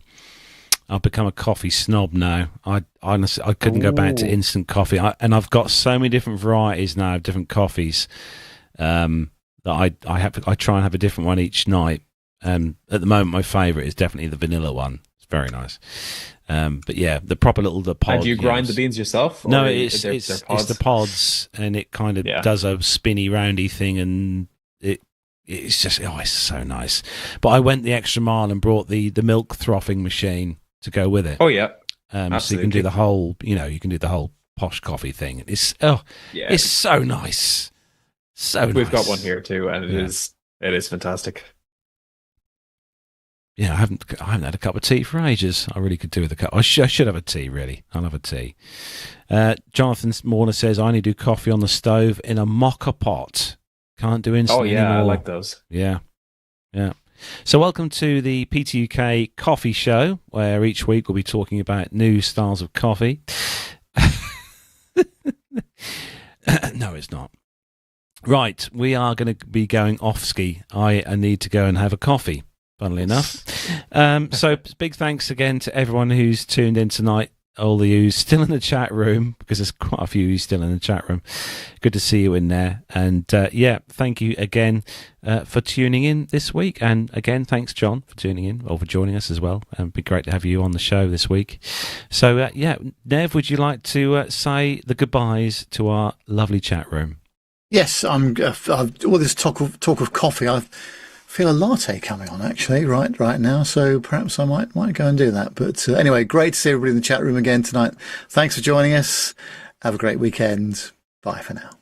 I've become a coffee snob now. I honestly couldn't go back to instant coffee, and I've got so many different varieties now of different coffees that I try and have a different one each night. At the moment, my favourite is definitely the vanilla one. It's very nice. But yeah, the proper the pod. And do you grind the beans yourself? No, it's the pods, and it kind of does a spinny roundy thing, and it's just it's so nice. But I went the extra mile and brought the milk frothing machine to go with it. Oh yeah, so you can do the whole, you can do the whole posh coffee thing. It's it's so nice, so nice. We've got one here too, and it is fantastic. Yeah, I haven't had a cup of tea for ages. I really could do with a cup. I should have a tea, really. I'll have a tea. Jonathan Warner says, I only do coffee on the stove in a mocha pot. Can't do instant anymore. I like those. Yeah. So welcome to the PTUK Coffee Show, where each week we'll be talking about new styles of coffee. No, it's not. Right, we are going to be going off-ski. I need to go and have a coffee, funnily enough. So big thanks again to everyone who's tuned in tonight. All of you still in the chat room, because there's quite a few who's still in the chat room. Good to see you in there. And thank you again for tuning in this week. And again, thanks, John, for tuning in, or for joining us as well. It'd be great to have you on the show this week. So, Nev, would you like to say the goodbyes to our lovely chat room? Yes, all this talk of coffee, I feel a latte coming on actually right now, so perhaps I might go and do that. But anyway, great to see everybody in the chat room again tonight. Thanks for joining us. Have a great weekend. Bye for now.